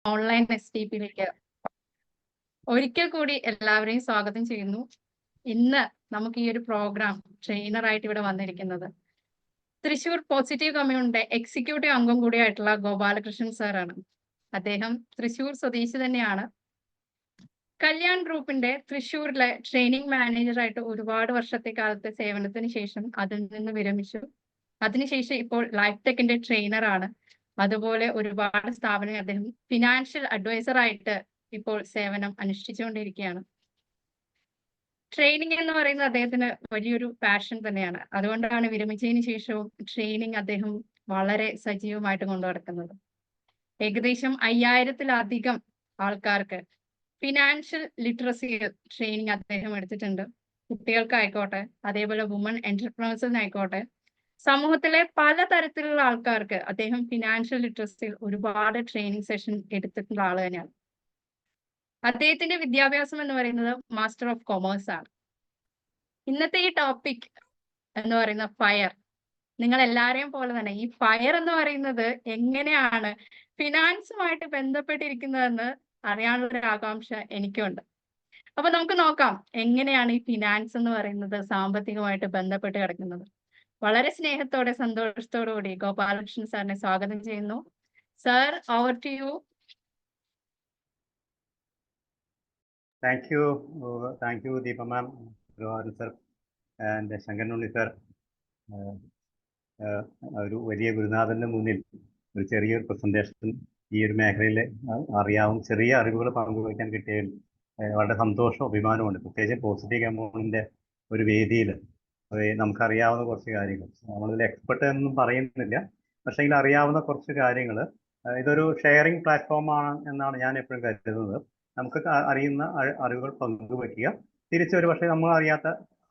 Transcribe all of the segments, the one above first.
Online എസ്ടിപിയിലേക്ക് ഒരിക്കൽ കൂടി എല്ലാവരെയും സ്വാഗതം ചെയ്യുന്നു. ഇന്ന് നമുക്ക് ഈ ഒരു പ്രോഗ്രാം ട്രെയിനറായിട്ട് ഇവിടെ വന്നിരിക്കുന്നത് തൃശൂർ പോസിറ്റീവ് കമ്മ്യൂണിന്റെ എക്സിക്യൂട്ടീവ് അംഗം കൂടിയായിട്ടുള്ള ഗോപാലകൃഷ്ണൻ സാറാണ്. അദ്ദേഹം തൃശൂർ സ്വദേശി തന്നെയാണ്. കല്യാൺ ഗ്രൂപ്പിന്റെ തൃശൂരിലെ ട്രെയിനിങ് മാനേജറായിട്ട് ഒരുപാട് വർഷത്തെ കാലത്തെ സേവനത്തിന് ശേഷം അതിൽ നിന്ന് വിരമിച്ചു. അതിനുശേഷം ഇപ്പോൾ ലൈഫ് ടെക്കിന്റെ ട്രെയിനറാണ്. അതുപോലെ ഒരുപാട് സ്ഥാപനങ്ങൾ അദ്ദേഹം ഫിനാൻഷ്യൽ അഡ്വൈസർ ആയിട്ട് ഇപ്പോൾ സേവനം അനുഷ്ഠിച്ചുകൊണ്ടിരിക്കുകയാണ്. ട്രെയിനിങ് എന്ന് പറയുന്നത് അദ്ദേഹത്തിന് വലിയൊരു പാഷൻ തന്നെയാണ്. അതുകൊണ്ടാണ് വിരമിച്ചതിന് ശേഷവും ട്രെയിനിങ് അദ്ദേഹം വളരെ സജീവമായിട്ട് കൊണ്ടു നടക്കുന്നത്. ഏകദേശം 5000-ത്തിലധികം ആൾക്കാർക്ക് ഫിനാൻഷ്യൽ ലിറ്ററസി ട്രെയിനിങ് അദ്ദേഹം എടുത്തിട്ടുണ്ട്. കുട്ടികൾക്കായിക്കോട്ടെ, അതേപോലെ വുമൺ എന്റർപ്രണേഴ്സിനായിക്കോട്ടെ, സമൂഹത്തിലെ പലതരത്തിലുള്ള ആൾക്കാർക്ക് അദ്ദേഹം ഫിനാൻഷ്യൽ ലിറ്ററസിയിൽ ഒരുപാട് ട്രെയിനിങ് സെഷൻ എടുത്തിട്ടുള്ള ആൾ തന്നെയാണ്. അദ്ദേഹത്തിന്റെ വിദ്യാഭ്യാസം എന്ന് പറയുന്നത് മാസ്റ്റർ ഓഫ് കൊമേഴ്സ് ആണ്. ഇന്നത്തെ ഈ ടോപ്പിക് എന്ന് പറയുന്ന ഫയർ, നിങ്ങൾ എല്ലാരെയും പോലെ തന്നെ ഈ ഫയർ എന്ന് പറയുന്നത് എങ്ങനെയാണ് ഫിനാൻസുമായിട്ട് ബന്ധപ്പെട്ടിരിക്കുന്നതെന്ന് അറിയാനുള്ള ഒരു ആകാംക്ഷ എനിക്കുണ്ട്. അപ്പൊ നമുക്ക് നോക്കാം എങ്ങനെയാണ് ഈ ഫിനാൻസ് എന്ന് പറയുന്നത് സാമ്പത്തികമായിട്ട് ബന്ധപ്പെട്ട് കിടക്കുന്നത്. വളരെ സ്നേഹത്തോടെ സന്തോഷത്തോടു കൂടി ഗോപാലകൃഷ്ണൻ സാറിനെ സ്വാഗതം ചെയ്യുന്നു. Sir, over to you. Thank you, Deepa ma'am, sir, and Shankarnunni sir. ഒരു വലിയ ഗുരുനാഥന്റെ മുന്നിൽ ഒരു ചെറിയൊരു പ്രസന്റേഷൻ ഈ ഒരു മേഖലയിലെ അറിയാവുന്ന ചെറിയ അറിവുകൾ പങ്കുവയ്ക്കാൻ കിട്ടിയതിൽ വളരെ സന്തോഷവും അഭിമാനമുണ്ട്. പ്രത്യേകിച്ച് പോസിറ്റീവ് കമ്മ്യൂണിന്റെ ഒരു വേദിയിൽ നമുക്കറിയാവുന്ന കുറച്ച് കാര്യങ്ങൾ, നമ്മളിതിൽ എക്സ്പെർട്ട് എന്നൊന്നും പറയുന്നില്ല, പക്ഷേ അറിയാവുന്ന കുറച്ച് കാര്യങ്ങൾ, ഇതൊരു ഷെയറിംഗ് പ്ലാറ്റ്ഫോമാണ് എന്നാണ് ഞാൻ എപ്പോഴും കരുതുന്നത്. നമുക്ക് അറിയുന്ന അറിവുകൾ പങ്കുവയ്ക്കുക, തിരിച്ചൊരു പക്ഷേ നമ്മൾ അറിയാത്ത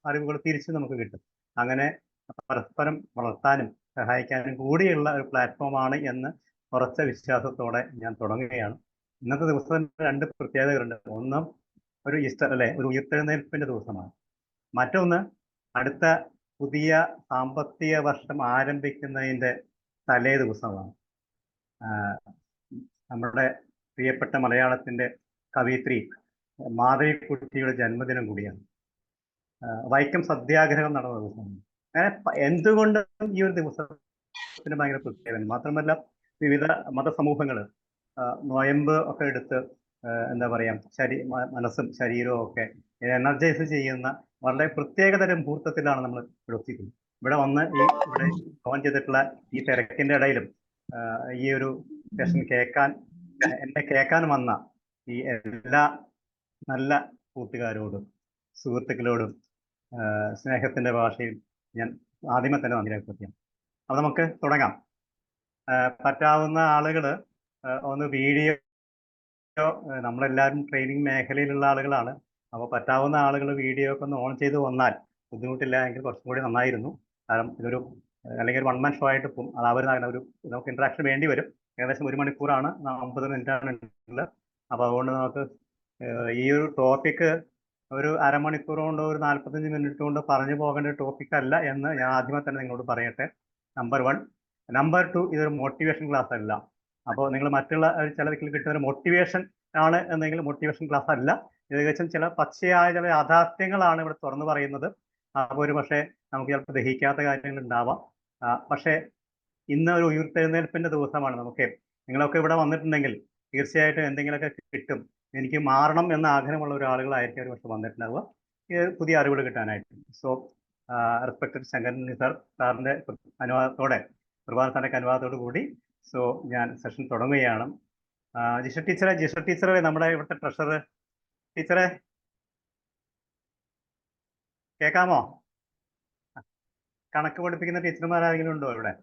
അറിവുകൾ തിരിച്ച് നമുക്ക് കിട്ടും. അങ്ങനെ പരസ്പരം വളർത്താനും സഹായിക്കാനും കൂടിയുള്ള ഒരു പ്ലാറ്റ്ഫോമാണ് എന്ന് ഉറച്ച വിശ്വാസത്തോടെ ഞാൻ തുടങ്ങുകയാണ്. ഇന്നത്തെ ദിവസം 2 പ്രത്യേകതകളുണ്ട്. ഒന്ന് ഒരു ഈസ്റ്റർ ഒരു ഉയിർത്തെഴുന്നേൽപ്പിന്റെ ദിവസമാണ്. മറ്റൊന്ന് അടുത്ത പുതിയ സാമ്പത്തിക വർഷം ആരംഭിക്കുന്നതിൻ്റെ തലേ ദിവസമാണ്. നമ്മുടെ പ്രിയപ്പെട്ട മലയാളത്തിന്റെ കവിയത്രി മാധവിക്കുട്ടിയുടെ ജന്മദിനം കൂടിയാണ്. വൈക്കം സത്യാഗ്രഹം നടന്ന ദിവസമാണ്. എന്തുകൊണ്ടും ഈ ഒരു ദിവസത്തിന് ഭയങ്കര പ്രത്യേകത. മാത്രമല്ല വിവിധ മതസമൂഹങ്ങൾ നൊയമ്പ് ഒക്കെ എടുത്ത് എന്താ പറയാ, മനസ്സും ശരീരവും ഒക്കെ എനർജൈസ് ചെയ്യുന്ന വളരെ പ്രത്യേകതരം മുഹൂർത്തത്തിലാണ് നമ്മൾ പ്രവർത്തിക്കുന്നത്. ഇവിടെ വന്ന് ഇവിടെ ജോയിൻ ചെയ്തിട്ടുള്ള ഈ തിരക്കിന്റെ ഇടയിലും ഈ ഒരു സെഷൻ എന്നെ കേൾക്കാൻ വന്ന ഈ എല്ലാ നല്ല കൂട്ടുകാരോടും സുഹൃത്തുക്കളോടും സ്നേഹത്തിന്റെ ഭാഷയിൽ ഞാൻ ആദ്യമേ തന്നെ നന്ദി രേഖപ്പെടുത്തിയാണ്. അപ്പൊ നമുക്ക് തുടങ്ങാം. പറ്റാവുന്ന ആളുകൾ ഒന്ന് വീഡിയോ, നമ്മളെല്ലാവരും ട്രെയിനിങ് മേഖലയിലുള്ള ആളുകളാണ്. അപ്പോൾ പറ്റാവുന്ന ആളുകൾ വീഡിയോ ഒക്കെ ഒന്ന് ഓൺ ചെയ്ത് വന്നാൽ ബുദ്ധിമുട്ടില്ല എങ്കിൽ കുറച്ചും കൂടി നന്നായിരുന്നു. കാരണം ഇതൊരു അല്ലെങ്കിൽ 1 man ഷോ ആയിട്ട് പോകും. ഒരു നമുക്ക് ഇന്ററാക്ഷൻ വേണ്ടി വരും. ഏകദേശം 1 മണിക്കൂറാണ്, 50 മിനിറ്റാണ് ഉള്ളത്. അപ്പോൾ അതുകൊണ്ട് നമുക്ക് ഈ ഒരു ടോപ്പിക്ക് ഒരു അരമണിക്കൂർ കൊണ്ടോ ഒരു 45 മിനിറ്റ് കൊണ്ട് പറഞ്ഞു പോകേണ്ട ടോപ്പിക് അല്ല എന്ന് ഞാൻ ആദ്യമേ തന്നെ നിങ്ങളോട് പറയട്ടെ. നമ്പർ 1. നമ്പർ 2, ഇതൊരു മോട്ടിവേഷൻ ക്ലാസ് അല്ല. അപ്പോൾ നിങ്ങൾ മറ്റുള്ള ചില കിട്ടുന്ന ഒരു മോട്ടിവേഷൻ ആണ് എന്നെങ്കിൽ മോട്ടിവേഷൻ ക്ലാസ് അല്ല. ഏകദേശം ചില പച്ചയായ ചില യാഥാർത്ഥ്യങ്ങളാണ് ഇവിടെ തുറന്നു പറയുന്നത്. അപ്പോൾ ഒരു പക്ഷേ നമുക്ക് ചിലപ്പോൾ ദഹിക്കാത്ത കാര്യങ്ങൾ ഉണ്ടാവാം. പക്ഷേ ഇന്ന് ഒരു ഉയിർത്തെഴുന്നേൽപ്പിന്റെ ദിവസമാണ്. നിങ്ങളൊക്കെ ഇവിടെ വന്നിട്ടുണ്ടെങ്കിൽ തീർച്ചയായിട്ടും എന്തെങ്കിലുമൊക്കെ കിട്ടും. എനിക്ക് മാറണം എന്ന ആഗ്രഹമുള്ള ഒരാളുകളായിരിക്കും ഒരു പക്ഷെ വന്നിട്ടുണ്ടാവുക, പുതിയ അറിവുകൾ കിട്ടാനായിട്ട്. സോ റെസ്പെക്റ്റഡ് ശങ്കരൻ സാറിന്റെ അനുവാദത്തോടെ, പ്രഭാത സാറിന്റെ അനുവാദത്തോടു കൂടി സോ ഞാൻ സെഷൻ തുടങ്ങുകയാണ്. ജിഷ ടീച്ചറെ നമ്മുടെ ഇവിടുത്തെ ട്രഷറർ ടീച്ചറെ കേൾക്കാമോ? കണക്ക് പഠിപ്പിക്കുന്ന ടീച്ചർമാരാരെങ്കിലും ഉണ്ടോ ഇവിടെ?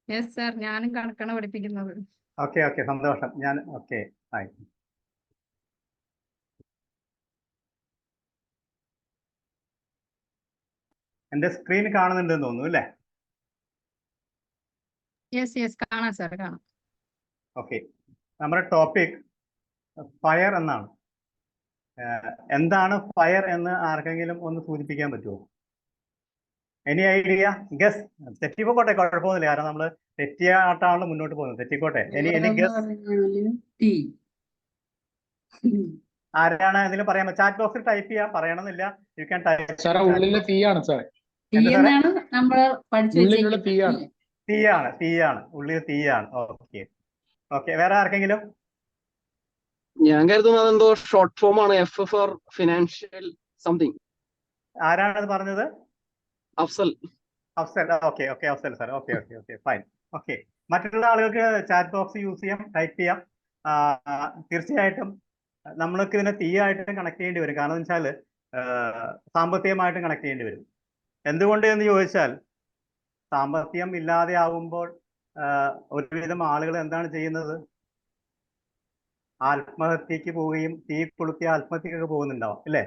യെസ് സർ, ഞാനും കണക്കാണ് പഠിപ്പിക്കുന്നത്. ഓക്കെ, സന്തോഷം. ഹായ്. എന്റെ സ്ക്രീൻ കാണുന്നുണ്ടെന്ന് തോന്നുന്നു അല്ലേ? യെസ് കാണാം സർ, കാണാം. ഓക്കെ, നമ്മുടെ ടോപ്പിക് ഫയർ എന്നാണ്. എന്താണ് ഫയർ എന്ന് ആർക്കെങ്കിലും ഒന്ന് സൂചിപ്പിക്കാൻ പറ്റുമോ? Any idea guess? തെറ്റിപ്പോട്ടെ, കുഴപ്പമൊന്നുമില്ല, കാരണം നമ്മൾ തെറ്റിയായിട്ടാണ് മുന്നോട്ട് പോകുന്നത്. തെറ്റിക്കോട്ടെ. Any guess? ആരാണ് എന്തെങ്കിലും പറയാൻ? ചാറ്റ് ബോക്സിൽ ടൈപ്പ് ചെയ്യാം, പറയണമെന്നില്ല. യു ക്യാൻ സാറേ ഉള്ളിലെ തീയാണ് സാറേ. ഉള്ളിലുള്ള തീയാണ്. തീയാണ് ഉള്ളിൽ തീയാണ്. Okay okay. വേറെ ആർക്കെങ്കിലും? ഞാൻ കരുതുന്നത് എന്തോ ഷോർട്ട് ഫോം ആണ്, എഫ് ഫോർ ഫിനാൻഷ്യൽ സംതിങ്. ആരാണത് പറഞ്ഞത്? Afsal. Okay okay, Afsal sir. Okay okay okay, fine. Okay, മറ്റുള്ള ആളുകൾക്ക് ചാറ്റ് ബോക്സ് യൂസ് ചെയ്യാം, ടൈപ്പ് ചെയ്യാം. തീർച്ചയായിട്ടും നമ്മൾക്ക് ഇതിനെ തീയായിട്ടും കണക്ട് ചെയ്യേണ്ടി വരും. കാരണം എന്ന് വെച്ചാൽ സാമ്പത്തികമായിട്ടും കണക്ട് ചെയ്യേണ്ടി വരും. എന്തുകൊണ്ട് എന്ന് ചോദിച്ചാൽ, സാമ്പത്തികം ഇല്ലാതെ ആവുമ്പോൾ ഒരുവിധം ആളുകൾ എന്താണ് ചെയ്യുന്നത്? ആത്മഹത്യക്ക് പോവുകയും തീ കൊളുത്തി ആത്മഹത്യക്കൊക്കെ പോകുന്നുണ്ടാവും അല്ലേ?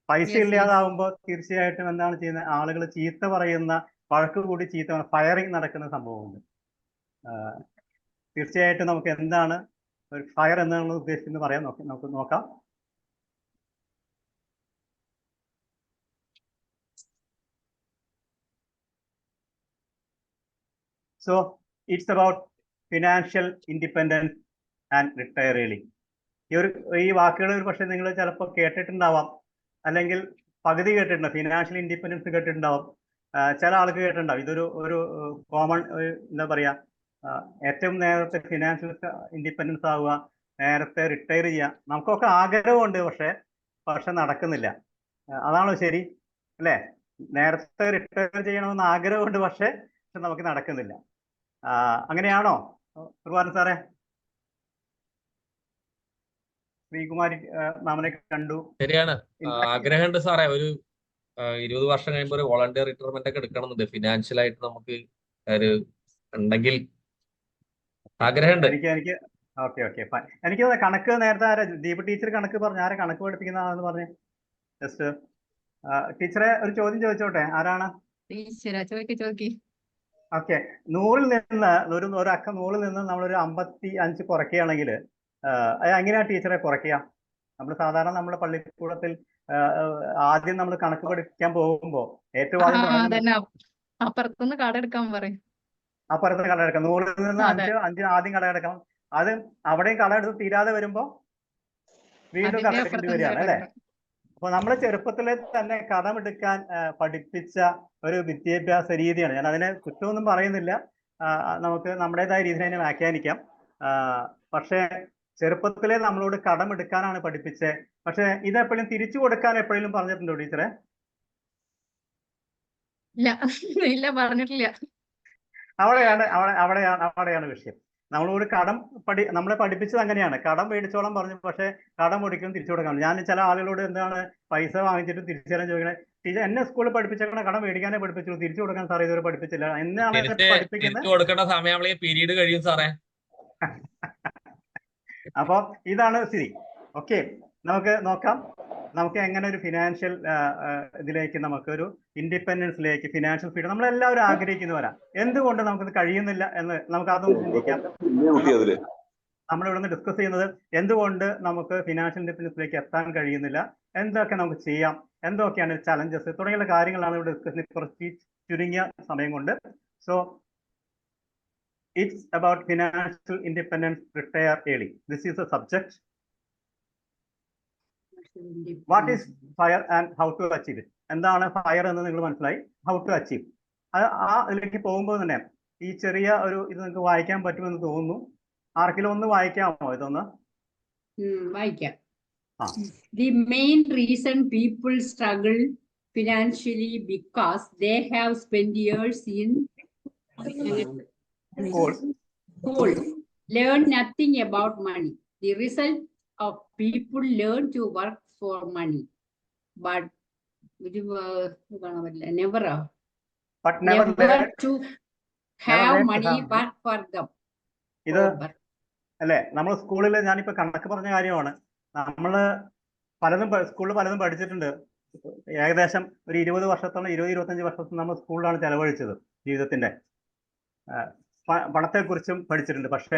പൈസ ഇല്ലാതാവുമ്പോൾ തീർച്ചയായിട്ടും എന്താണ് ചെയ്യുന്നത്? ആളുകൾ ചീത്ത പറയുന്ന, വഴക്ക് കൂടി ചീത്ത ഫയറിങ് നടക്കുന്ന സംഭവമുണ്ട്. തീർച്ചയായിട്ടും നമുക്ക് എന്താണ് ഒരു ഫയർ എന്നുള്ള ഉദ്ദേശിക്കുന്നത് പറയാം, നമുക്ക് നോക്കാം. So it's about financial independence and retire early. ഈ വാക്കുകൾ ഒരു പക്ഷേ നിങ്ങൾ ചിലപ്പോൾ കേട്ടിട്ടുണ്ടാവാം, അല്ലെങ്കിൽ പകുതി കേട്ടിട്ടുണ്ടാവും. ഫിനാൻഷ്യൽ ഇൻഡിപെൻഡൻസ് കേട്ടിട്ടുണ്ടാവും, ചില ആൾക്ക് കേട്ടിട്ടുണ്ടാവും. ഇതൊരു കോമൺ എന്താ പറയുക, ഏറ്റവും നേരത്തെ ഫിനാൻഷ്യൽ ഇൻഡിപെൻഡൻസ് ആവുക, നേരത്തെ റിട്ടയർ ചെയ്യുക. നമുക്കൊക്കെ ആഗ്രഹമുണ്ട്, പക്ഷെ നടക്കുന്നില്ല. അതാണോ ശരി അല്ലേ? നേരത്തെ റിട്ടയർ ചെയ്യണമെന്ന് ആഗ്രഹമുണ്ട്, പക്ഷെ നമുക്ക് നടക്കുന്നില്ല. അങ്ങനെയാണോ കുർബാന സാറേ? ശ്രീകുമാരി മാമനെ കണ്ടു. ശരിയാണ്, ആഗ്രഹമുണ്ട് സാറേ. ഒരു 20 വർഷം കഴിയുമ്പോൾ ഒരു വോളണ്ടിയർ റിട്ടയർമെന്റ് ഒക്കെ എടുക്കണമെന്നുണ്ട്. ഫിനാൻഷ്യൽ ആയിട്ട് നമുക്ക് ഒരു ഉണ്ടെങ്കിൽ ആഗ്രഹമുണ്ട്. എനിക്ക് ഓക്കെ ഓക്കെ, എനിക്ക് കണക്ക് നേരത്തെ ആരാ ദീപ ടീച്ചർ കണക്ക് പറഞ്ഞു? ആരെ കണക്ക് പഠിപ്പിക്കുന്നതാണെന്ന് പറഞ്ഞേ? ജസ്റ്റ് ടീച്ചറെ ഒരു ചോദ്യം ചോദിച്ചോട്ടെ? ആരാണ്? ഓക്കെ, 100-ൽ നിന്ന് ഒരു അക്കം 100-ൽ നിന്ന് നമ്മളൊരു 55 കുറയ്ക്കുകയാണെങ്കിൽ എങ്ങനെയാ ടീച്ചറെ കുറയ്ക്കുക? നമ്മൾ സാധാരണ നമ്മുടെ പള്ളിക്കൂടത്തിൽ ആദ്യം നമ്മൾ കണക്ക് പഠിപ്പിക്കാൻ പോകുമ്പോൾ ഏറ്റവും ആദ്യം അപ്പുറത്തുനിന്ന് കടമെടുക്കാൻ പറയും. അപ്പുറത്ത് കടമെടുക്കാം. 100-ൽ നിന്ന് 5 ആദ്യം കടമെടുക്കണം. അത് അവിടെയും കടമെടുത്ത് തീരാതെ വരുമ്പോ വീണ്ടും കടമെടുക്കേണ്ടി വരികയാണ് അല്ലേ? അപ്പൊ നമ്മളെ ചെറുപ്പത്തിലെ തന്നെ കടമെടുക്കാൻ പഠിപ്പിച്ച ഒരു വിദ്യാഭ്യാസ രീതിയാണ്. ഞാൻ അതിനെ കുറ്റമൊന്നും പറയുന്നില്ല, നമുക്ക് നമ്മുടേതായ രീതിയിൽ അതിനെ വ്യാഖ്യാനിക്കാം. പക്ഷേ ചെറുപ്പത്തിലെ നമ്മളോട് കടമെടുക്കാനാണ് പഠിപ്പിച്ചത്. പക്ഷെ ഇതെപ്പോഴും തിരിച്ചു കൊടുക്കാൻ എപ്പോഴും പറഞ്ഞിട്ടുണ്ടോ ടീച്ചറെ? ഇല്ല, പറഞ്ഞിട്ടില്ല. അവിടെയാണ് വിഷയം. നമ്മളോട് നമ്മളെ പഠിപ്പിച്ചത് അങ്ങനെയാണ്, കടം മേടിച്ചോളം പറഞ്ഞു. പക്ഷെ കടം ഒരിക്കലും തിരിച്ചു കൊടുക്കാൻ. ഞാൻ ചില ആളുകളോട് എന്താണ് പൈസ വാങ്ങിച്ചിട്ട് തിരിച്ചു തരാൻ ചോദിക്കണേ, ടീച്ചർ എന്നെ സ്കൂളിൽ പഠിപ്പിച്ചേക്കണ കടം മേടിക്കാനേ പഠിപ്പിച്ചു, തിരിച്ചു കൊടുക്കാൻ സാറേ ഇതുവരെ പഠിപ്പിച്ചില്ല. എന്നാണ് പഠിപ്പിക്കുന്നത്? കൊടുക്കേണ്ട സമയം പീരീഡ് കഴിയും സാറേ. അപ്പൊ ഇതാണ് സ്ഥിതി. ഓക്കെ, നമുക്ക് നോക്കാം നമുക്ക് എങ്ങനെ ഒരു ഫിനാൻഷ്യൽ ഇതിലേക്ക്, നമുക്കൊരു ഇൻഡിപെൻഡൻസിലേക്ക്, ഫിനാൻഷ്യൽ ഫ്രീഡം നമ്മളെല്ലാവരും ആഗ്രഹിക്കുന്നവരാ. എന്തുകൊണ്ട് നമുക്കത് കഴിയുന്നില്ല എന്ന് നമുക്ക് അതൊന്ന് ചിന്തിക്കാം. നമ്മളിവിടെ നിന്ന് ഡിസ്കസ് ചെയ്യുന്നത് എന്തുകൊണ്ട് നമുക്ക് ഫിനാൻഷ്യൽ ഇൻഡിപെൻഡൻസിലേക്ക് എത്താൻ കഴിയുന്നില്ല, എന്തൊക്കെ നമുക്ക് ചെയ്യാം, എന്തൊക്കെയാണ് ചലഞ്ചസ് തുടങ്ങിയുള്ള കാര്യങ്ങളാണ് ഇവിടെ ഡിസ്കസ് ചെയ്യുന്നത് കുറച്ച് ചുരുങ്ങിയ സമയം കൊണ്ട്. So it's about financial independence, retire early. This is a subject. What is FIRE and how to achieve it? എന്താണ് FIRE എന്ന് നിങ്ങൾ മനസ്സിലായി. how to achieve, അതിലേക്ക് പോകുമ്പോൾ തന്നെ ഈ ചെറിയ ഒരു ഇത് നിങ്ങൾക്ക് വായിക്കാൻ പറ്റുമെന്ന് തോന്നുന്നു. ആർക്കെങ്കിലും ഒന്ന് വായിക്കാമോ ഇതൊന്ന്? വായിക്കാം. The main reason people struggle financially because they have spent years in school, learn nothing about money. The result of people learn to work for money, but never to have money work for them. ഇത് അല്ലേ നമ്മൾ സ്കൂളിൽ, ഞാനിപ്പോ കണക്ക് പറഞ്ഞ കാര്യമാണ്. നമ്മള് സ്കൂളിൽ പലതും പഠിച്ചിട്ടുണ്ട്. ഏകദേശം ഒരു 20 വർഷത്തോളം 20-25 വർഷത്തോളം നമ്മൾ സ്കൂളിലാണ് ചെലവഴിച്ചത് ജീവിതത്തിന്റെ. പണത്തെക്കുറിച്ചും പഠിച്ചിട്ടുണ്ട്. പക്ഷേ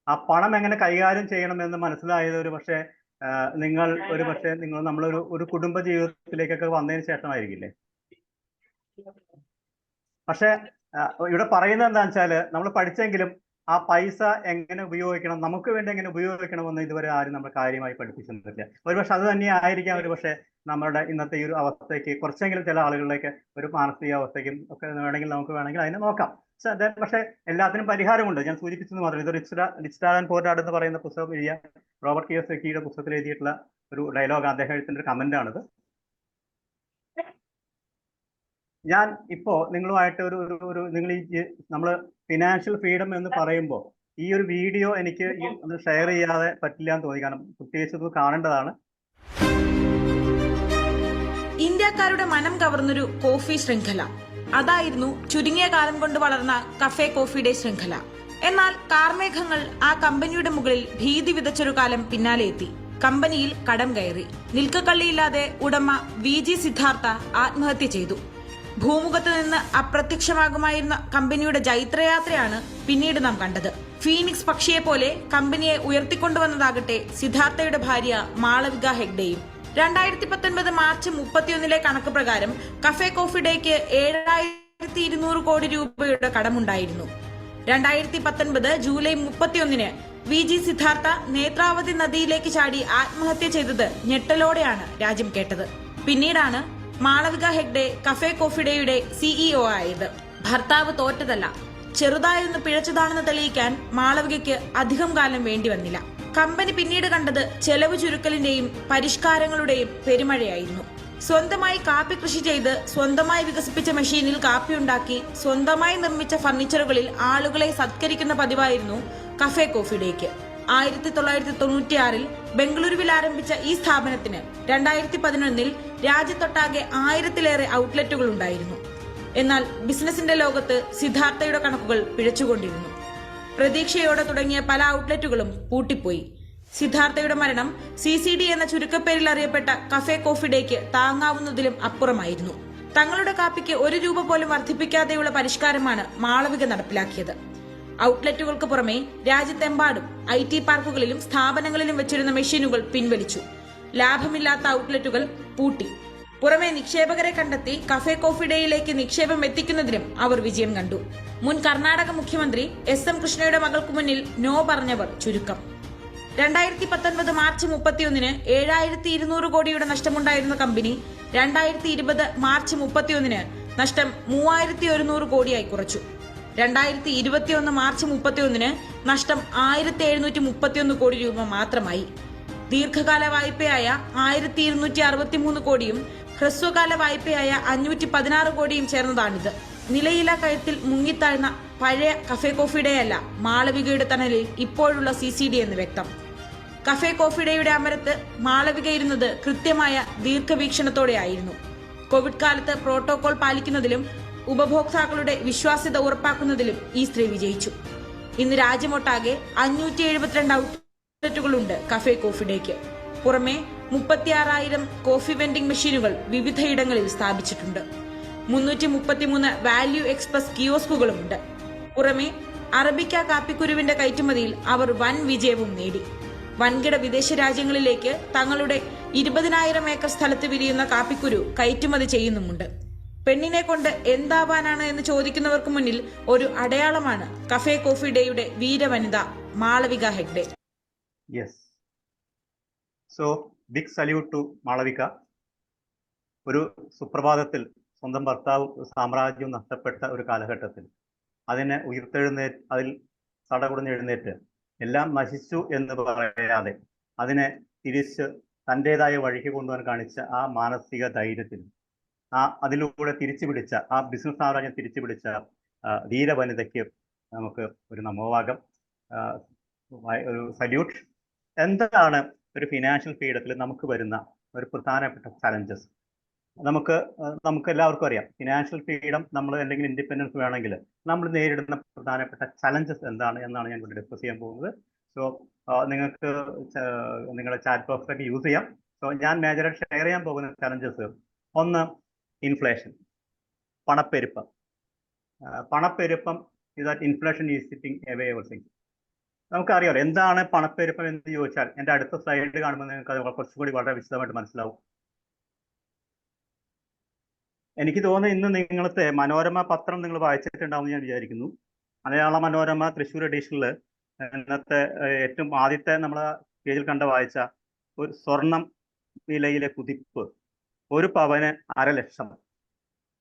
ആ പണം എങ്ങനെ കൈകാര്യം ചെയ്യണമെന്ന് മനസ്സിലായത് നമ്മളൊരു കുടുംബ ജീവിതത്തിലേക്കൊക്കെ വന്നതിന് ശേഷമായിരിക്കില്ലേ? പക്ഷെ ഇവിടെ പറയുന്നത് എന്താണെന്ന് വെച്ചാൽ നമ്മൾ പഠിച്ചെങ്കിലും ആ പൈസ എങ്ങനെ ഉപയോഗിക്കണം, നമുക്ക് വേണ്ടി എങ്ങനെ ഉപയോഗിക്കണമെന്ന് ഇതുവരെ ആരും നമ്മൾ കാര്യമായി പഠിപ്പിച്ചിട്ടില്ല. ഒരുപക്ഷെ അത് തന്നെ ആയിരിക്കാം ഒരുപക്ഷെ നമ്മുടെ ഇന്നത്തെ ഈ ഒരു അവസ്ഥയ്ക്ക് കുറച്ചെങ്കിലും ചില ആളുകളിലേക്ക് ഒരു മാനസിക അവസ്ഥയ്ക്കും ഒക്കെ വേണമെങ്കിൽ അതിനെ നോക്കാം. പക്ഷെ എല്ലാത്തിനും പരിഹാരമുണ്ട്. ഞാൻ സൂചിപ്പിച്ചത് മാത്രം. ഇത് rich dad and poor dad എന്ന് പറയുന്ന പുസ്തകം എഴുതിയ റോബർട്ട് കിയോസാക്കിയുടെ പുസ്തകത്തിൽ എഴുതിയിട്ടുള്ള ഒരു ഡയലോഗ്, അദ്ദേഹം എഴുത്തിന്റെ ഒരു കമന്റ് ആണിത്. ഞാൻ ഇപ്പോ നിങ്ങളുമായിട്ട് ഒരു നിങ്ങൾ ഈ നമ്മൾ ഫിനാൻഷ്യൽ ഫ്രീഡം എന്ന് പറയുമ്പോൾ ഈ ഒരു വീഡിയോ എനിക്ക് ഷെയർ ചെയ്യാതെ പറ്റില്ല എന്ന് തോന്നി. കാരണം പ്രത്യേകിച്ച് ഇത് കാണേണ്ടതാണ്. ഇന്ത്യക്കാരുടെ മനം കവർന്നൊരു കോഫി ശൃംഖല, അതായിരുന്നു ചുരുങ്ങിയ കാലം കൊണ്ട് വളർന്ന കഫേ കോഫി ഡേ ശൃംഖല. എന്നാൽ കാർമേഘങ്ങൾ ആ കമ്പനിയുടെ മുകളിൽ ഭീതി വിതച്ചൊരു കാലം പിന്നാലെ എത്തി. കമ്പനിയിൽ കടം കയറി. നിൽക്കക്കള്ളിയില്ലാതെ ഉടമ VG സിദ്ധാർത്ഥ ആത്മഹത്യ ചെയ്തു. ഭൂമുഖത്ത് നിന്ന് അപ്രത്യക്ഷമാകുമായിരുന്ന കമ്പനിയുടെ ജൈത്രയാത്രയാണ് പിന്നീട് നാം കണ്ടത്. ഫീനിക്സ് പക്ഷിയെ പോലെ കമ്പനിയെ ഉയർത്തിക്കൊണ്ടുവന്നതാകട്ടെ സിദ്ധാർത്ഥയുടെ ഭാര്യ മാളവിക ഹെഗ്ഡെയും. 2019 മാർച്ച് 31 കണക്ക് പ്രകാരം കഫേ കോഫി ഡേക്ക് 7200 കോടി രൂപയുടെ കടമുണ്ടായിരുന്നു. 2019 ജൂലൈ 31 VG സിദ്ധാർത്ഥ നേത്രാവതി നദിയിലേക്ക് ചാടി ആത്മഹത്യ ചെയ്തത് ഞെട്ടലോടെയാണ് രാജ്യം കേട്ടത്. പിന്നീടാണ് മാളവിക ഹെഗ്ഡെ കഫേ കോഫി ഡേയുടെ CEO ആയത്. ഭർത്താവ് തോറ്റതല്ല, ചെറുതായൊന്ന് പിഴച്ചതാണെന്ന് തെളിയിക്കാൻ മാളവികയ്ക്ക് അധികം കാലം വേണ്ടി വന്നില്ല. കമ്പനി പിന്നീട് കണ്ടത് ചെലവ് ചുരുക്കലിന്റെയും പരിഷ്കാരങ്ങളുടെയും പെരുമഴയായിരുന്നു. സ്വന്തമായി കാപ്പി കൃഷി ചെയ്ത് സ്വന്തമായി വികസിപ്പിച്ച മെഷീനിൽ കാപ്പി ഉണ്ടാക്കി സ്വന്തമായി നിർമ്മിച്ച ഫർണിച്ചറുകളിൽ ആളുകളെ സത്കരിക്കുന്ന പതിവായിരുന്നു കഫേ കോഫി ഡേക്ക്. 1996 ബംഗളൂരുവിൽ ആരംഭിച്ച ഈ സ്ഥാപനത്തിന് 2011 രാജ്യത്തൊട്ടാകെ 1000-ലേറെ ഔട്ട്ലെറ്റുകൾ ഉണ്ടായിരുന്നു. എന്നാൽ ബിസിനസിന്റെ ലോകത്ത് സിദ്ധാർത്ഥയുടെ കണക്കുകൾ പിഴച്ചുകൊണ്ടിരുന്നു. പ്രതീക്ഷയോടെ തുടങ്ങിയ പല ഔട്ട്ലെറ്റുകളും പൂട്ടിപ്പോയി. സിദ്ധാർത്ഥയുടെ മരണം CCD എന്ന ചുരുക്കപ്പേരിൽ അറിയപ്പെട്ട കഫേ കോഫി ഡേക്ക് താങ്ങാവുന്നതിലും അപ്പുറമായിരുന്നു. തങ്ങളുടെ കാപ്പിക്ക് 1 രൂപ പോലും വർദ്ധിപ്പിക്കാതെയുള്ള പരിഷ്കാരമാണ് മാളവിക നടപ്പിലാക്കിയത്. ഔട്ട്ലെറ്റുകൾക്ക് പുറമെ രാജ്യത്തെമ്പാടും IT പാർക്കുകളിലും സ്ഥാപനങ്ങളിലും വെച്ചിരുന്ന മെഷീനുകൾ പിൻവലിച്ചു. ലാഭമില്ലാത്ത ഔട്ട്ലെറ്റുകൾ പൂട്ടി. പുറമെ നിക്ഷേപകരെ കണ്ടെത്തി കഫേ കോഫി ഡേയിലേക്ക് നിക്ഷേപം എത്തിക്കുന്നതിനും അവർ വിജയം കണ്ടു. മുൻ കർണാടക മുഖ്യമന്ത്രി SM കൃഷ്ണയുടെ മകൾക്ക് മുന്നിൽ നോ പറഞ്ഞവർ ചുരുക്കം. 2019 മാർച്ച് 31 7200 കോടിയുടെ നഷ്ടമുണ്ടായിരുന്ന കമ്പനി 2020 മാർച്ച് 31 നഷ്ടം 3100 കോടിയായി കുറച്ചു. 2021 മാർച്ച് 31 നഷ്ടം 1731 കോടി രൂപ മാത്രമായി. ദീർഘകാല വായ്പയായ 1263 കോടിയും ഹ്രസ്വകാല വായ്പയായ 516 കോടിയും ചേർന്നതാണിത്. നിലയില്ലാ കയത്തിൽ മുങ്ങിത്താഴ്ന്ന പഴയ കഫേ കോഫി ഡേ അല്ല മാളവികയുടെ തണലിൽ ഇപ്പോഴുള്ള CCD എന്ന് വ്യക്തം. കഫേ കോഫി ഡേയുടെ അമരത്ത് മാളവിക ഇരുന്നത് കൃത്യമായ ദീർഘവീക്ഷണത്തോടെയായിരുന്നു. കോവിഡ് കാലത്ത് പ്രോട്ടോകോൾ പാലിക്കുന്നതിലും ഉപഭോക്താക്കളുടെ വിശ്വാസ്യത ഉറപ്പാക്കുന്നതിലും ഈ സ്ത്രീ വിജയിച്ചു. ഇന്ന് രാജ്യമൊട്ടാകെ 572 ഔട്ട്ലെറ്റുകളുണ്ട് കഫേ കോഫി ഡേക്ക്. പുറമെ 36,000 കോഫി വെൻഡിംഗ് മെഷീനുകൾ വിവിധയിടങ്ങളിൽ സ്ഥാപിച്ചിട്ടുണ്ട്. 333 വാല്യൂ എക്സ്പ്രസ് കിയോസ്കുകളുമുണ്ട്. പുറമെ അറബിക്ക കാപ്പിക്കുരുവിന്റെ കയറ്റുമതിയിൽ അവർ വൻ വിജയവും നേടി. വൻകിട വിദേശ രാജ്യങ്ങളിലേക്ക് തങ്ങളുടെ 20,000 ഏക്കർ സ്ഥലത്ത് വിരിയുന്ന കാപ്പിക്കുരു കയറ്റുമതി ചെയ്യുന്നുമുണ്ട്. പെണ്ണിനെ കൊണ്ട് എന്താവാനാണ് എന്ന് ചോദിക്കുന്നവർക്ക് മുന്നിൽ ഒരു അടയാളമാണ് കഫേ കോഫി ഡേയുടെ വീരവനിത Malavika Hegde. Yes, so big salute to Malavika. ഒരു സുപ്രഭാതത്തിൽ സ്വന്തം ഭർത്താവും സാമ്രാജ്യവും നഷ്ടപ്പെട്ട ഒരു കാലഘട്ടത്തിൽ അതിനെ അതിൽ തടകുടഞ്ഞെഴുന്നേറ്റ് എല്ലാം നശിച്ചു എന്ന് പറയാതെ അതിനെ തിരിച്ച് തൻ്റെതായ വഴിക്ക് കൊണ്ടുപോകാൻ കാണിച്ച ആ മാനസിക ധൈര്യത്തിനും അതിലൂടെ തിരിച്ചു പിടിച്ച ആ ബിസിനസ് സാമ്രാജ്യം തിരിച്ചു പിടിച്ച ധീരവനിതയ്ക്ക് നമുക്ക് ഒരു നമോവാകം, ഒരു സല്യൂട്ട്. എന്താണ് ഒരു ഫിനാൻഷ്യൽ ഫ്രീഡത്തിൽ നമുക്ക് വരുന്ന ഒരു പ്രധാനപ്പെട്ട ചലഞ്ചസ്? നമുക്ക് എല്ലാവർക്കും അറിയാം, ഫിനാൻഷ്യൽ ഫ്രീഡം നമ്മൾ അല്ലെങ്കിൽ ഇൻഡിപെൻഡൻസ് വേണമെങ്കിൽ നമ്മൾ നേരിടുന്ന പ്രധാനപ്പെട്ട ചലഞ്ചസ് എന്താണ് എന്നാണ് ഞാൻ ഇവിടെ ഡിസ്കസ് ചെയ്യാൻ പോകുന്നത്. സോ നിങ്ങൾക്ക് നിങ്ങളുടെ ചാറ്റ് ബോക്സൊക്കെ യൂസ് ചെയ്യാം. സോ ഞാൻ മേജറായിട്ട് ഷെയർ ചെയ്യാൻ പോകുന്ന ചലഞ്ചസ്: ഒന്ന്, ഇൻഫ്ലേഷൻ, പണപ്പെരുപ്പം. പണപ്പെരുപ്പം is that inflation is sitting away everything. നമുക്കറിയാമല്ലോ എന്താണ് പണപ്പെരുപ്പം എന്ന് ചോദിച്ചാൽ എൻ്റെ അടുത്ത സ്ലൈഡ് കാണുമ്പോൾ നിങ്ങൾക്ക് അത് കുറച്ചുകൂടി വളരെ വിശദമായിട്ട് മനസ്സിലാവും. എനിക്ക് തോന്നുന്നു ഇന്ന് നിങ്ങളത്തെ മനോരമ പത്രം നിങ്ങൾ വായിച്ചിട്ടുണ്ടാവും ഞാൻ വിചാരിക്കുന്നു. മലയാള മനോരമ തൃശ്ശൂർ എഡിഷനിൽ ഇന്നത്തെ ഏറ്റവും ആദ്യത്തെ നമ്മളെ പേജിൽ വായിച്ച ഒരു സ്വർണം വിലയിലെ കുതിപ്പ്, 1 പവന് 1.5 ലക്ഷം.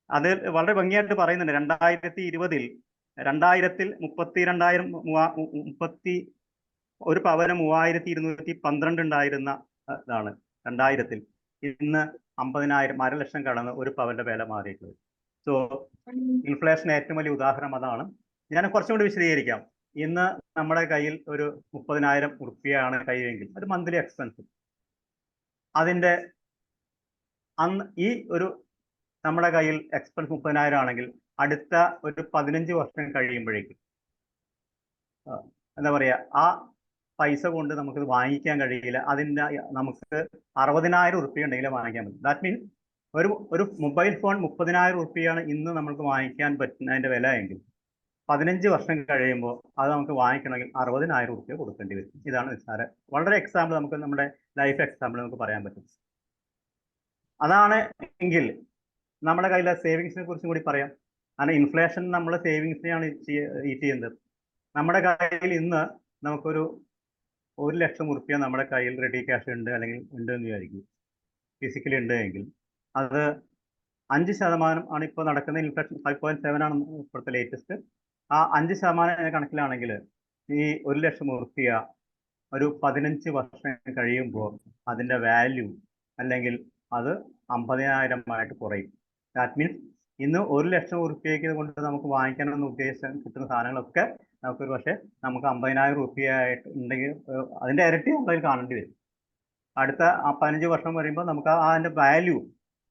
അത് വളരെ ഭംഗിയായിട്ട് പറയുന്നുണ്ട്. 2020 1 പവന് 3212 ഉണ്ടായിരുന്ന ഇതാണ് 2000. ഇന്ന് 50,000 1.5 ലക്ഷം കടന്ന് 1 പവന്റെ വില മാറിയിട്ടുള്ളത്. സോ ഇൻഫ്ലേഷൻ ഏറ്റവും വലിയ ഉദാഹരണം അതാണ്. ഞാൻ കുറച്ചും കൂടി വിശദീകരിക്കാം. ഇന്ന് നമ്മുടെ കയ്യിൽ ഒരു 30,000 ഉറുപ്പികയാണ് കയ്യിലെങ്കിൽ അത് മന്ത്ലി എക്സ്പെൻസ്. അതിന്റെ അന്ന് ഈ ഒരു നമ്മുടെ കയ്യിൽ എക്സ്പെൻസ് 30,000 ആണെങ്കിൽ അടുത്ത ഒരു 15 വർഷം കഴിയുമ്പോഴേക്കും എന്താ പറയാ, ആ പൈസ കൊണ്ട് നമുക്കിത് വാങ്ങിക്കാൻ കഴിയില്ല. അതിൻ്റെ നമുക്ക് 60,000 ഉറുപ്പിക ഉണ്ടെങ്കിലേ വാങ്ങിക്കാൻ പറ്റും. ദാറ്റ് മീൻസ് ഒരു മൊബൈൽ ഫോൺ 30,000 ഉറുപ്പികയാണ് ഇന്ന് നമുക്ക് വാങ്ങിക്കാൻ പറ്റുന്നതിന്റെ വില എങ്കിൽ 15 വർഷം കഴിയുമ്പോൾ അത് നമുക്ക് വാങ്ങിക്കണമെങ്കിൽ 60,000 ഉറുപ്പിക കൊടുക്കേണ്ടി വരും. ഇതാണ് നിസ്സാര വളരെ എക്സാമ്പിൾ നമുക്ക് നമ്മുടെ ലൈഫ് എക്സാമ്പിൾ നമുക്ക് പറയാൻ പറ്റും. അതാണ് എങ്കിൽ നമ്മുടെ കയ്യിലെ സേവിങ്സിനെ കുറിച്ചും കൂടി പറയാം. കാരണം ഇൻഫ്ലേഷൻ നമ്മൾ സേവിങ്സിനെയാണ് ഈറ്റ് ചെയ്യുന്നത്. നമ്മുടെ കയ്യിൽ ഇന്ന് നമുക്കൊരു 1 ലക്ഷം ഉറുപ്പിക നമ്മുടെ കയ്യിൽ റെഡി ക്യാഷ് ഉണ്ട് അല്ലെങ്കിൽ ഉണ്ട് എന്ന് വിചാരിക്കും, ഫിസിക്കലി ഉണ്ട് എങ്കിൽ അത് 5% ആണ് ഇപ്പോൾ നടക്കുന്ന ഇൻഫ്ലേഷൻ. 5.7 ആണ് ഇപ്പോഴത്തെ ലേറ്റസ്റ്റ്. ആ 5% കണക്കിലാണെങ്കിൽ ഈ 1 ലക്ഷം ഉറുപ്പിക ഒരു 15 വർഷം കഴിയുമ്പോൾ അതിൻ്റെ വാല്യൂ അല്ലെങ്കിൽ അത് 50,000 കുറയും. ദാറ്റ് മീൻസ് ഇന്ന് 1 ലക്ഷം ഉറുപ്പികയ്ക്ക് കൊണ്ട് നമുക്ക് വാങ്ങിക്കണമെന്ന് ഉദ്ദേശിച്ച് കിട്ടുന്ന സാധനങ്ങളൊക്കെ നമുക്കൊരു പക്ഷേ നമുക്ക് 50,000 ഉറുപ്പികയായിട്ട് ഉണ്ടെങ്കിൽ അതിൻ്റെ ഇരട്ടി നമ്മളതിൽ കാണേണ്ടി വരും. അടുത്ത 15 വർഷം വരുമ്പോൾ നമുക്ക് അതിൻ്റെ വാല്യൂ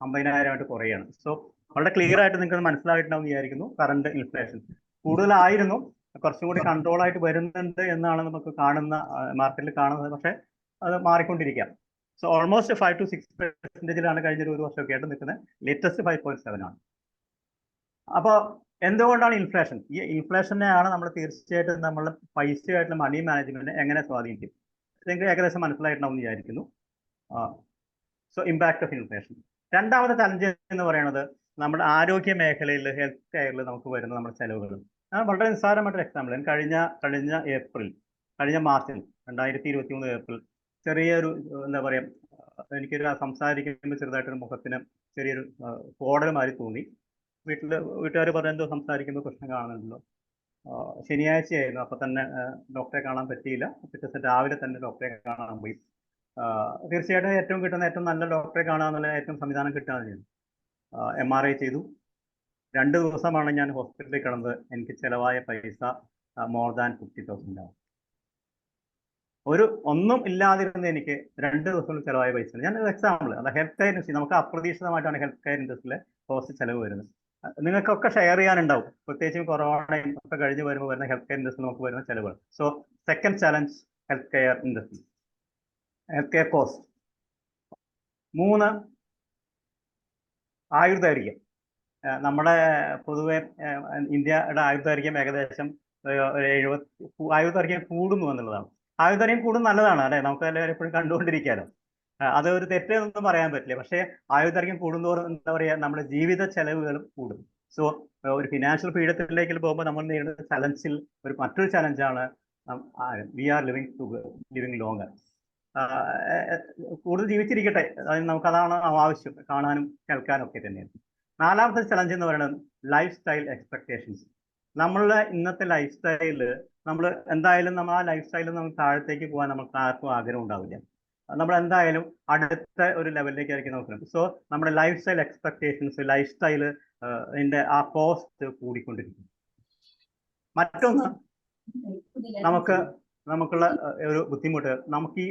50,000 കുറയാണ്. സോ വളരെ ക്ലിയർ ആയിട്ട് നിങ്ങൾക്ക് മനസ്സിലായിട്ടുണ്ടാവും വിചാരിക്കുന്നു. കറണ്ട് ഇൻഫ്ലേഷൻ കൂടുതലായിരുന്നു, കുറച്ചും കൂടി കൺട്രോൾ ആയിട്ട് വരുന്നുണ്ട് എന്നാണ് നമുക്ക് മാർക്കറ്റിൽ കാണുന്നത്. പക്ഷേ അത് മാറിക്കൊണ്ടിരിക്കാം. സോ ഓൾമോസ്റ്റ് 5 to 6% കഴിഞ്ഞ ഒരു വർഷമൊക്കെ ആയിട്ട് നിൽക്കുന്നത്. ലേറ്റസ്റ്റ് 5.7 ആണ്. അപ്പോൾ എന്തുകൊണ്ടാണ് ഇൻഫ്ലേഷൻ? ഈ ഇൻഫ്ലേഷനെയാണ് നമ്മൾ തീർച്ചയായിട്ടും നമ്മൾ പൈസയായിട്ടുള്ള മണി മാനേജ്മെന്റ് എങ്ങനെ സ്വാധീനിക്കും നിങ്ങൾക്ക് ഏകദേശം മനസ്സിലായിട്ടുണ്ടാവും വിചാരിക്കുന്നു. So impact of inflation. രണ്ടാമത്തെ ചലഞ്ച് എന്ന് പറയുന്നത് നമ്മുടെ ആരോഗ്യ മേഖലയിൽ, ഹെൽത്ത് കെയറിൽ നമുക്ക് വരുന്ന നമ്മുടെ ചെലവുകൾ. വളരെ നിസ്സാരമായിട്ടൊരു എക്സാമ്പിൾ. കഴിഞ്ഞ മാർച്ചിൽ 2023 ഏപ്രിൽ ചെറിയൊരു എന്താ പറയുക, എനിക്കൊരു സംസാരിക്കുമ്പോൾ ചെറുതായിട്ടൊരു മുഖത്തിന് ചെറിയൊരു കോടൽ മാതിരി തോന്നി. വീട്ടുകാർ പറഞ്ഞെന്തോ സംസാരിക്കുമ്പോൾ പ്രശ്നം കാണുന്നുണ്ടല്ലോ. ശനിയാഴ്ചയായിരുന്നു. അപ്പോൾ തന്നെ ഡോക്ടറെ കാണാൻ പറ്റിയില്ല. പിറ്റേ ദിവസം രാവിലെ തന്നെ ഡോക്ടറെ കാണാൻ പോയി. തീർച്ചയായിട്ടും ഏറ്റവും നല്ല ഡോക്ടറെ കാണാന്നുള്ള ഏറ്റവും സംവിധാനം കിട്ടാതെ MRI ചെയ്തു. 2 ദിവസമാണ് ഞാൻ ഹോസ്പിറ്റലിൽ കിടന്നത്. എനിക്ക് ചിലവായ പൈസ മോർ ദാൻ 50,000 ആണ്. ഒന്നും ഇല്ലാതിരുന്ന എനിക്ക് 2 ദിവസം ചിലവായ പൈസ. ഞാൻ എക്സാമ്പിൾ, അത് ഹെൽത്ത് കെയർ ഇൻഡസ്ട്രി നമുക്ക് അപ്രതീക്ഷിതമായിട്ടാണ് ഹെൽത്ത് കെയർ ഇൻഡസ്ട്രിയിലെ കോസ്റ്റ് ചിലവ് വരുന്നത്. നിങ്ങൾക്കൊക്കെ ഷെയർ ചെയ്യാനുണ്ടാവും, പ്രത്യേകിച്ചും കൊറോണയും ഒക്കെ കഴിഞ്ഞ് വരുമ്പോൾ വരുന്ന ഹെൽത്ത് കെയർ ഇൻഡസ്ട്രി നമുക്ക് വരുന്ന ചിലവുകൾ. So second challenge health care industry, health care cost. 3 ആയുർദൈർഘ്യം. നമ്മുടെ പൊതുവെ ഇന്ത്യയുടെ ആയുർദൈർഘ്യം ഏകദേശം 70. ആയുർദൈർഘ്യം കൂടുന്നു എന്നുള്ളതാണ്. ആയുർദൈർഘ്യം കൂടും നല്ലതാണ് അല്ലെ, നമുക്ക് എല്ലാവരും എപ്പോഴും കണ്ടുകൊണ്ടിരിക്കാലോ. അത് ഒരു തെറ്റൊന്നും പറയാൻ പറ്റില്ല. പക്ഷേ ആയുർദൈർഘ്യം കൂടുന്തോറും എന്താ പറയുക, നമ്മുടെ ജീവിത ചെലവുകളും കൂടും. സോ ഒരു ഫിനാൻഷ്യൽ ഫ്രീഡത്തിലേക്ക് പോകുമ്പോൾ നമ്മൾ നേരിടുന്ന ചലഞ്ചിൽ മറ്റൊരു ചലഞ്ചാണ് വി ആർ ലിവിങ് ലോങ്ങർ. കൂടുതൽ ജീവിച്ചിരിക്കട്ടെ, നമുക്കതാണ് ആവശ്യം, കാണാനും കേൾക്കാനും ഒക്കെ തന്നെയാണ്. 4ാമത്തെ ചലഞ്ച് എന്ന് പറയുന്നത് ലൈഫ് സ്റ്റൈൽ എക്സ്പെക്ടേഷൻസ്. നമ്മളുടെ ഇന്നത്തെ ലൈഫ് സ്റ്റൈല് നമ്മൾ എന്തായാലും ആ ലൈഫ് സ്റ്റൈലിൽ നമുക്ക് താഴത്തേക്ക് പോകാൻ നമുക്ക് ആർക്കും ആഗ്രഹം ഉണ്ടാവില്ല. നമ്മൾ എന്തായാലും അടുത്ത ഒരു ലെവലിലേക്കായിരിക്കും നോക്കുന്നത്. സോ നമ്മുടെ life style expectations, life style ആ കോസ്റ്റ് കൂടിക്കൊണ്ടിരിക്കും. മറ്റൊന്ന് നമുക്കുള്ള ഒരു ബുദ്ധിമുട്ട്, നമുക്ക് ഈ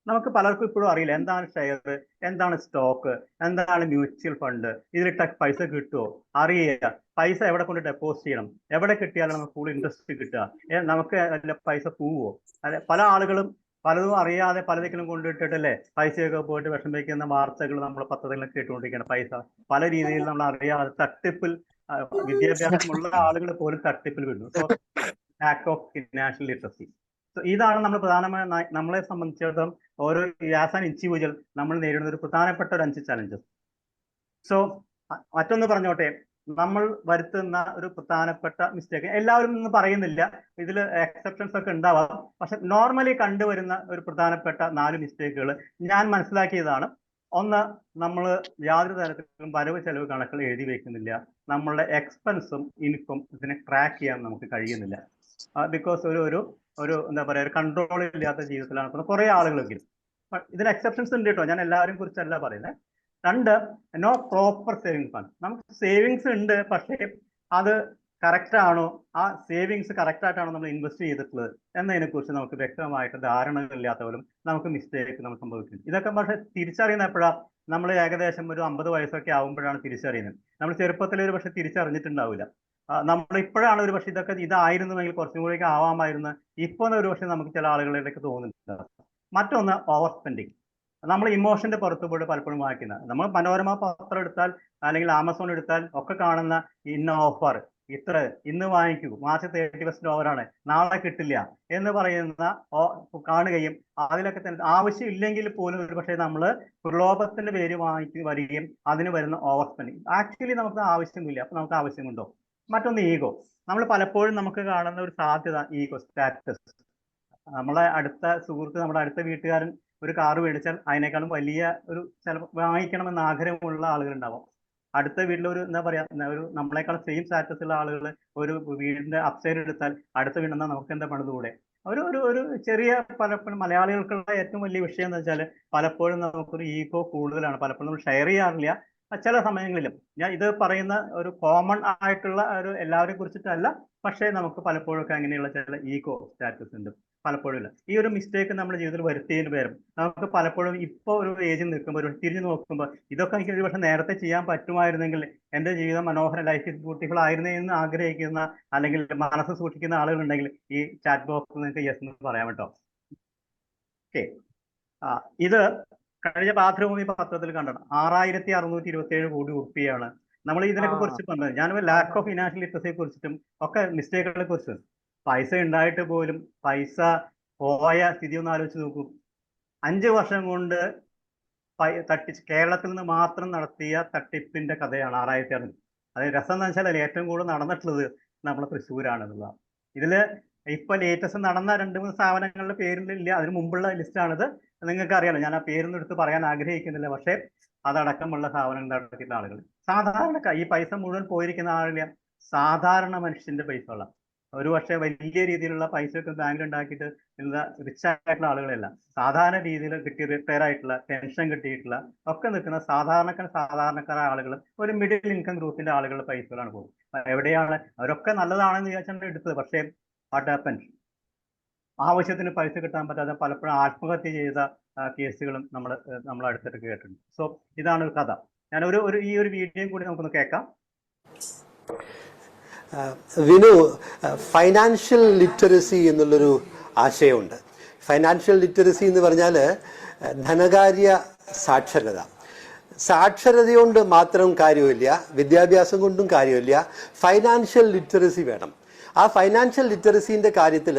നമുക്ക് പലർക്കും ഇപ്പോഴും അറിയില്ല എന്താണ് ഷെയർ, എന്താണ് സ്റ്റോക്ക്, എന്താണ് മ്യൂച്വൽ ഫണ്ട്, ഇതിലിട്ട പൈസ കിട്ടുമോ അറിയുക, പൈസ എവിടെ കൊണ്ട് ഡെപ്പോസിറ്റ് ചെയ്യണം, എവിടെ കിട്ടിയാലും നമുക്ക് കൂടുതൽ ഇൻട്രസ്റ്റ് കിട്ടുക, നമുക്ക് പൈസ പോവോ. അല്ലെ, പല ആളുകളും പലതും അറിയാതെ പലതിലും കൊണ്ടിട്ടിട്ടല്ലേ പൈസയൊക്കെ പോയിട്ട് വിഷമിക്കുന്ന വാർത്തകൾ നമ്മൾ പത്രത്തിലൊക്കെ കേട്ടുകൊണ്ടിരിക്കുകയാണ്. പൈസ പല രീതിയിൽ നമ്മൾ അറിയാതെ തട്ടിപ്പിൽ, വിദ്യാഭ്യാസമുള്ള ആളുകൾ പോലും തട്ടിപ്പിൽ വിടുന്നു. So lack of financial literacy. So ഇതാണ് നമ്മൾ പ്രധാനമായി നമ്മളെ സംബന്ധിച്ചിടത്തോളം ഓരോ ആസ് ആൻ ഇൻഡിവിജ്വൽ നമ്മൾ നേരിടുന്ന ഒരു പ്രധാനപ്പെട്ട ഒരു 5 ചലഞ്ചസ്. സോ മറ്റൊന്ന് പറഞ്ഞോട്ടെ, നമ്മൾ വരുത്തുന്ന ഒരു പ്രധാനപ്പെട്ട മിസ്റ്റേക്ക്, എല്ലാവരും ഒന്നും പറയുന്നില്ല, ഇതിൽ എക്സെപ്ഷൻസ് ഒക്കെ ഉണ്ടാവാം, പക്ഷെ നോർമലി കണ്ടുവരുന്ന ഒരു പ്രധാനപ്പെട്ട 4 മിസ്റ്റേക്കുകൾ ഞാൻ മനസ്സിലാക്കിയതാണ്. ഒന്ന്, നമ്മൾ യാതൊരു തരത്തിലും വരവ് ചെലവ് കണക്കുകൾ എഴുതി വെക്കുന്നില്ല. നമ്മളുടെ എക്സ്പെൻസും ഇൻകം ഇതിനെ ട്രാക്ക് ചെയ്യാൻ നമുക്ക് കഴിയുന്നില്ല. ബിക്കോസ് ഒരു എന്താ പറയുക, ഒരു കൺട്രോൾ ഇല്ലാത്ത ജീവിതത്തിലാണ് കുറേ ആളുകളെങ്കിലും. ഇതിന് എക്സെപ്ഷൻസ് ഉണ്ട് കേട്ടോ, ഞാൻ എല്ലാവരെയും കുറിച്ചല്ല പറയുന്നത്. 2, നോ പ്രോപ്പർ സേവിങ്സ് ഫണ്ട്. നമുക്ക് സേവിങ്സ് ഉണ്ട്, പക്ഷേ അത് കറക്റ്റ് ആണോ, ആ സേവിങ്സ് കറക്റ്റ് ആയിട്ടാണോ നമ്മൾ ഇൻവെസ്റ്റ് ചെയ്തിട്ടുള്ളത് എന്നതിനെ കുറിച്ച് നമുക്ക് വ്യക്തമായിട്ട് ധാരണകളില്ലാത്ത പോലും നമുക്ക് മിസ്റ്റേക്ക് നമുക്ക് സംഭവിക്കുന്നത്. ഇതൊക്കെ പക്ഷേ തിരിച്ചറിയുന്ന എപ്പോഴാണ്, നമ്മൾ ഏകദേശം ഒരു 50 വയസ്സൊക്കെ ആകുമ്പോഴാണ് തിരിച്ചറിയുന്നത്. നമ്മൾ ചെറുപ്പത്തിൽ ഒരു പക്ഷെ തിരിച്ചറിഞ്ഞിട്ടുണ്ടാവില്ല. നമ്മൾ ഇപ്പോഴാണ് ഒരു പക്ഷേ ഇതായിരുന്നുവെങ്കിൽ കുറച്ചും കൂടിയൊക്കെ ആവാമായിരുന്നു ഇപ്പോൾ ഒരു പക്ഷേ നമുക്ക് ചില ആളുകളിലേക്ക് തോന്നുന്നുണ്ട്. മറ്റൊന്ന്, ഓവർ സ്പെൻഡിങ്. നമ്മൾ ഇമോഷന്റെ പുറത്തു പോയിട്ട് പലപ്പോഴും വായിക്കുന്നത്, നമ്മൾ മനോരമ പത്രം എടുത്താൽ അല്ലെങ്കിൽ ആമസോൺ എടുത്താൽ ഒക്കെ കാണുന്ന ഇന്ന ഓഫർ, ഇത്ര ഇന്ന് വാങ്ങിക്കൂ, മാർച്ച് 31 ഓവറാണ്, നാളെ കിട്ടില്ല എന്ന് പറയുന്ന കാണുകയും അതിലൊക്കെ തന്നെ ആവശ്യമില്ലെങ്കിൽ പോലും ഒരു പക്ഷേ നമ്മൾ പ്രലോഭത്തിന്റെ പേര് വരികയും അതിന് വരുന്ന ഓവർ സ്പെൻഡിങ്. ആക്ച്വലി നമുക്ക് ആവശ്യമില്ല, അപ്പൊ നമുക്ക് ആവശ്യമുണ്ടോ? മറ്റൊന്ന്, ഈഗോ. നമ്മൾ പലപ്പോഴും നമുക്ക് കാണുന്ന ഒരു സാധ്യത ഈഗോ, സ്റ്റാറ്റസ്. നമ്മളെ അടുത്ത സുഹൃത്ത്, നമ്മുടെ അടുത്ത വീട്ടുകാരൻ ഒരു കാറ് മേടിച്ചാൽ അതിനേക്കാളും വലിയ ഒരു ചിലപ്പോൾ വാങ്ങിക്കണമെന്ന് ആഗ്രഹമുള്ള ആളുകളുണ്ടാവും. അടുത്ത വീട്ടിൽ ഒരു എന്താ പറയാ, ഒരു നമ്മളെക്കാൾ സെയിം സ്റ്റാറ്റസ് ഉള്ള ആളുകൾ ഒരു വീടിന്റെ അപ്സൈഡ് എടുത്താൽ അടുത്ത വീടെന്നാൽ നമുക്ക് എന്താ പണിതുകൂടെ? ഒരു ചെറിയ പലപ്പോഴും മലയാളികൾക്കുള്ള ഏറ്റവും വലിയ വിഷയം എന്ന് വെച്ചാൽ പലപ്പോഴും നമുക്കൊരു ഈഗോ കൂടുതലാണ്. പലപ്പോഴും നമ്മൾ ഷെയർ ചെയ്യാറില്ല. ചില സമയങ്ങളിലും ഞാൻ ഇത് പറയുന്ന ഒരു കോമൺ ആയിട്ടുള്ള ഒരു എല്ലാവരെയും കുറിച്ചിട്ടല്ല, പക്ഷേ നമുക്ക് പലപ്പോഴൊക്കെ അങ്ങനെയുള്ള ചില ഈഗോ സ്റ്റാറ്റസ് ഉണ്ട്, പലപ്പോഴും ഇല്ല. ഈ ഒരു മിസ്റ്റേക്ക് നമ്മുടെ ജീവിതത്തിൽ വരുത്തിയതിന് പേരും നമുക്ക് പലപ്പോഴും ഇപ്പോൾ ഒരു ഏജിൽ നിൽക്കുമ്പോൾ ഒരു തിരിഞ്ഞു നോക്കുമ്പോൾ ഇതൊക്കെ എനിക്ക് ഒരു പക്ഷേ നേരത്തെ ചെയ്യാൻ പറ്റുമായിരുന്നെങ്കിൽ എൻ്റെ ജീവിതം മനോഹര ലൈഫ് ബ്യൂട്ടിഫുൾ ആയിരുന്നെന്ന് ആഗ്രഹിക്കുന്ന അല്ലെങ്കിൽ മനസ്സ് സൂക്ഷിക്കുന്ന ആളുകളുണ്ടെങ്കിൽ ഈ ചാറ്റ് ബോക്സ് നിങ്ങൾക്ക് യെസ് എന്ന് പറയാൻ കേട്ടോ. ഓക്കെ, ഇത് കഴിഞ്ഞ മാതൃഭൂമി പത്രത്തിൽ കണ്ടതാണ്. 6627 കോടി ഉറുപ്പികയാണ് നമ്മൾ ഇതിനൊക്കെ കുറിച്ച് പറഞ്ഞത്. ഞാൻ ലാക്ക് ഓഫ് ഫിനാൻഷ്യൽ ലിറ്ററസിയെ കുറിച്ചിട്ടും ഒക്കെ മിസ്റ്റേക്കുകളെ കുറിച്ചും, പൈസ ഉണ്ടായിട്ട് പോലും പൈസ പോയ സ്ഥിതി ഒന്ന് ആലോചിച്ച് നോക്കൂ. 5 വർഷം കൊണ്ട് കേരളത്തിൽ നിന്ന് മാത്രം നടത്തിയ തട്ടിപ്പിന്റെ കഥയാണ് 6600. അത് രസം എന്ന് വെച്ചാൽ ഏറ്റവും കൂടുതൽ നടന്നിട്ടുള്ളത് നമ്മളെ തൃശ്ശൂരാണെന്നുള്ളതാണ്. ഇതില് ഇപ്പൊ ലേറ്റസ്റ്റ് നടന്ന 2-3 സ്ഥാപനങ്ങളുടെ പേരിലില്ല, അതിന് മുമ്പുള്ള ലിസ്റ്റാണിത്. നിങ്ങൾക്ക് അറിയാലോ, ഞാൻ ആ പേരൊന്നും എടുത്ത് പറയാൻ ആഗ്രഹിക്കുന്നില്ല, പക്ഷേ അതടക്കമുള്ള സ്ഥാപനങ്ങൾ നടത്തിയിട്ടുള്ള ആളുകൾ, സാധാരണ ഈ പൈസ മുഴുവൻ പോയിരിക്കുന്ന ആളില്ല, സാധാരണ മനുഷ്യന്റെ പൈസ ഉള്ള ഒരു പക്ഷേ വലിയ രീതിയിലുള്ള പൈസ ഒക്കെ ബാങ്കിൽ ഉണ്ടാക്കിയിട്ട് റിച്ച് ആയിട്ടുള്ള ആളുകളല്ല, സാധാരണ രീതിയിൽ കിട്ടിയ റിട്ടയർ ആയിട്ടുള്ള പെൻഷൻ കിട്ടിയിട്ടുള്ള ഒക്കെ നിൽക്കുന്ന സാധാരണക്കാരായ ആളുകൾ, ഒരു മിഡിൽ ഇൻകം ഗ്രൂപ്പിന്റെ ആളുകളുടെ പൈസകളാണ് പോകും. എവിടെയാണ് അവരൊക്കെ നല്ലതാണെന്ന് വിചാരിച്ചാണ് എടുത്തത്, പക്ഷേ വാട്ട് ഹാപ്പൻ, ആവശ്യത്തിന് പൈസ കിട്ടാൻ പറ്റാതെ പലപ്പോഴും ആത്മഹത്യ ചെയ്ത കേസുകളും നമ്മൾ അടുത്തിട്ട് കേട്ടിട്ടുണ്ട്. സോ ഇതാണ് ഒരു കഥ. ഞാൻ ഈ ഒരു വീഡിയോയും കൂടി നമുക്കൊന്ന് കേൾക്കാം. വിനു, ഫൈനാൻഷ്യൽ ലിറ്ററസി എന്നുള്ളൊരു ആശയമുണ്ട്. ഫൈനാൻഷ്യൽ ലിറ്ററസി എന്ന് പറഞ്ഞാൽ ധനകാര്യ സാക്ഷരത. സാക്ഷരതകൊണ്ട് മാത്രം കാര്യമില്ല, വിദ്യാഭ്യാസം കൊണ്ടും കാര്യമില്ല, ഫൈനാൻഷ്യൽ ലിറ്ററസി വേണം. ആ ഫൈനാൻഷ്യൽ ലിറ്ററസിൻ്റെ കാര്യത്തിൽ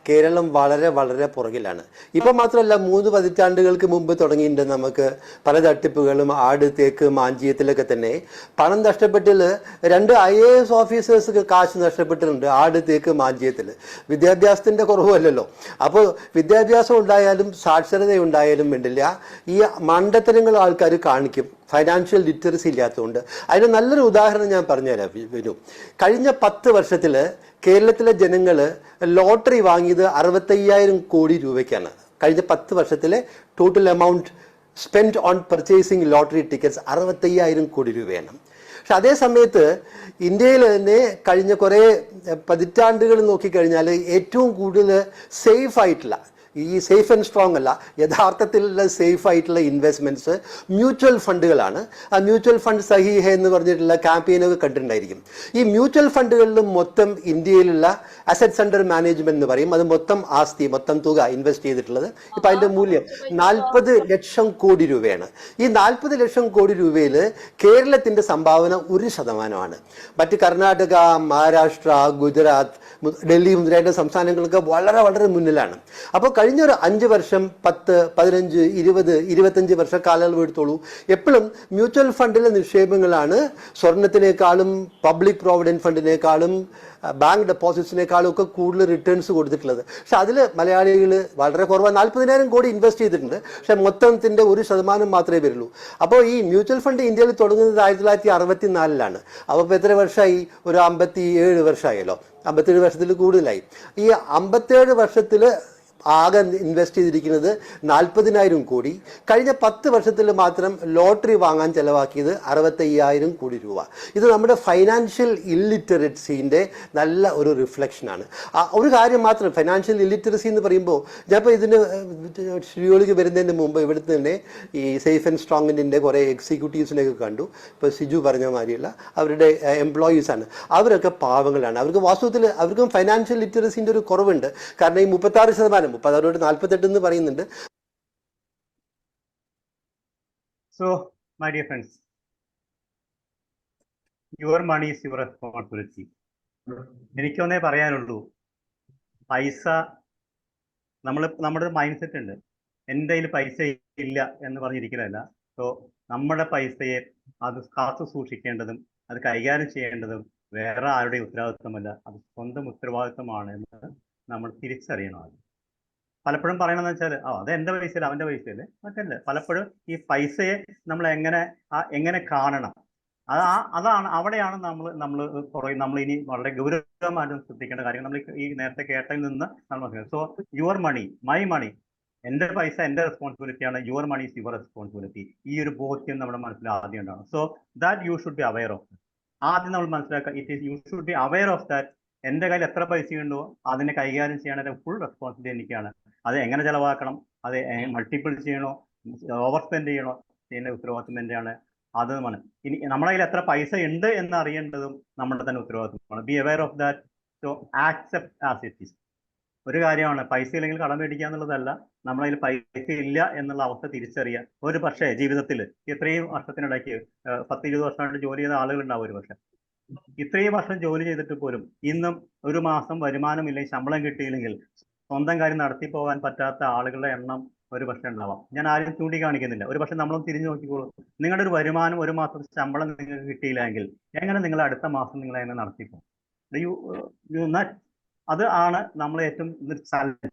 കേരളം വളരെ വളരെ പുറകിലാണ്. ഇപ്പം മാത്രമല്ല, 3 പതിറ്റാണ്ടുകൾക്ക് മുമ്പ് തുടങ്ങിയിട്ടുണ്ട് നമുക്ക് പല തട്ടിപ്പുകളും. ആട്, തേക്ക്, മാഞ്ചിയത്തിലൊക്കെ തന്നെ പണം നഷ്ടപ്പെട്ടിൽ 2 IAS ഓഫീസേഴ്സ് കാശ് നഷ്ടപ്പെട്ടിട്ടുണ്ട്. ആട്, തേക്ക്, മാഞ്ചിയത്തിൽ. വിദ്യാഭ്യാസത്തിൻ്റെ കുറവല്ലല്ലോ. അപ്പോൾ വിദ്യാഭ്യാസം ഉണ്ടായാലും സാക്ഷരത ഉണ്ടായാലും വേണ്ടില്ല, ഈ മണ്ടത്തരങ്ങൾ ആൾക്കാർ കാണിക്കും ഫൈനാൻഷ്യൽ ലിറ്ററസി ഇല്ലാത്തതുകൊണ്ട്. അതിന് നല്ലൊരു ഉദാഹരണം ഞാൻ പറഞ്ഞുതരാം വിനു. കഴിഞ്ഞ 10 വർഷത്തിൽ കേരളത്തിലെ ജനങ്ങൾ ലോട്ടറി വാങ്ങിയത് 65,000 കോടി രൂപയ്ക്കാണ്. കഴിഞ്ഞ 10 വർഷത്തിലെ total amount spend on purchasing lottery tickets 65,000 കോടി രൂപയാണ്. പക്ഷെ അതേ സമയത്ത് ഇന്ത്യയിൽ തന്നെ കഴിഞ്ഞ കുറേ പതിറ്റാണ്ടുകൾ നോക്കിക്കഴിഞ്ഞാൽ ഏറ്റവും കൂടുതൽ സേഫ് ആയിട്ടുള്ള, ഈ സേഫ് ആൻഡ് സ്ട്രോങ് അല്ല, യഥാർത്ഥത്തിലുള്ള സേഫ് ആയിട്ടുള്ള ഇൻവെസ്റ്റ്മെൻറ്റ്സ് മ്യൂച്വൽ ഫണ്ടുകളാണ്. ആ മ്യൂച്വൽ ഫണ്ട് സഹീഹ എന്ന് പറഞ്ഞിട്ടുള്ള ക്യാമ്പയിനൊക്കെ കണ്ടിട്ടുണ്ടായിരിക്കും. ഈ മ്യൂച്വൽ ഫണ്ടുകളിലും മൊത്തം ഇന്ത്യയിലുള്ള അസറ്റ്സ് അണ്ടർ മാനേജ്മെന്റ് എന്ന് പറയും, അത് മൊത്തം ആസ്തി, മൊത്തം തുക ഇൻവെസ്റ്റ് ചെയ്തിട്ടുള്ളത് ഇപ്പം അതിൻ്റെ മൂല്യം 40 ലക്ഷം കോടി രൂപയാണ്. ഈ 40 ലക്ഷം കോടി രൂപയിൽ കേരളത്തിൻ്റെ സംഭാവന 1%. മറ്റ് കർണാടക, മഹാരാഷ്ട്ര, ഗുജറാത്ത്, ഡൽഹി മുതലായ സംസ്ഥാനങ്ങളൊക്കെ വളരെ വളരെ മുന്നിലാണ്. അപ്പോൾ കഴിഞ്ഞൊരു 5 വർഷം 10, 15, 20, 25 വർഷ കാലയളവ് എടുത്തോളൂ. എപ്പോഴും മ്യൂച്വൽ ഫണ്ടിലെ നിക്ഷേപങ്ങളാണ് സ്വർണത്തിനേക്കാളും പബ്ലിക് പ്രോവിഡന്റ് ഫണ്ടിനേക്കാളും ബാങ്ക് ഡെപ്പോസിറ്റ്സിനേക്കാളും ഒക്കെ കൂടുതൽ റിട്ടേൺസ് കൊടുത്തിട്ടുള്ളത്. പക്ഷെ അതിൽ മലയാളികൾ വളരെ കുറവാണ്. 40,000 കോടി ഇൻവെസ്റ്റ് ചെയ്തിട്ടുണ്ട്. പക്ഷെ മൊത്തത്തിൻ്റെ 1% മാത്രമേ വരുള്ളൂ. അപ്പോൾ ഈ മ്യൂച്വൽ ഫണ്ട് ഇന്ത്യയിൽ തുടങ്ങുന്നത് 1964 അപ്പോൾ ഇപ്പോൾ എത്ര വർഷമായി? ഒരു 57 വർഷമായല്ലോ. 57 വർഷത്തിൽ കൂടുതലായി. ഈ 57 വർഷത്തിൽ ആകെ ഇൻവെസ്റ്റ് ചെയ്തിരിക്കുന്നത് 40,000 കോടി. കഴിഞ്ഞ 10 വർഷത്തിൽ മാത്രം ലോട്ടറി വാങ്ങാൻ ചെലവാക്കിയത് 65,000 കോടി രൂപ. ഇത് നമ്മുടെ ഫൈനാൻഷ്യൽ ഇല്ലിറ്ററസീൻ്റെ നല്ല ഒരു റിഫ്ലക്ഷനാണ്. ഒരു കാര്യം മാത്രം, ഫൈനാൻഷ്യൽ ഇല്ലിറ്ററസി എന്ന് പറയുമ്പോൾ ഞാനിപ്പോൾ ഇതിന് സ്റ്റുഡിയോയിലേക്ക് വരുന്നതിന് മുമ്പ് ഇവിടുത്തെ തന്നെ ഈ സേഫ് ആൻഡ് സ്ട്രോങ്ങിൻ്റെ കുറേ എക്സിക്യൂട്ടീവ്സിനെയൊക്കെ കണ്ടു. ഇപ്പോൾ സിജു പറഞ്ഞ മാതിരിയുള്ള അവരുടെ എംപ്ലോയീസാണ്. അവരൊക്കെ പാവങ്ങളാണ്. അവർക്ക് വാസ്തവത്തിൽ അവർക്കും ഫൈനാൻഷ്യൽ ലിറ്ററസീൻ്റെ ഒരു കുറവുണ്ട്. കാരണം ഈ 36%, 48 എന്ന് പറയുന്നുണ്ട്. So, my dear friends, your money is your responsibility. എനിക്കൊന്നേ പറയാനുള്ളൂ, പൈസ നമ്മുടെ മൈൻഡ് സെറ്റ് ഉണ്ട്. എൻ്റെ കയ്യിൽ പൈസ ഇല്ല എന്ന് പറഞ്ഞിരിക്കലല്ല. സോ നമ്മുടെ പൈസയെ അത് കാത്തു സൂക്ഷിക്കേണ്ടതും അത് കൈകാര്യം ചെയ്യേണ്ടതും വേറെ ആരുടെ ഉത്തരവാദിത്വമല്ല, അത് സ്വന്തം ഉത്തരവാദിത്വമാണ് എന്ന് നമ്മൾ തിരിച്ചറിയണം. പലപ്പോഴും പറയണമെന്ന് വെച്ചാൽ അത് എൻ്റെ പൈസയില്ല, അവൻ്റെ പൈസയില്ല, മറ്റല്ലേ. പലപ്പോഴും ഈ പൈസയെ നമ്മൾ എങ്ങനെ കാണണം, അതാണ് അവിടെയാണ് നമ്മൾ ഇനി വളരെ ഗൗരവമായിട്ടും ശ്രദ്ധിക്കേണ്ട കാര്യം. നമ്മൾ ഈ നേരത്തെ കേട്ടതിൽ നിന്ന് നമ്മൾ മനസ്സിലാക്കുക. So your money, my money, എൻ്റെ പൈസ എൻ്റെ റെസ്പോൺസിബിലിറ്റിയാണ്. Your money is your responsibility. ഈ ഒരു ബോധ്യം നമ്മുടെ മനസ്സിൽ ആദ്യം ഉണ്ടാവണം. So that you should be aware of. ആദ്യം നമ്മൾ മനസ്സിലാക്കുക, you should be aware of that. എൻ്റെ കയ്യിൽ എത്ര പൈസയുണ്ടോ അതിനെ കൈകാര്യം ചെയ്യാനുള്ള ഫുൾ റെസ്പോൺസിബിലിറ്റി എനിക്കാണ്. അത് എങ്ങനെ ചെലവാക്കണം, അത് മൾട്ടിപ്പിൾ ചെയ്യണോ, ഓവർ സ്പെൻഡ് ചെയ്യണോ, ചെയ്യുന്ന ഉത്തരവാദിത്വം എൻ്റെയാണ്. അത് ഇനി നമ്മുടെ കയ്യിൽ എത്ര പൈസ ഉണ്ട് എന്ന് അറിയേണ്ടതും നമ്മുടെ തന്നെ ഉത്തരവാദിത്വമാണ്. B aware of that. So accept as it is. ഒരു കാര്യമാണ്, പൈസ ഇല്ലെങ്കിൽ കടം മേടിക്കുക എന്നുള്ളതല്ല, നമ്മുടെ കയ്യിൽ പൈസ ഇല്ല എന്നുള്ള അവസ്ഥ തിരിച്ചറിയുക. ഒരു പക്ഷേ ജീവിതത്തിൽ ഇത്രയും വർഷത്തിനിടയ്ക്ക് 10-20 വർഷമായിട്ട് ജോലി ചെയ്ത ആളുകളുണ്ടാവും. ഒരു പക്ഷേ ഇത്രയും വർഷം ജോലി ചെയ്തിട്ട് പോലും ഇന്നും ഒരു മാസം വരുമാനമില്ലെങ്കിൽ, ശമ്പളം കിട്ടിയില്ലെങ്കിൽ സ്വന്തം കാര്യം നടത്തി പോകാൻ പറ്റാത്ത ആളുകളുടെ എണ്ണം ഒരു പക്ഷേ ഉണ്ടാവാം. ഞാൻ ആരും ചൂണ്ടിക്കാണിക്കുന്നില്ല. ഒരു പക്ഷെ നമ്മളും തിരിഞ്ഞു നോക്കിക്കോളൂ. നിങ്ങളുടെ ഒരു വരുമാനം, ഒരു മാസത്തെ ശമ്പളം നിങ്ങൾക്ക് കിട്ടിയില്ലെങ്കിൽ എങ്ങനെ നിങ്ങൾ അടുത്ത മാസം നിങ്ങൾ എങ്ങനെ നടത്തിപ്പോ? അത് ആണ് നമ്മൾ ഏറ്റവും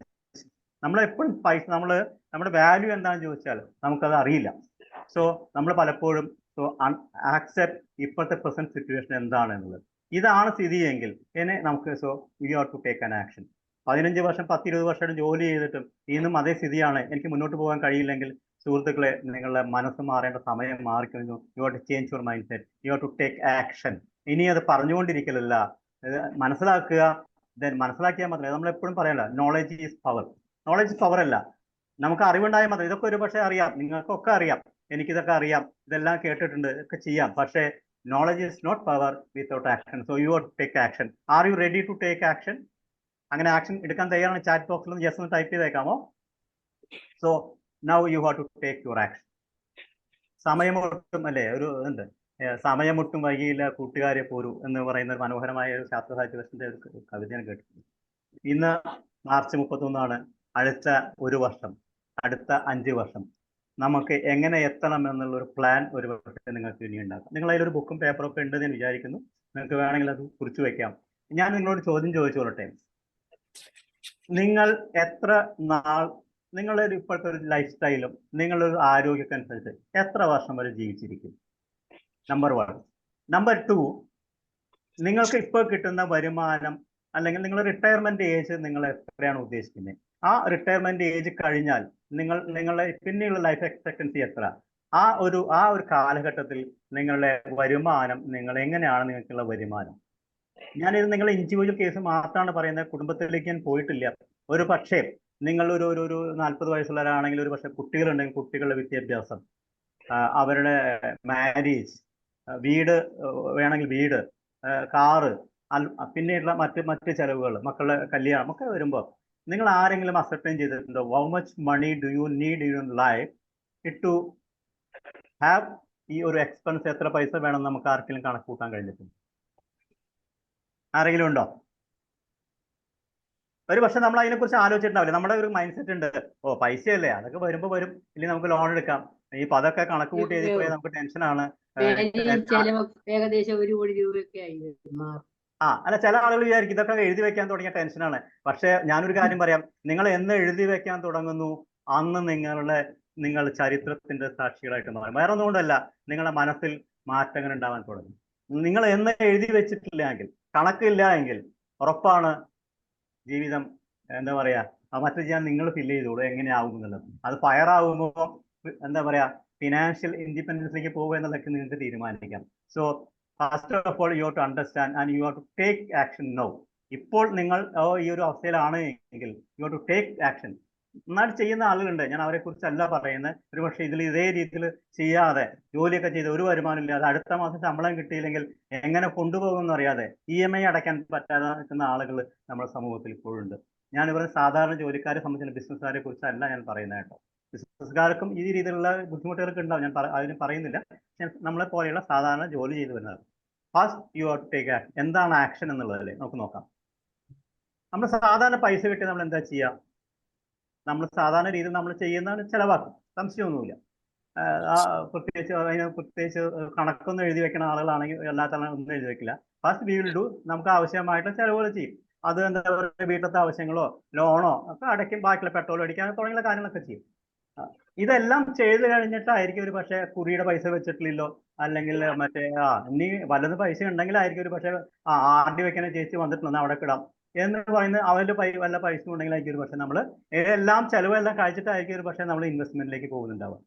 നമ്മളെപ്പോഴും പൈസ നമ്മുടെ വാല്യൂ എന്താണെന്ന് ചോദിച്ചാൽ നമുക്കത് അറിയില്ല. സോ നമ്മൾ പലപ്പോഴും ആക്സെപ്റ്റ് ഇപ്പോഴത്തെ പ്രസന്റ് സിറ്റുവേഷൻ എന്താണെന്നുള്ളത്. ഇതാണ് സ്ഥിതിയെങ്കിൽ നമുക്ക് you have to take an action. 15 വർഷം 10-20 വർഷമായിട്ട് ജോലി ചെയ്തിട്ടും ഇന്നും അതേ സ്ഥിതിയാണ്, എനിക്ക് മുന്നോട്ട് പോകാൻ കഴിയില്ലെങ്കിൽ, സുഹൃത്തുക്കളെ, നിങ്ങളുടെ മനസ്സ് മാറേണ്ട സമയം മാറിക്കഴിഞ്ഞു. You have to change your mind set. You have to take action. ഇനി അത് പറഞ്ഞുകൊണ്ടിരിക്കലല്ല, മനസ്സിലാക്കുക. മനസ്സിലാക്കിയാൽ മാത്രമേ, നമ്മളെപ്പോഴും പറയല്ല, knowledge is power. Knowledge power അല്ല, നമുക്ക് അറിവുണ്ടായാൽ മാത്രം. ഇതൊക്കെ ഒരു പക്ഷേ അറിയാം, നിങ്ങൾക്കൊക്കെ അറിയാം, എനിക്കിതൊക്കെ അറിയാം, ഇതെല്ലാം കേട്ടിട്ടുണ്ട്, ഒക്കെ ചെയ്യാം. പക്ഷേ knowledge is not power without action. So you have to take action. Are you ready to take action? അങ്ങനെ ആക്ഷൻ എടുക്കാൻ തയ്യാറാണ്? ചാറ്റ് ബോക്സിൽ ജസ്റ്റ് ഒന്ന് ടൈപ്പ് ചെയ്തേക്കാമോ? So now you have to take your action. സമയമൊട്ടും അല്ലേ, ഒരു ഇതുണ്ട്, സമയമൊട്ടും വൈകിയില്ല കൂട്ടുകാരെ പോരൂ എന്ന് പറയുന്ന ഒരു മനോഹരമായ ഒരു ശാസ്ത്ര സാഹിത്യത്തിന്റെ ഒരു കവിതയാണ് കേട്ടിട്ടുണ്ട്. ഇന്ന് മാർച്ച് 31 അടുത്ത ഒരു വർഷം, അടുത്ത 5 വർഷം നമുക്ക് എങ്ങനെ എത്തണം എന്നുള്ള ഒരു പ്ലാൻ ഒരു പക്ഷേ നിങ്ങൾക്ക് ഇനി ഉണ്ടാക്കാം. നിങ്ങൾ അതിലൊരു ബുക്കും പേപ്പറും ഒക്കെ ഉണ്ടെന്ന് ഞാൻ വിചാരിക്കുന്നു. നിങ്ങൾക്ക് വേണമെങ്കിൽ അത് കുറിച്ച് വയ്ക്കാം. ഞാൻ നിങ്ങളോട് ചോദ്യം ചോദിച്ചോളട്ടെ. നിങ്ങൾ എത്ര നാൾ, നിങ്ങളുടെ ഇപ്പോഴത്തെ ഒരു ലൈഫ് സ്റ്റൈലും നിങ്ങളൊരു ആരോഗ്യമനുസരിച്ച് എത്ര വർഷം വരെ ജീവിച്ചിരിക്കും? നമ്പർ 1. നമ്പർ 2, നിങ്ങൾക്ക് ഇപ്പോൾ കിട്ടുന്ന വരുമാനം അല്ലെങ്കിൽ നിങ്ങളുടെ റിട്ടയർമെന്റ് ഏജ് നിങ്ങൾ എത്രയാണ് ഉദ്ദേശിക്കുന്നത്? ആ റിട്ടയർമെന്റ് ഏജ് കഴിഞ്ഞാൽ നിങ്ങളുടെ പിന്നെയുള്ള ലൈഫ് എക്സ്പെക്ടൻസി എത്ര? ആ ഒരു കാലഘട്ടത്തിൽ നിങ്ങളുടെ വരുമാനം, നിങ്ങൾ എങ്ങനെയാണ് നിങ്ങൾക്കുള്ള വരുമാനം? ഞാനിത് നിങ്ങളുടെ ഇൻഡിവിജ്വൽ കേസ് മാത്രമാണ് പറയുന്നത്, കുടുംബത്തിലേക്ക് ഞാൻ പോയിട്ടില്ല. ഒരു പക്ഷേ നിങ്ങൾ ഒരു 40 വയസ്സുള്ളവരാണെങ്കിൽ, ഒരു പക്ഷേ കുട്ടികളുണ്ടെങ്കിൽ കുട്ടികളുടെ വിദ്യാഭ്യാസം, അവരുടെ മാരേജ്, വീട് വേണമെങ്കിൽ വീട്, കാറ്, പിന്നെയുള്ള മറ്റ് ചെലവുകൾ, മക്കളുടെ കല്യാണം ഒക്കെ വരുമ്പോൾ നിങ്ങൾ ആരെങ്കിലും അസർട്ടൈൻ ചെയ്തിട്ടുണ്ടോ? How much money do you need in life to have ഈ ഒരു എക്സ്പെൻസ്? എത്ര പൈസ വേണം നമുക്ക് ആർക്കെങ്കിലും കണക്ക് കൂട്ടാൻ കഴിഞ്ഞിട്ടുണ്ട്? ആരെങ്കിലും ഉണ്ടോ? ഒരു പക്ഷെ നമ്മൾ അതിനെക്കുറിച്ച് ആലോചിച്ചിട്ടുണ്ടാവില്ല. നമ്മുടെ ഒരു മൈൻഡ് സെറ്റ് ഉണ്ട്, ഓ പൈസയല്ലേ അതൊക്കെ വരുമ്പോൾ വരും, ഇല്ലെങ്കിൽ നമുക്ക് ലോൺ എടുക്കാം. ഇപ്പൊ അതൊക്കെ കണക്ക് കൂട്ടി എഴുതി പോയാൽ നമുക്ക് ടെൻഷനാണ്. ഏകദേശം 1 കോടി രൂപയൊക്കെ ആയി മാറും. അല്ല, ചില ആളുകൾ വിചാരിക്കും ഇതൊക്കെ എഴുതി വെക്കാൻ തുടങ്ങിയ ടെൻഷനാണ്. പക്ഷെ ഞാനൊരു കാര്യം പറയാം, നിങ്ങൾ എന്ന് എഴുതി വെക്കാൻ തുടങ്ങുന്നു അന്ന് നിങ്ങൾ ചരിത്രത്തിന്റെ സാക്ഷികളായിട്ട് മാറും. വേറെ ഒന്നുകൊണ്ടല്ല, നിങ്ങളുടെ മനസ്സിൽ മാറ്റങ്ങൾ ഉണ്ടാവാൻ തുടങ്ങും. നിങ്ങൾ എന്ന് എഴുതി വെച്ചിട്ടില്ല എങ്കിൽ, കണക്കില്ല എങ്കിൽ ഉറപ്പാണ് ജീവിതം എന്താ പറയാ മറ്റു ചെയ്യാൻ നിങ്ങൾ ഫില്ല് ചെയ്തോളൂ എങ്ങനെയാവും എന്നുള്ളത്. അത് ഫയറാവുമ്പോൾ എന്താ പറയാ ഫിനാൻഷ്യൽ ഇൻഡിപെൻഡൻസിലേക്ക് പോകുക എന്നുള്ളതൊക്കെ നിങ്ങൾക്ക് തീരുമാനിക്കാം. So first of all you have to understand and you have to take action now. ഇപ്പോൾ നിങ്ങൾ ഈ ഒരു അവസ്ഥയിലാണ് എങ്കിൽ you have to take action. നന്നായിട്ട് ചെയ്യുന്ന ആളുകളുണ്ട്, ഞാൻ അവരെ കുറിച്ചല്ല പറയുന്നത്. ഒരു പക്ഷേ ഇതേ രീതിയിൽ ചെയ്യാതെ ജോലിയൊക്കെ ചെയ്ത് ഒരു വരുമാനം ഇല്ലാതെ അടുത്ത മാസം ശമ്പളം കിട്ടിയില്ലെങ്കിൽ എങ്ങനെ കൊണ്ടുപോകുമെന്ന് അറിയാതെ EMI അടയ്ക്കാൻ പറ്റാതെ നിൽക്കുന്ന ആളുകൾ നമ്മുടെ സമൂഹത്തിൽ ഇപ്പോഴുണ്ട്. ഞാൻ ഇവരെ സാധാരണ ജോലിക്കാരെ സംബന്ധിച്ച ബിസിനസ്സുകാരെ കുറിച്ചല്ല ഞാൻ പറയുന്നത് കേട്ടോ. ബിസിനസ്സുകാർക്കും ഈ രീതിയിലുള്ള ബുദ്ധിമുട്ടുകളൊക്കെ ഉണ്ടാവും, ഞാൻ അതിന് പറയുന്നില്ല. നമ്മളെ പോലെയുള്ള സാധാരണ ജോലി ചെയ്തു വരുന്നത്. First you have to take action. എന്താണ് ആക്ഷൻ എന്നുള്ളതല്ലേ നമുക്ക് നോക്കാം. നമ്മൾ സാധാരണ പൈസ കിട്ടി നമ്മൾ എന്താ ചെയ്യുക? നമ്മൾ സാധാരണ രീതിയിൽ നമ്മൾ ചെയ്യുന്നതാണ് ചിലവാക്കും, സംശയമൊന്നുമില്ല. പ്രത്യേകിച്ച് കണക്കൊന്നും എഴുതി വെക്കുന്ന ആളുകളാണെങ്കിൽ അല്ലാത്ത ഒന്നും എഴുതി വെക്കില്ല. ഫസ്റ്റ് വി വിൽ ഡു, നമുക്ക് ആവശ്യമായിട്ടുള്ള ചിലവുകൾ ചെയ്യും. അത് എന്താ പറയുക, വീട്ടിലത്തെ ആവശ്യങ്ങളോ ലോണോ ഒക്കെ അടയ്ക്കും, ബാക്കിയുള്ള പെട്രോൾ അടിക്കാൻ തുടങ്ങിയ കാര്യങ്ങളൊക്കെ ചെയ്യും. ഇതെല്ലാം ചെയ്ത് കഴിഞ്ഞിട്ടായിരിക്കും ഒരു പക്ഷേ കുറിയുടെ പൈസ വെച്ചിട്ടില്ലല്ലോ, അല്ലെങ്കിൽ മറ്റേ ഇനി വല്ലത് പൈസ ഉണ്ടെങ്കിലായിരിക്കും ഒരു പക്ഷേ RD വെക്കുന്ന ചേച്ചി വന്നിട്ടുണ്ടെന്ന് അവിടെ കിടാം എന്ന് പറയുന്നത് അവരുടെ വല്ല പൈസ ഉണ്ടെങ്കിലായിരിക്കും ഒരു പക്ഷേ നമ്മൾ എല്ലാം ചെലവെല്ലാം കഴിച്ചിട്ടായിരിക്കും ഒരു പക്ഷേ നമ്മൾ ഇൻവെസ്റ്റ്മെന്റിലേക്ക് പോകുന്നുണ്ടാവുക,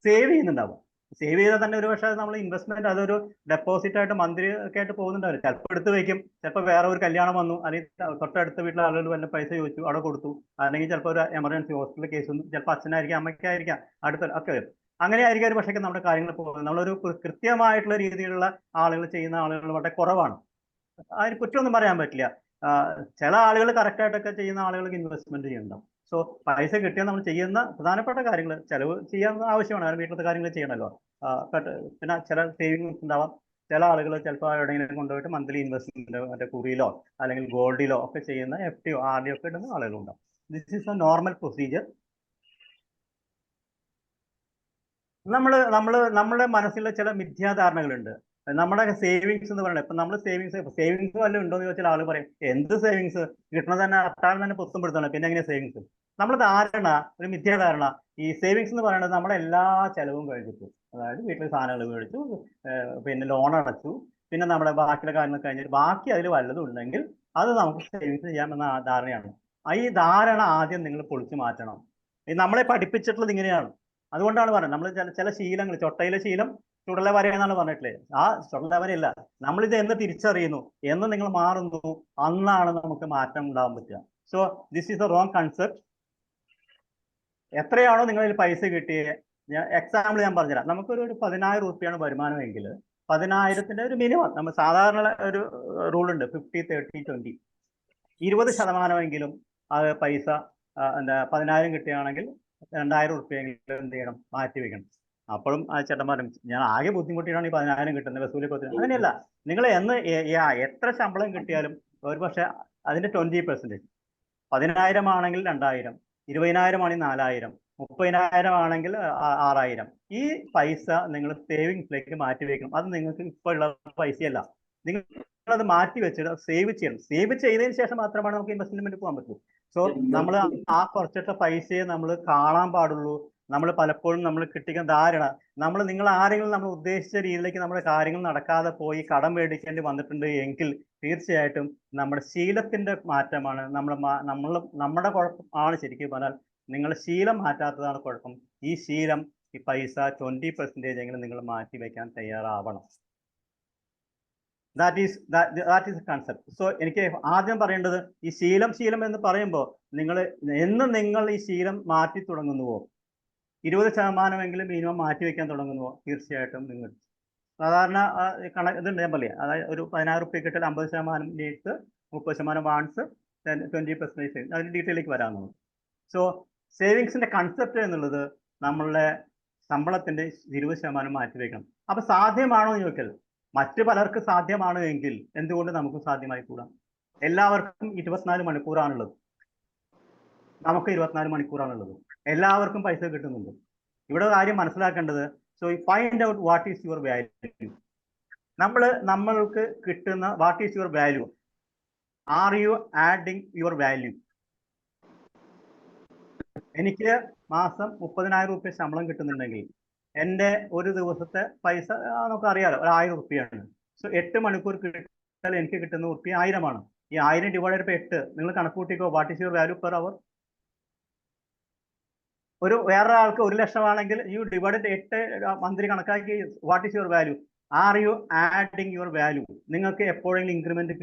സേവ് ചെയ്യുന്നുണ്ടാവുക. സേവ് ചെയ്താൽ തന്നെ ഒരു പക്ഷേ നമ്മൾ ഇൻവെസ്റ്റ്മെന്റ് അതൊരു ഡെപ്പോസിറ്റ് ആയിട്ട് മന്ത്ലി ഒക്കെ ആയിട്ട് പോകുന്നുണ്ടാവില്ല. ചിലപ്പോൾ എടുത്ത് വയ്ക്കും, ചിലപ്പോൾ വേറെ ഒരു കല്യാണം വന്നു, അല്ലെങ്കിൽ തൊട്ടടുത്ത വീട്ടിലെ ആളുകൾ വല്ല പൈസ ചോദിച്ചു അവിടെ കൊടുത്തു, അല്ലെങ്കിൽ ചിലപ്പോൾ ഒരു എമർജൻസി ഹോസ്പിറ്റൽ കേസ് ഒന്നും ചിലപ്പോൾ അച്ഛനായിരിക്കാം അമ്മയ്ക്കായിരിക്കാം അടുത്ത ഒക്കെ വരും. അങ്ങനെ ആയിരിക്കും ഒരു പക്ഷേ നമ്മുടെ കാര്യങ്ങൾ പോകുന്നത്. നമ്മളൊരു കൃത്യമായിട്ടുള്ള രീതിയിലുള്ള ആളുകൾ ചെയ്യുന്ന ആളുകൾ വളരെ കുറവാണ്. അതിന് കുറ്റമൊന്നും പറയാൻ പറ്റില്ല. ചില ആളുകൾ കറക്റ്റായിട്ടൊക്കെ ചെയ്യുന്ന ആളുകൾക്ക് ഇൻവെസ്റ്റ്മെന്റ് ചെയ്യണ്ടാവും. സോ പൈസ കിട്ടിയാൽ നമ്മൾ ചെയ്യുന്ന പ്രധാനപ്പെട്ട കാര്യങ്ങൾ ചിലവ് ചെയ്യാൻ ആവശ്യമാണ്, കാരണം വീട്ടിലത്തെ കാര്യങ്ങൾ ചെയ്യണമല്ലോ. പിന്നെ ചില സേവിങ്സ് ഉണ്ടാവാം. ചില ആളുകൾ ചിലപ്പോൾ എവിടെയെങ്കിലും കൊണ്ടുപോയിട്ട് മന്ത്ലി ഇൻവെസ്റ്റ്മെന്റ് മറ്റേ കുറിയിലോ അല്ലെങ്കിൽ ഗോൾഡിലോ ഒക്കെ ചെയ്യുന്ന FD RD ഒക്കെ ഇടുന്ന ആളുകളുണ്ടാവും. This is a normal procedure. നമ്മുടെ മനസ്സിലെ ചില മിഥ്യാധാരണകളുണ്ട്. നമ്മുടെ സേവിങ്സ് എന്ന് പറയുന്നത്, ഇപ്പൊ നമ്മൾ സേവിങ്സ് വല്ലതും ഉണ്ടോ എന്ന് ചോദിച്ചാൽ ആൾ പറയും എന്ത് സേവിങ്സ്, കിട്ടണത് തന്നെ അത്താഴം തന്നെ പുസ്തകപ്പെടുത്തണം, പിന്നെ എങ്ങനെ സേവിങ്സ്? നമ്മുടെ ധാരണ, ഒരു മിഥ്യാധാരണ, ഈ സേവിങ്സ് എന്ന് പറയുന്നത് നമ്മുടെ എല്ലാ ചെലവും കഴിച്ചിട്ടു, അതായത് വീട്ടിൽ സാധനങ്ങൾ മേടിച്ചു, പിന്നെ ലോൺ അടച്ചു, പിന്നെ നമ്മുടെ ബാക്കിയുള്ള കാര്യങ്ങൾ കഴിഞ്ഞിട്ട് ബാക്കി അതിൽ വല്ലതും ഉണ്ടെങ്കിൽ അത് നമുക്ക് സേവിങ്സ് ചെയ്യാമെന്ന ധാരണയാണ്. ഈ ധാരണ ആദ്യം നിങ്ങൾ പൊളിച്ചു മാറ്റണം. നമ്മളെ പഠിപ്പിച്ചിട്ടുള്ളത് ഇങ്ങനെയാണ്. അതുകൊണ്ടാണ് പറയുന്നത് നമ്മൾ ചില ശീലങ്ങൾ, ചൊട്ടയിലെ ശീലം ചുടല വര എന്നാണ് പറഞ്ഞിട്ടില്ലേ? ആ ചുടല വരയല്ല, നമ്മളിത് എന്ന് തിരിച്ചറിയുന്നു, എന്ന് നിങ്ങൾ മാറുന്നു, അന്നാണ് നമുക്ക് മാറ്റം ഉണ്ടാകാൻ പറ്റുക. So this is A wrong concept. എത്രയാണോ നിങ്ങളിൽ പൈസ കിട്ടിയത്, എക്സാമ്പിൾ ഞാൻ പറഞ്ഞുതരാം. നമുക്കൊരു 10,000 രൂപയാണ് വരുമാനമെങ്കിൽ 10,000ന്റെ ഒരു മിനിമം, നമ്മൾ സാധാരണ ഒരു റൂളുണ്ട് 50, 30, 20. 20% അത് പൈസ എന്താ 10,000 കിട്ടുകയാണെങ്കിൽ 2,000 രൂപയെങ്കിലും എന്ത് ചെയ്യണം, മാറ്റി വെക്കണം. അപ്പോഴും ആ ചേട്ടൻ പറഞ്ഞു ഞാൻ ആകെ ബുദ്ധിമുട്ടിയാണ് ഈ 10,000 കിട്ടുന്നത്, വസൂലി കൊടുത്തത്. അങ്ങനെയല്ല, നിങ്ങൾ എത്ര ശമ്പളം കിട്ടിയാലും ഒരു പക്ഷെ അതിന്റെ 20%, 10,000 ആണെങ്കിൽ 2,000, 20,000 ആണെങ്കിൽ 4,000, 30,000 ആണെങ്കിൽ 6,000. ഈ പൈസ നിങ്ങൾ സേവിങ്സിലേക്ക് മാറ്റി വെക്കണം. അത് നിങ്ങൾക്ക് ഇപ്പോൾ ഉള്ള പൈസയല്ല, നിങ്ങൾ അത് മാറ്റി വെച്ചിട്ട് സേവ് ചെയ്യണം. സേവ് ചെയ്തതിന് ശേഷം മാത്രമാണ് നമുക്ക് ഇൻവെസ്റ്റ്മെന്റ് പോകാൻ പറ്റൂ. സോ നമ്മൾ ആ കുറച്ചിട്ട പൈസയെ നമ്മൾ കാണാൻ പാടുള്ളൂ. നമ്മൾ പലപ്പോഴും നമ്മൾ കിട്ടിക്കുന്ന ധാരണ, നിങ്ങൾ ആരെങ്കിലും നമ്മൾ ഉദ്ദേശിച്ച രീതിയിലേക്ക് നമ്മുടെ കാര്യങ്ങൾ നടക്കാതെ പോയി കടം മേടിക്കേണ്ടി വന്നിട്ടുണ്ട് എങ്കിൽ തീർച്ചയായിട്ടും നമ്മുടെ ശീലത്തിന്റെ മാറ്റമാണ്. നമ്മുടെ കുഴപ്പമാണ്. ശരിക്കും പറഞ്ഞാൽ നിങ്ങൾ ശീലം മാറ്റാത്തതാണ് കുഴപ്പം. ഈ ശീലം, ഈ പൈസ 20% എങ്കിലും നിങ്ങൾ മാറ്റി വെക്കാൻ തയ്യാറാവണം. That is concept. സോ എനിക്ക് ആദ്യം പറയേണ്ടത്, ഈ ശീലം എന്ന് പറയുമ്പോൾ നിങ്ങൾ ഈ ശീലം മാറ്റി തുടങ്ങുന്നുവോ, 20% മിനിമം മാറ്റി വെക്കാൻ തുടങ്ങുന്നുവോ, തീർച്ചയായിട്ടും നിങ്ങൾ സാധാരണ ഇതുണ്ട് ഞാൻ പറയാം. അതായത് ഒരു 10,000 രൂപ കിട്ടിയാൽ 50% നീഡ്സ്, 30% വാൺസ്, 20% അതിന് ഡീറ്റെയിലേക്ക് വരാമെന്നുള്ളത്. സോ സേവിങ്സിന്റെ കൺസെപ്റ്റ് എന്നുള്ളത് നമ്മളുടെ ശമ്പളത്തിന്റെ 20% മാറ്റി വെക്കണം. അപ്പൊ സാധ്യമാണോ എന്ന് ചോദിക്കൽ, മറ്റു പലർക്ക് സാധ്യമാണ് എങ്കിൽ എന്തുകൊണ്ട് നമുക്ക് സാധ്യമായി കൂടാ? എല്ലാവർക്കും 24 മണിക്കൂറാണുള്ളത്. നമുക്ക് 24 മണിക്കൂറാണുള്ളത്. എല്ലാവർക്കും പൈസ കിട്ടുന്നുണ്ട്. ഇവിടെ കാര്യം മനസ്സിലാക്കേണ്ടത്, so find out what is your value. നമ്മൾക്ക് കിട്ടുന്ന what is your value. Are you adding your value? എനിക്ക് മാസം 30,000 രൂപ ശമ്പളം കിട്ടുന്നുണ്ടെങ്കിൽ എൻ്റെ ഒരു ദിവസത്തെ പൈസ നമുക്ക് അറിയാലോ, 1000 രൂപയാണ്. സോ 8 മണിക്കൂർ കിട്ടിയാൽ എനിക്ക് കിട്ടുന്ന റുപ്യ 1000 ആണ്. ഈ 1000 ഡിവൈഡഡ് ബൈ 8 നിങ്ങൾ കണക്കൂട്ടിക്കോ. What is your value per hour? വേറൊരാൾക്ക് 1,00,000 ആണെങ്കിൽ യു ഡിവൈഡഡ് 8 മന്ത്ലി കണക്കാക്കി what is your value? Are you adding your value? നിങ്ങൾക്ക് എപ്പോഴെങ്കിലും ഇൻക്രിമെന്റ്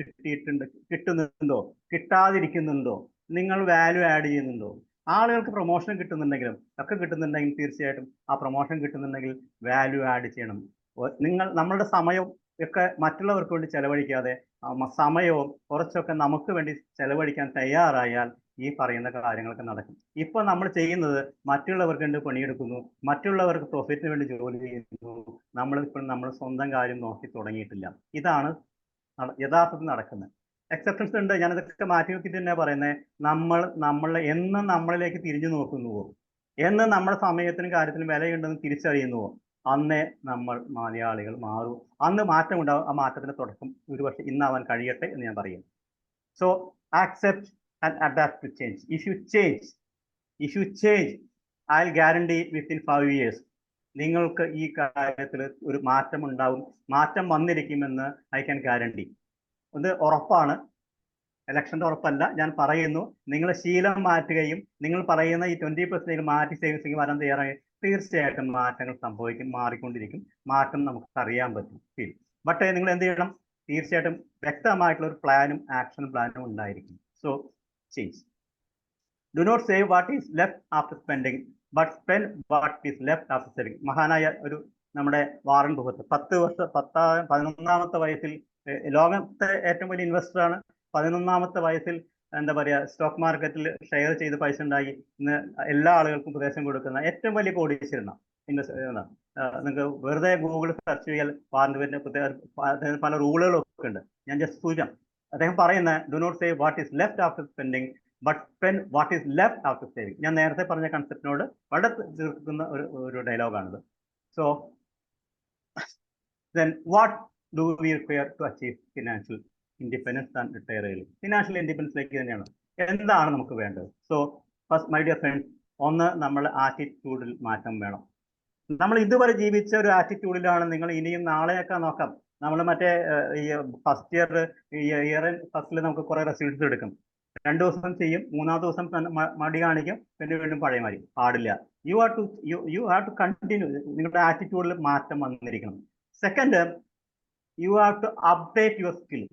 കിട്ടുന്നുണ്ടോ? കിട്ടാതിരിക്കുന്നുണ്ടോ? നിങ്ങൾ വാല്യൂ ആഡ് ചെയ്യുന്നുണ്ടോ? ആളുകൾക്ക് പ്രൊമോഷൻ കിട്ടുന്നുണ്ടെങ്കിലും ഒക്കെ കിട്ടുന്നുണ്ടെങ്കിൽ തീർച്ചയായിട്ടും ആ പ്രൊമോഷൻ കിട്ടുന്നുണ്ടെങ്കിൽ വാല്യൂ ആഡ് ചെയ്യണം. നമ്മളുടെ സമയം ഒക്കെ മറ്റുള്ളവർക്ക് വേണ്ടി ചെലവഴിക്കാതെ സമയവും കുറച്ചൊക്കെ നമുക്ക് വേണ്ടി ചെലവഴിക്കാൻ തയ്യാറായാൽ ഈ പറയുന്ന കാര്യങ്ങളൊക്കെ നടക്കും. ഇപ്പൊ നമ്മൾ ചെയ്യുന്നത് മറ്റുള്ളവർക്ക് വേണ്ടി പണിയെടുക്കുന്നു, മറ്റുള്ളവർക്ക് പ്രോഫിറ്റിന് വേണ്ടി ജോലി ചെയ്യുന്നു. നമ്മൾ സ്വന്തം കാര്യം നോക്കി തുടങ്ങിയിട്ടില്ല. ഇതാണ് യഥാർത്ഥത്തിൽ നടക്കുന്നത്. എക്സെപ്ഷൻസ് ഉണ്ട്, ഞാനിതൊക്കെ മാറ്റി നോക്കിയിട്ട് തന്നെ പറയുന്നത്. എന്ന് നമ്മളിലേക്ക് തിരിഞ്ഞു നോക്കുന്നുവോ, എന്ന് നമ്മുടെ സമയത്തിനും കാര്യത്തിനും വിലയുണ്ടെന്ന് തിരിച്ചറിയുന്നുവോ, അന്നേ നമ്മൾ മലയാളികൾ മാറും. അന്ന് മാറ്റം ഉണ്ടാവും. ആ മാറ്റത്തിന്റെ തുടക്കം ഒരുപക്ഷെ ഇന്നാവാൻ കഴിയട്ടെ എന്ന് ഞാൻ പറയും. So accept and adapt to change. If you change, I'll guarantee within 5 years നിങ്ങൾക്ക് ഈ കാര്യത്തിൽ ഒരു മാറ്റം ഉണ്ടാവും. മാറ്റം വന്നിരിക്കുമെന്ന് ഐ ക്യാൻ ഗ്യാരണ്ടി. ഇത് ഉറപ്പാണ്, ഇലക്ഷൻ്റെ ഉറപ്പല്ല. ഞാൻ പറയുന്നു, നിങ്ങൾ ശീലം മാറ്റുകയും നിങ്ങൾ പറയുന്ന ഈ 20% മാറ്റി സേവിങ്സ് വരാൻ തയ്യാറായി തീർച്ചയായിട്ടും മാറ്റങ്ങൾ സംഭവിക്കും, മാറിക്കൊണ്ടിരിക്കും. മാറ്റം നമുക്ക് അറിയാൻ പറ്റും. ബട്ട് നിങ്ങൾ എന്ത് ചെയ്യണം? തീർച്ചയായിട്ടും വ്യക്തമായിട്ടുള്ള ഒരു പ്ലാനും ആക്ഷൻ പ്ലാനും ഉണ്ടായിരിക്കും. So change. Do not save what is left after spending, but spend what is left after saving. മഹാനായ ഒരു നമ്മുടെ വാറൻ ബഫറ്റ് 11ാമത്തെ വയസ്സിൽ ലോകത്തെ ഏറ്റവും വലിയ ഇൻവെസ്റ്റർ ആണ്. 11ാമത്തെ വയസ്സിൽ എന്താ പറയുക, സ്റ്റോക്ക് മാർക്കറ്റിൽ ഷെയർ ചെയ്ത് പൈസ ഉണ്ടായി ഇന്ന് എല്ലാ ആളുകൾക്കും ഉപദേശം കൊടുക്കുന്ന ഏറ്റവും വലിയ കോടീശ്വരനാണ്. നിങ്ങൾക്ക് വെറുതെ ഗൂഗിൾ സെർച്ച് ചെയ്യാൻ വാറൻ ബഫറ്റിന്റെ പല റൂളുകളൊക്കെ ഉണ്ട്. ഞാൻ ജസ്റ്റ് സൂചന അദ്ദേഹം പറയുന്ന do not save what is left after spending but spend what is left after saving. ഞാൻ നേരത്തെ പറഞ്ഞ കൺസെപ്റ്റിനോട് വളരെ തീർക്കുന്ന ഒരു ഡയലോഗാണിത്. So then what do we require to achieve financial independence and retire early? Financial ഇൻഡിപെൻഡൻസിലേക്ക് തന്നെയാണ്. എന്താണ് നമുക്ക് വേണ്ടത്? So first my dear friends, ഒന്ന് നമ്മൾ ആറ്റിറ്റ്യൂഡിൽ മാറ്റം വേണം. നമ്മൾ ഇതുവരെ ജീവിച്ച ഒരു ആറ്റിറ്റ്യൂഡിലാണ് നിങ്ങൾ ഇനിയും നാളെയൊക്കെ നോക്കാം. നമ്മൾ മറ്റേ ഈ ഫസ്റ്റ് ഇയർ ഫസ്റ്റിൽ നമുക്ക് കുറെ റിസൾട്ട്സ് എടുക്കും. 2 ദിവസം ചെയ്യും, 3-ാമത്തെ ദിവസം മടി കാണിക്കും, പിന്നെ വീണ്ടും പഴയ മാതിരി. പാടില്ല. You have to continue. നിങ്ങളുടെ ആറ്റിറ്റ്യൂഡിൽ മാറ്റം വന്നിരിക്കണം. Second, you have to update your skill.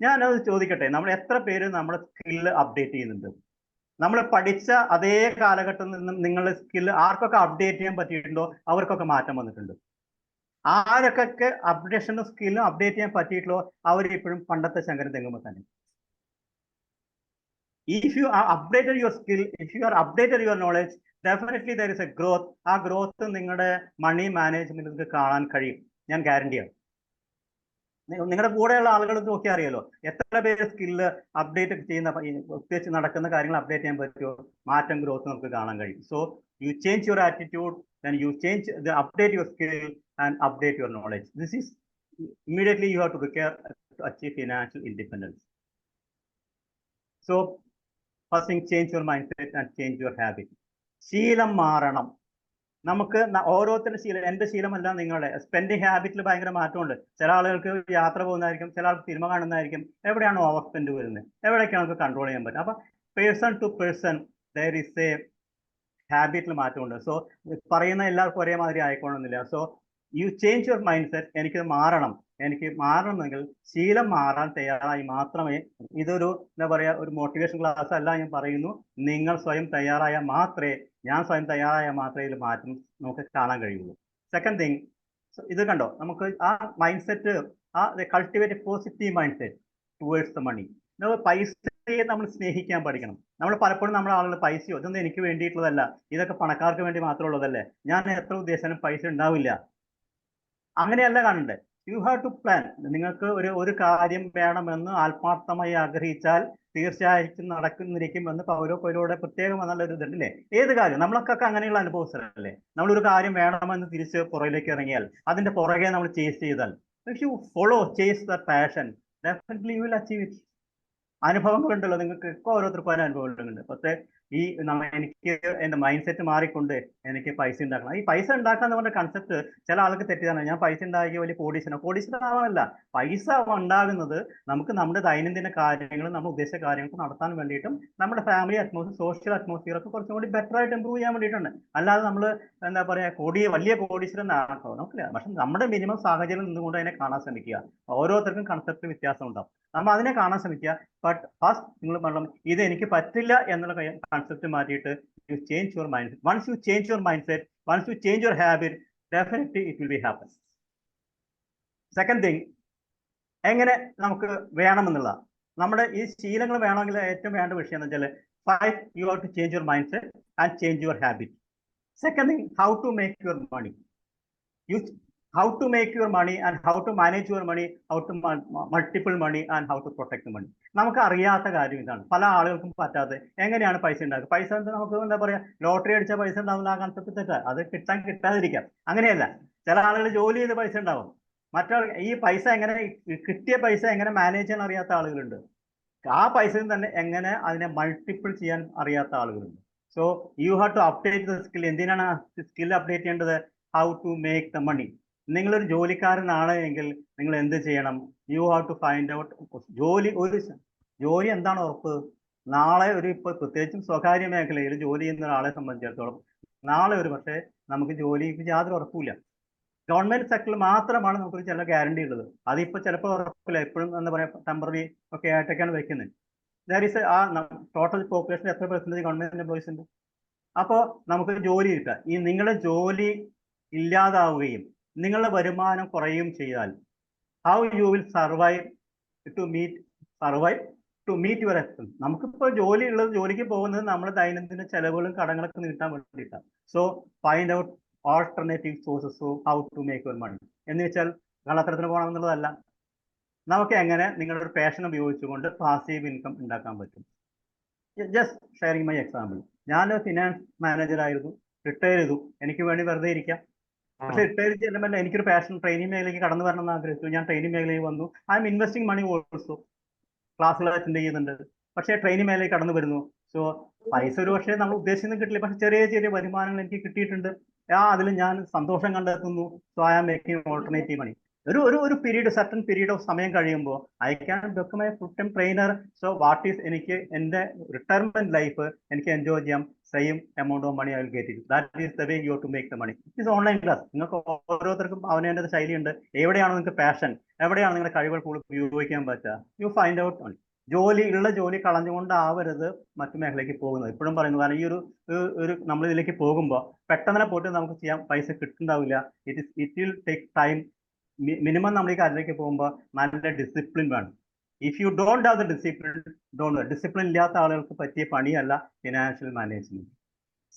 ഞാനത് ചോദിക്കട്ടെ, നമ്മൾ എത്ര പേര് നമ്മുടെ സ്കില്ല് അപ്ഡേറ്റ് ചെയ്യുന്നുണ്ട്? നമ്മൾ പഠിച്ച അതേ കാലഘട്ടത്തിൽ നിന്നും നിങ്ങളുടെ സ്കില്ല് ആർക്കൊക്കെ അപ്ഡേറ്റ് ചെയ്യാൻ പറ്റിയിട്ടുണ്ടോ അവർക്കൊക്കെ മാറ്റം വന്നിട്ടുണ്ട്. ആരൊക്കെ അപ്ഡേഷനും സ്കില്ലും അപ്ഡേറ്റ് ചെയ്യാൻ പറ്റിയിട്ടുള്ളോ അവർ ഇപ്പോഴും പണ്ടത്തെ ശങ്കരൻ തെങ്ങുമ്പോൾ തന്നെ. If you R updated your skill, if you R updated your knowledge, definitely there is A growth. ആ ഗ്രോത്ത് നിങ്ങളുടെ മണി മാനേജ്മെന്റ് കാണാൻ കഴിയും, ഞാൻ ഗ്യാരണ്ടിയാണ്. നിങ്ങളുടെ കൂടെയുള്ള ആളുകൾ നോക്കിയാൽ അറിയാലോ എത്ര പേര് സ്കില്ല് അപ്ഡേറ്റ് ചെയ്യുന്ന, പ്രത്യേകിച്ച് നടക്കുന്ന കാര്യങ്ങൾ അപ്ഡേറ്റ് ചെയ്യാൻ പറ്റുമോ, മാറ്റം ഗ്രോത്ത് നമുക്ക് കാണാൻ കഴിയും. So you change your attitude, then you change the update your skill and update your knowledge. This is immediately you have to require to achieve financial independence. So first thing, change your mindset and change your habit. ശീലം മാറണം. നമുക്ക് ഓരോരുത്തരുടെ ശീലം, എൻ്റെ ശീലമല്ല നിങ്ങളുടെ. Spending ഹാബിറ്റിൽ ഭയങ്കര മാറ്റമുണ്ട്. ചില ആളുകൾക്ക് യാത്ര പോകുന്നതായിരിക്കും, ചില ആൾക്ക് സിനിമ കാണുന്നതായിരിക്കും. എവിടെയാണ് ഓവർ സ്പെൻഡ് വരുന്നത്, എവിടെയൊക്കെയാണ് നമുക്ക് കൺട്രോൾ ചെയ്യാൻ പറ്റും. അപ്പൊ person to person there is a ഹാബിറ്റിൽ മാറ്റമുണ്ട്. സോ പറയുന്ന എല്ലാവർക്കും ഒരേ മാതിരി ആയിക്കോണമെന്നില്ല. So you change your mind set. എനിക്ക് മാറണമെങ്കിൽ ശീലം മാറാൻ തയ്യാറായി മാത്രമേ, ഇതൊരു എന്താ പറയുക ഒരു മോട്ടിവേഷൻ ക്ലാസ് അല്ല ഞാൻ പറയുന്നു. നിങ്ങൾ സ്വയം തയ്യാറായാൽ മാത്രമേ, ഞാൻ സ്വയം തയ്യാറായാൽ മാത്രമേ ഇതിൽ മാറ്റം നമുക്ക് കാണാൻ കഴിയുള്ളൂ. സെക്കൻഡ് തിങ്, ഇത് കണ്ടോ, നമുക്ക് ആ മൈൻഡ് സെറ്റ്, ആ cultivate positive mindset towards the money. പൈസയെ നമ്മൾ സ്നേഹിക്കാൻ പഠിക്കണം. നമ്മൾ പലപ്പോഴും നമ്മുടെ ആളുകൾ പൈസയോ ഇതൊന്നും എനിക്ക് വേണ്ടിയിട്ടുള്ളതല്ല, ഇതൊക്കെ പണക്കാർക്ക് വേണ്ടി മാത്രമുള്ളതല്ലേ, ഞാൻ എത്ര ഉദ്ദേശിച്ചാലും പൈസ ഉണ്ടാവില്ല, അങ്ങനെയല്ല കാണണ്ടേ. You have to plan. നിങ്ങൾക്ക് ഒരു കാര്യം വേണമെന്ന് ആത്മാർത്ഥമായി ആഗ്രഹിച്ചാൽ തീർച്ചയായിട്ടും നടക്കുന്നിരിക്കുമെന്ന് പൗരോ പൗരോടെ പ്രത്യേകം നല്ലൊരു ഇതുണ്ടല്ലേ. ഏത് കാര്യം നമ്മളൊക്കെ അങ്ങനെയുള്ള അനുഭവസ്ഥരല്ലേ. നമ്മളൊരു കാര്യം വേണമെന്ന് തിരിച്ച് പുറകിലേക്ക് ഇറങ്ങിയാൽ അതിന്റെ പുറകെ നമ്മൾ ചേസ് ചെയ്താൽ, if you follow chase the passion, definitely you will achieve it. അനുഭവങ്ങളുണ്ടല്ലോ, നിങ്ങൾക്ക് ഒക്കെ ഓരോരുത്തർക്കും അതിന് അനുഭവങ്ങളുണ്ട്. പക്ഷേ എനിക്ക് എന്റെ മൈൻഡ് സെറ്റ് മാറിക്കൊണ്ട് എനിക്ക് പൈസ ഉണ്ടാക്കണം. ഈ പൈസ ഉണ്ടാക്കുക എന്ന് പറഞ്ഞ കൺസെപ്റ്റ് ചില ആൾക്ക് തെറ്റിദ്ധാരണ. ഞാൻ പൈസ ഉണ്ടാക്കിയ വലിയ കോടീശ്വരൻ ആവാനല്ല. പൈസ ഉണ്ടാകുന്നത് നമുക്ക് നമ്മുടെ ദൈനംദിന കാര്യങ്ങളും നമ്മൾ ഉദ്ദേശിച്ച കാര്യങ്ങൾക്ക് നടത്താൻ വേണ്ടിയിട്ടും നമ്മുടെ ഫാമിലി അറ്റ്മോസ്ഫിയർ, സോഷ്യൽ അറ്റ്മോസ്ഫിയർ ഒക്കെ കുറച്ചും കൂടി ബെറ്റർ ആയിട്ട് ഇമ്പ്രൂവ് ചെയ്യാൻ വേണ്ടിയിട്ടുണ്ട്. അല്ലാതെ നമ്മൾ എന്താ പറയുക വലിയ കോടീശ്വരൻ ആക്കോ നമുക്കില്ല. പക്ഷെ നമ്മുടെ മിനിമം സാഹചര്യം നിന്നുകൊണ്ട് അതിനെ കാണാൻ ശ്രമിക്കുക. ഓരോരുത്തർക്കും കൺസെപ്റ്റ് വ്യത്യാസം ഉണ്ടാവും. നമ്മൾ അതിനെ കാണാൻ ശ്രമിക്കുക. ബട്ട് ഫസ്റ്റ് നിങ്ങൾ പറഞ്ഞു ഇത് എനിക്ക് പറ്റില്ല എന്നുള്ള കൺസെപ്റ്റ് മാറ്റിയിട്ട് you change your mind. Once you change your mind set, once you change your habit, definitely it will be happen. Second thing, എങ്ങനെ നമുക്ക് വേണമെന്നുള്ള നമ്മുടെ ഈ ശീലങ്ങൾ വേണമെങ്കിൽ ഏറ്റവും വേണ്ട വിഷയം എന്ന് വെച്ചാൽ first you have to change your mind set and change your habit. Second thing, how to make your money. How to make your money and how to manage your money, how to multiple money and how to protect the money. നമുക്ക് അറിയാത്ത കാര്യം ഇതാണ്. പല ആളുകൾക്കും പറ്റാതെ എങ്ങനെയാണ് പൈസ ഉണ്ടാക്കുക. പൈസ നമുക്ക് എന്താ പറയാ, ലോട്ടറി അടിച്ച പൈസ ഉണ്ടാവുന്ന ആ കൺസെപ്റ്റ് തെറ്റാ. അത് കിട്ടാതിരിക്കാം. അങ്ങനെയല്ല, ചില ആളുകൾ ജോലി ചെയ്ത് പൈസ ഉണ്ടാവും. മറ്റാൾ ഈ പൈസ എങ്ങനെ കിട്ടിയ പൈസ എങ്ങനെ മാനേജ് ചെയ്യാൻ അറിയാത്ത ആളുകളുണ്ട്. ആ പൈസയിൽ തന്നെ എങ്ങനെ അതിനെ മൾട്ടിപ്പിൾ ചെയ്യാൻ അറിയാത്ത ആളുകളുണ്ട്. So you have to update the skill. എന്തിനാണ് സ്കിൽ അപ്ഡേറ്റ് ചെയ്യേണ്ടത്? How to make the money. നിങ്ങളൊരു ജോലിക്കാരനാണ് എങ്കിൽ നിങ്ങൾ എന്ത് ചെയ്യണം? You have to find out ജോലി എന്താണ് ഉറപ്പ്? നാളെ ഇപ്പോൾ പ്രത്യേകിച്ചും സ്വകാര്യ മേഖലയിൽ ജോലി ചെയ്യുന്ന ഒരാളെ സംബന്ധിച്ചിടത്തോളം നാളെ പക്ഷേ നമുക്ക് ജോലിക്ക് യാതൊരു ഉറപ്പില്ല. ഗവൺമെന്റ് സെക്ടറിൽ മാത്രമാണ് നമുക്ക് ചില ഗ്യാരണ്ടി ഉള്ളത്. അതിപ്പോൾ ചിലപ്പോൾ ഉറപ്പില്ല. എപ്പോഴും എന്താ പറയുക, ടെമ്പററി ഒക്കെ ആയിട്ടൊക്കെയാണ് വെക്കുന്നത്. ആ ടോട്ടൽ പോപ്പുലേഷൻ എത്ര പെർസെൻറ്റേജ് ഗവൺമെന്റ് എംപ്ലോയീസ് ഉണ്ട്? അപ്പോൾ നമുക്ക് ജോലി കിട്ടുക. ഈ നിങ്ങളുടെ ജോലി ഇല്ലാതാവുകയും നിങ്ങളുടെ വരുമാനം കുറയുകയും ചെയ്താൽ how you will survive to meet your expense. നമുക്കിപ്പോൾ ജോലിക്ക് പോകുന്നത് നമ്മുടെ ദൈനംദിന ചെലവുകളും കടങ്ങളൊക്കെ നീട്ടാൻ വേണ്ടിയിട്ടാണ്. So find out alternative sources of how to make your money. എന്ന് വെച്ചാൽ കള്ളത്തരത്തിന് പോകണമെന്നുള്ളതല്ല. നമുക്ക് എങ്ങനെ നിങ്ങളുടെ ഒരു പാഷൻ ഉപയോഗിച്ചുകൊണ്ട് പാസീവ് ഇൻകം ഉണ്ടാക്കാൻ പറ്റും. Just sharing my example. ഞാൻ ഫിനാൻസ് മാനേജറായിരുന്നു, റിട്ടയർ ചെയ്തു. എനിക്ക് വേണ്ടി വെറുതെ ഇരിക്കാം. പക്ഷെ റിട്ടയർ ചെയ്യുമ്പോൾ എനിക്കൊരു പാഷൻ ട്രെയിനിങ് മേഖലയിലേക്ക് കടന്നു വരണം എന്ന് ആഗ്രഹിച്ചു. ഞാൻ ട്രെയിനിങ് മേഖലയിൽ വന്നു. I am investing money also. ക്ലാസ്സുകൾ അറ്റൻഡ് ചെയ്യുന്നുണ്ട്. പക്ഷേ ട്രെയിനിങ് മേഖലയിൽ കടന്നു വരുന്നു. സോ പൈസ ഒരു പക്ഷേ നമ്മൾ ഉദ്ദേശിക്കുന്നത് കിട്ടില്ല. പക്ഷെ ചെറിയ ചെറിയ വരുമാനങ്ങൾ എനിക്ക് കിട്ടിയിട്ടുണ്ട്. അതിൽ ഞാൻ സന്തോഷം കണ്ടെത്തുന്നു. So I am making alternative money. ഒരു സർട്ടൻ പീരീഡ് ഓഫ് സമയം കഴിയുമ്പോൾ I can become a full time trainer. So what is എനിക്ക് എൻ്റെ റിട്ടയർമെന്റ് ലൈഫ് എനിക്ക് എൻജോയ് ചെയ്യാം. Same amount of money I will get it. That is the way you to make the money. It is online class. നിങ്ങൾക്ക് ഓരോരുത്തർക്കും അവനേണ്ട ശൈലിയുണ്ട്. എവിടെയാണ് നിങ്ങൾക്ക് passion, എവിടെയാണ് നിങ്ങളുടെ കഴിവുകൾ കൂടുതൽ ഉപയോഗിക്കാൻ പറ്റുക, യു ഫൈൻഡ് ഔട്ട് ഓൺ. ജോലി കളഞ്ഞുകൊണ്ടാവരുത് മറ്റു മേഖലയ്ക്ക് പോകുന്നത്. ഇപ്പോഴും പറയുന്നു. കാരണം ഈ ഒരു നമ്മൾ ഇതിലേക്ക് പോകുമ്പോൾ പെട്ടെന്ന് പോയിട്ട് നമുക്ക് ചെയ്യാൻ പൈസ കിട്ടുന്നുണ്ടാവില്ല. It will take time. Minimum നമ്മൾ ഈ കാര്യത്തിലേക്ക് പോകുമ്പോൾ നല്ല ഡിസിപ്ലിൻ വേണം. If you don't have the discipline ഇല്ലാത്ത ആളുകൾക്ക് പറ്റിയ പണിയല്ല financial management.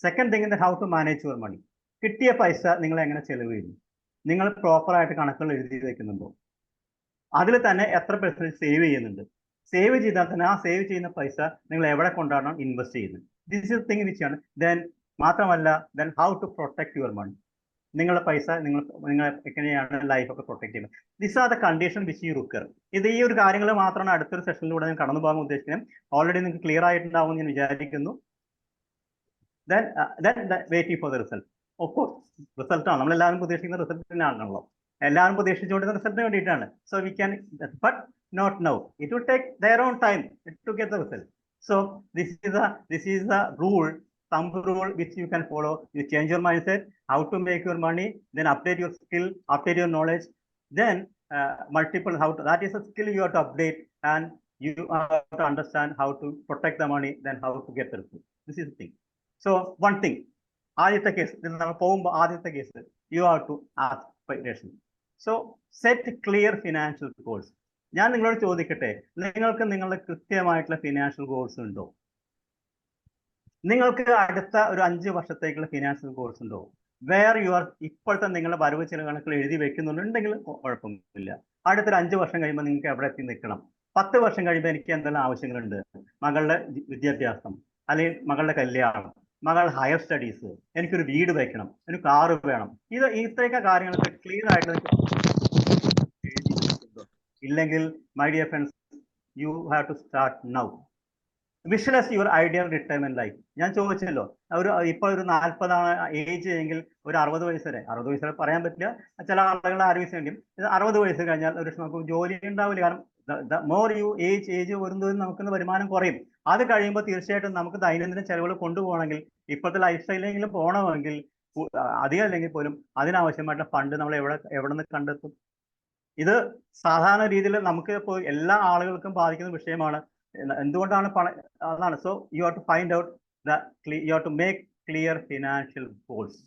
Second thing, how to manage your money. കിട്ടിയ പൈസ നിങ്ങൾ എങ്ങനെ ചെലവ് ചെയ്യുന്നു? നിങ്ങൾ പ്രോപ്പറായിട്ട് കണക്കുകൾ എഴുതി വെക്കുന്നുണ്ടോ? അതിൽ തന്നെ എത്ര പെർസെൻറ്റേജ് സേവ് ചെയ്യുന്നുണ്ട്? സേവ് ചെയ്താൽ തന്നെ ആ സേവ് ചെയ്യുന്ന പൈസ നിങ്ങൾ എവിടെ കൊണ്ടാണ് ഇൻവെസ്റ്റ് ചെയ്യുന്നത്? ദിസ് ഇസ് തിങ് വിച്ച് ആണ്. മാത്രമല്ല how to protect your money. നിങ്ങളുടെ പൈസ നിങ്ങൾ എങ്ങനെയാണ് ലൈഫൊക്കെ പ്രൊട്ടക്ട് ചെയ്യുന്നത്? This are the condition which you require. ഈ ഒരു കാര്യങ്ങൾ മാത്രമാണ് അടുത്തൊരു സെഷനിലൂടെ ഞാൻ കടന്നു പോകാൻ ഉദ്ദേശിക്കുന്നത്. ഓൾറെഡി നിങ്ങൾക്ക് ക്ലിയർ ആയിട്ടുണ്ടാവും ഞാൻ വിചാരിക്കുന്നു. Waiting for the result. Of course റിസൾട്ടാണ് നമ്മളെല്ലാവരും പ്രതീക്ഷിക്കുന്ന റിസൾട്ടിനാണല്ലോ. എല്ലാവരും പ്രതീക്ഷിച്ചുകൊണ്ടിരുന്ന റിസൾട്ടിന് വേണ്ടിയിട്ടാണ്. So we can but not now. It will take their own time to get the result. So this is the rule, thumb rule which you can follow. You change your mindset, how to make your money, then update your skill, update your knowledge, then multiple that is a skill you have to update, and you have to understand how to protect the money, then how to get the result. This is the thing. So one thing, ആദ്യത്തെ case നമ്മൾ പോകുമ്പോൾ ആദ്യത്തെ case you have to ask question. So set clear financial goals. ഞാൻ നിങ്ങളോട് ചോദിക്കട്ടെ, നിങ്ങൾക്ക് നിങ്ങളുടെ കൃത്യമായിട്ടുള്ള ഫിനാൻഷ്യൽ ഗോൾസ് ഉണ്ടോ? നിങ്ങൾക്ക് അടുത്ത ഒരു 5 വർഷത്തേക്കുള്ള ഫിനാൻഷ്യൽ ഗോൾസ് ഉണ്ടോ? വേർ യു ആർ ഇപ്പോഴത്തെ നിങ്ങളുടെ വരവ് ചിലവ് കണക്കുകൾ എഴുതി വെക്കുന്നുണ്ടെങ്കിൽ കുഴപ്പമില്ല. അടുത്തൊരു 5 വർഷം കഴിയുമ്പോൾ നിങ്ങൾക്ക് എവിടെ എത്തി നിൽക്കണം, 10 വർഷം കഴിയുമ്പോൾ എനിക്ക് എന്തെല്ലാം ആവശ്യങ്ങളുണ്ട്, മകളുടെ വിദ്യാഭ്യാസം, അല്ലെങ്കിൽ മകളുടെ കല്യാണം, മകളുടെ ഹയർ സ്റ്റഡീസ്, എനിക്കൊരു വീട് വെക്കണം, എനിക്ക് കാറ് വേണം, ഇത്രയൊക്കെ കാര്യങ്ങളൊക്കെ ക്ലിയർ ആയിട്ട് ഇല്ലെങ്കിൽ my dear friends, you have to start now. Visualise your ideal retirement life. ഞാൻ ചോദിച്ചല്ലോ, ഇപ്പോൾ ഒരു 40 ഏജ് എങ്കിൽ ഒരു 60 വയസ്സ് വരെ, 60 വയസ്സ് വരെ പറയാൻ പറ്റില്ല, ചില ആളുകളുടെ ആരോഗ്യം വേണ്ടിയും 60 വയസ്സ് കഴിഞ്ഞാൽ ഒരു നമുക്ക് ജോലി ഉണ്ടാവില്ല. കാരണം മോർ യു ഏജ് വരുന്നതും നമുക്ക് വരുമാനം കുറയും. അത് കഴിയുമ്പോൾ തീർച്ചയായിട്ടും നമുക്ക് ദൈനംദിന ചെലവുകൾ കൊണ്ടുപോകണമെങ്കിൽ, ഇപ്പോഴത്തെ ലൈഫ് സ്റ്റൈലിലെങ്കിലും പോകണമെങ്കിൽ, അധികം അല്ലെങ്കിൽ പോലും അതിനാവശ്യമായിട്ടുള്ള ഫണ്ട് നമ്മൾ എവിടെ നിന്ന് കണ്ടെത്തും? ഇത് സാധാരണ രീതിയിൽ നമുക്ക് ഇപ്പോൾ എല്ലാ ആളുകൾക്കും ബാധിക്കുന്ന വിഷയമാണ്. എന്തുകൊണ്ടാണ് അതാണ്. So you have to find out you have to make clear financial goals.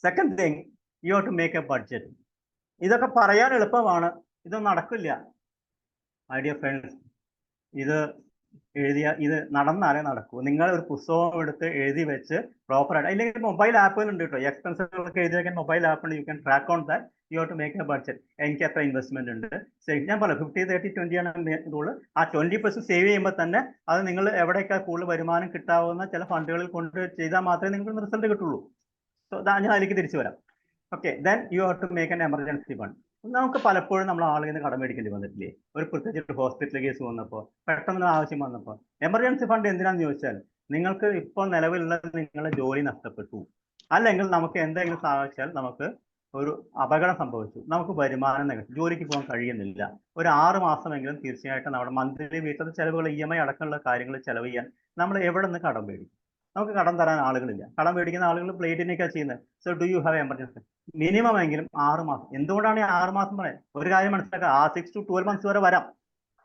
Second thing, you have to make a budget. ഇതൊക്കെ പറയാൻ എളുപ്പമാണ്, ഇതൊന്നും നടക്കില്ല മൈ ഡിയർ ഫ്രണ്ട്സ്. ഇത് നടന്നാലേ നടക്കൂ. നിങ്ങൾ ഒരു പുസ്തകം എടുത്ത് എഴുതി വെച്ച് പ്രോപ്പറായിട്ട്, അല്ലെങ്കിൽ മൊബൈൽ ആപ്പുകൾ ഉണ്ട് കേട്ടോ, എക്സ്പെൻസുകളൊക്കെ എഴുതി വെക്കാൻ മൊബൈൽ ആപ്പ് ഉണ്ട്. You can track on that. You have to make a budget. എനിക്ക് എത്ര ഇൻവെസ്റ്റ്മെന്റ് ഉണ്ട്, ഞാൻ പറയാം 50-30-20 ആണ് റൂള്. ആ 20% സേവ് ചെയ്യുമ്പോൾ തന്നെ അത് നിങ്ങൾ എവിടെയൊക്കെ കൂടുതൽ വരുമാനം കിട്ടാവുന്ന ചില ഫണ്ടുകളിൽ കൊണ്ട് ചെയ്താൽ മാത്രമേ നിങ്ങൾക്ക് റിസൾട്ട് കിട്ടുള്ളൂ. സോ ഞാൻ അതിലേക്ക് തിരിച്ചു വരാം. Okay, then you have to make an emergency fund. നമുക്ക് പലപ്പോഴും നമ്മൾ ആളുകളിൽ നിന്ന് കടം മേടിക്കേണ്ടി വന്നിട്ടില്ലേ? ഒരു പ്രത്യേകിച്ച് ഹോസ്പിറ്റൽ കേസ് വന്നപ്പോൾ, പെട്ടെന്ന് ആവശ്യം വന്നപ്പോൾ. എമർജൻസി ഫണ്ട് എന്തിനാന്ന് ചോദിച്ചാൽ, നിങ്ങൾക്ക് ഇപ്പോൾ നിലവിലുള്ള നിങ്ങളുടെ ജോലി നഷ്ടപ്പെട്ടു, അല്ലെങ്കിൽ നമുക്ക് എന്തെങ്കിലും സാധിച്ചാൽ, നമുക്ക് ഒരു അപകടം സംഭവിച്ചു, നമുക്ക് വരുമാനം നികച്ചു, ജോലിക്ക് പോകാൻ കഴിയുന്നില്ല, ഒരു 6 മാസമെങ്കിലും തീർച്ചയായിട്ടും നമ്മുടെ മന്ത്ലി വീട്ടിലെ ചെലവുകൾ, EMI അടക്കമുള്ള കാര്യങ്ങൾ ചെലവ് ചെയ്യാൻ നമ്മൾ എവിടെ നിന്ന് കടം മേടിക്കും? നമുക്ക് കടം തരാൻ ആളുകളില്ല. കടം മേടിക്കുന്ന ആളുകൾ പ്ലേറ്റിനൊക്കെയാണ് ചെയ്യുന്നത്. So do you have emergency? Minimum എങ്കിലും 6 മാസം. എന്തുകൊണ്ടാണ് ഈ 6 മാസം പറയാം? ഒരു കാര്യം മനസ്സിലാക്കുക, 6 to 12 months വരെ വരാം.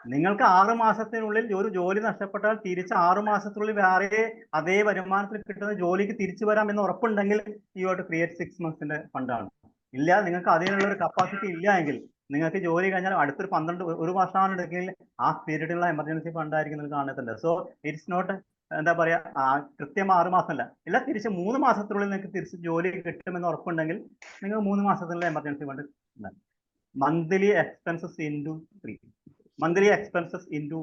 നിങ്ങൾക്ക് 6 മാസത്തിനുള്ളിൽ ഒരു ജോലി നഷ്ടപ്പെട്ടാൽ തിരിച്ച് 6 മാസത്തിനുള്ളിൽ വേറെ അതേ വരുമാനത്തിൽ കിട്ടുന്ന ജോലിക്ക് തിരിച്ചു വരാം എന്ന് ഉറപ്പുണ്ടെങ്കിൽ you have to create 6 months ഫണ്ടാണ്. ഇല്ല, നിങ്ങൾക്ക് അതിനുള്ള ഒരു കപ്പാസിറ്റി ഇല്ല എങ്കിൽ, നിങ്ങൾക്ക് ജോലി കഴിഞ്ഞാൽ അടുത്തൊരു 1 വർഷമാണ് എടുക്കെങ്കിൽ ആ പീരീഡിലുള്ള എമർജൻസി ഫണ്ടായിരിക്കും നിങ്ങൾക്ക് കാണുന്നുണ്ട്. സോ ഇറ്റ്സ് നോട്ട് എന്താ പറയാ, കൃത്യം 6 മാസമല്ല, ഇല്ല തിരിച്ച് 3 മാസത്തിനുള്ളിൽ നിങ്ങൾക്ക് തിരിച്ച് ജോലി കിട്ടുമെന്ന് ഉറപ്പുണ്ടെങ്കിൽ നിങ്ങൾ 3 മാസത്തിനുള്ള emergency fund. Monthly expenses into 3, monthly expenses into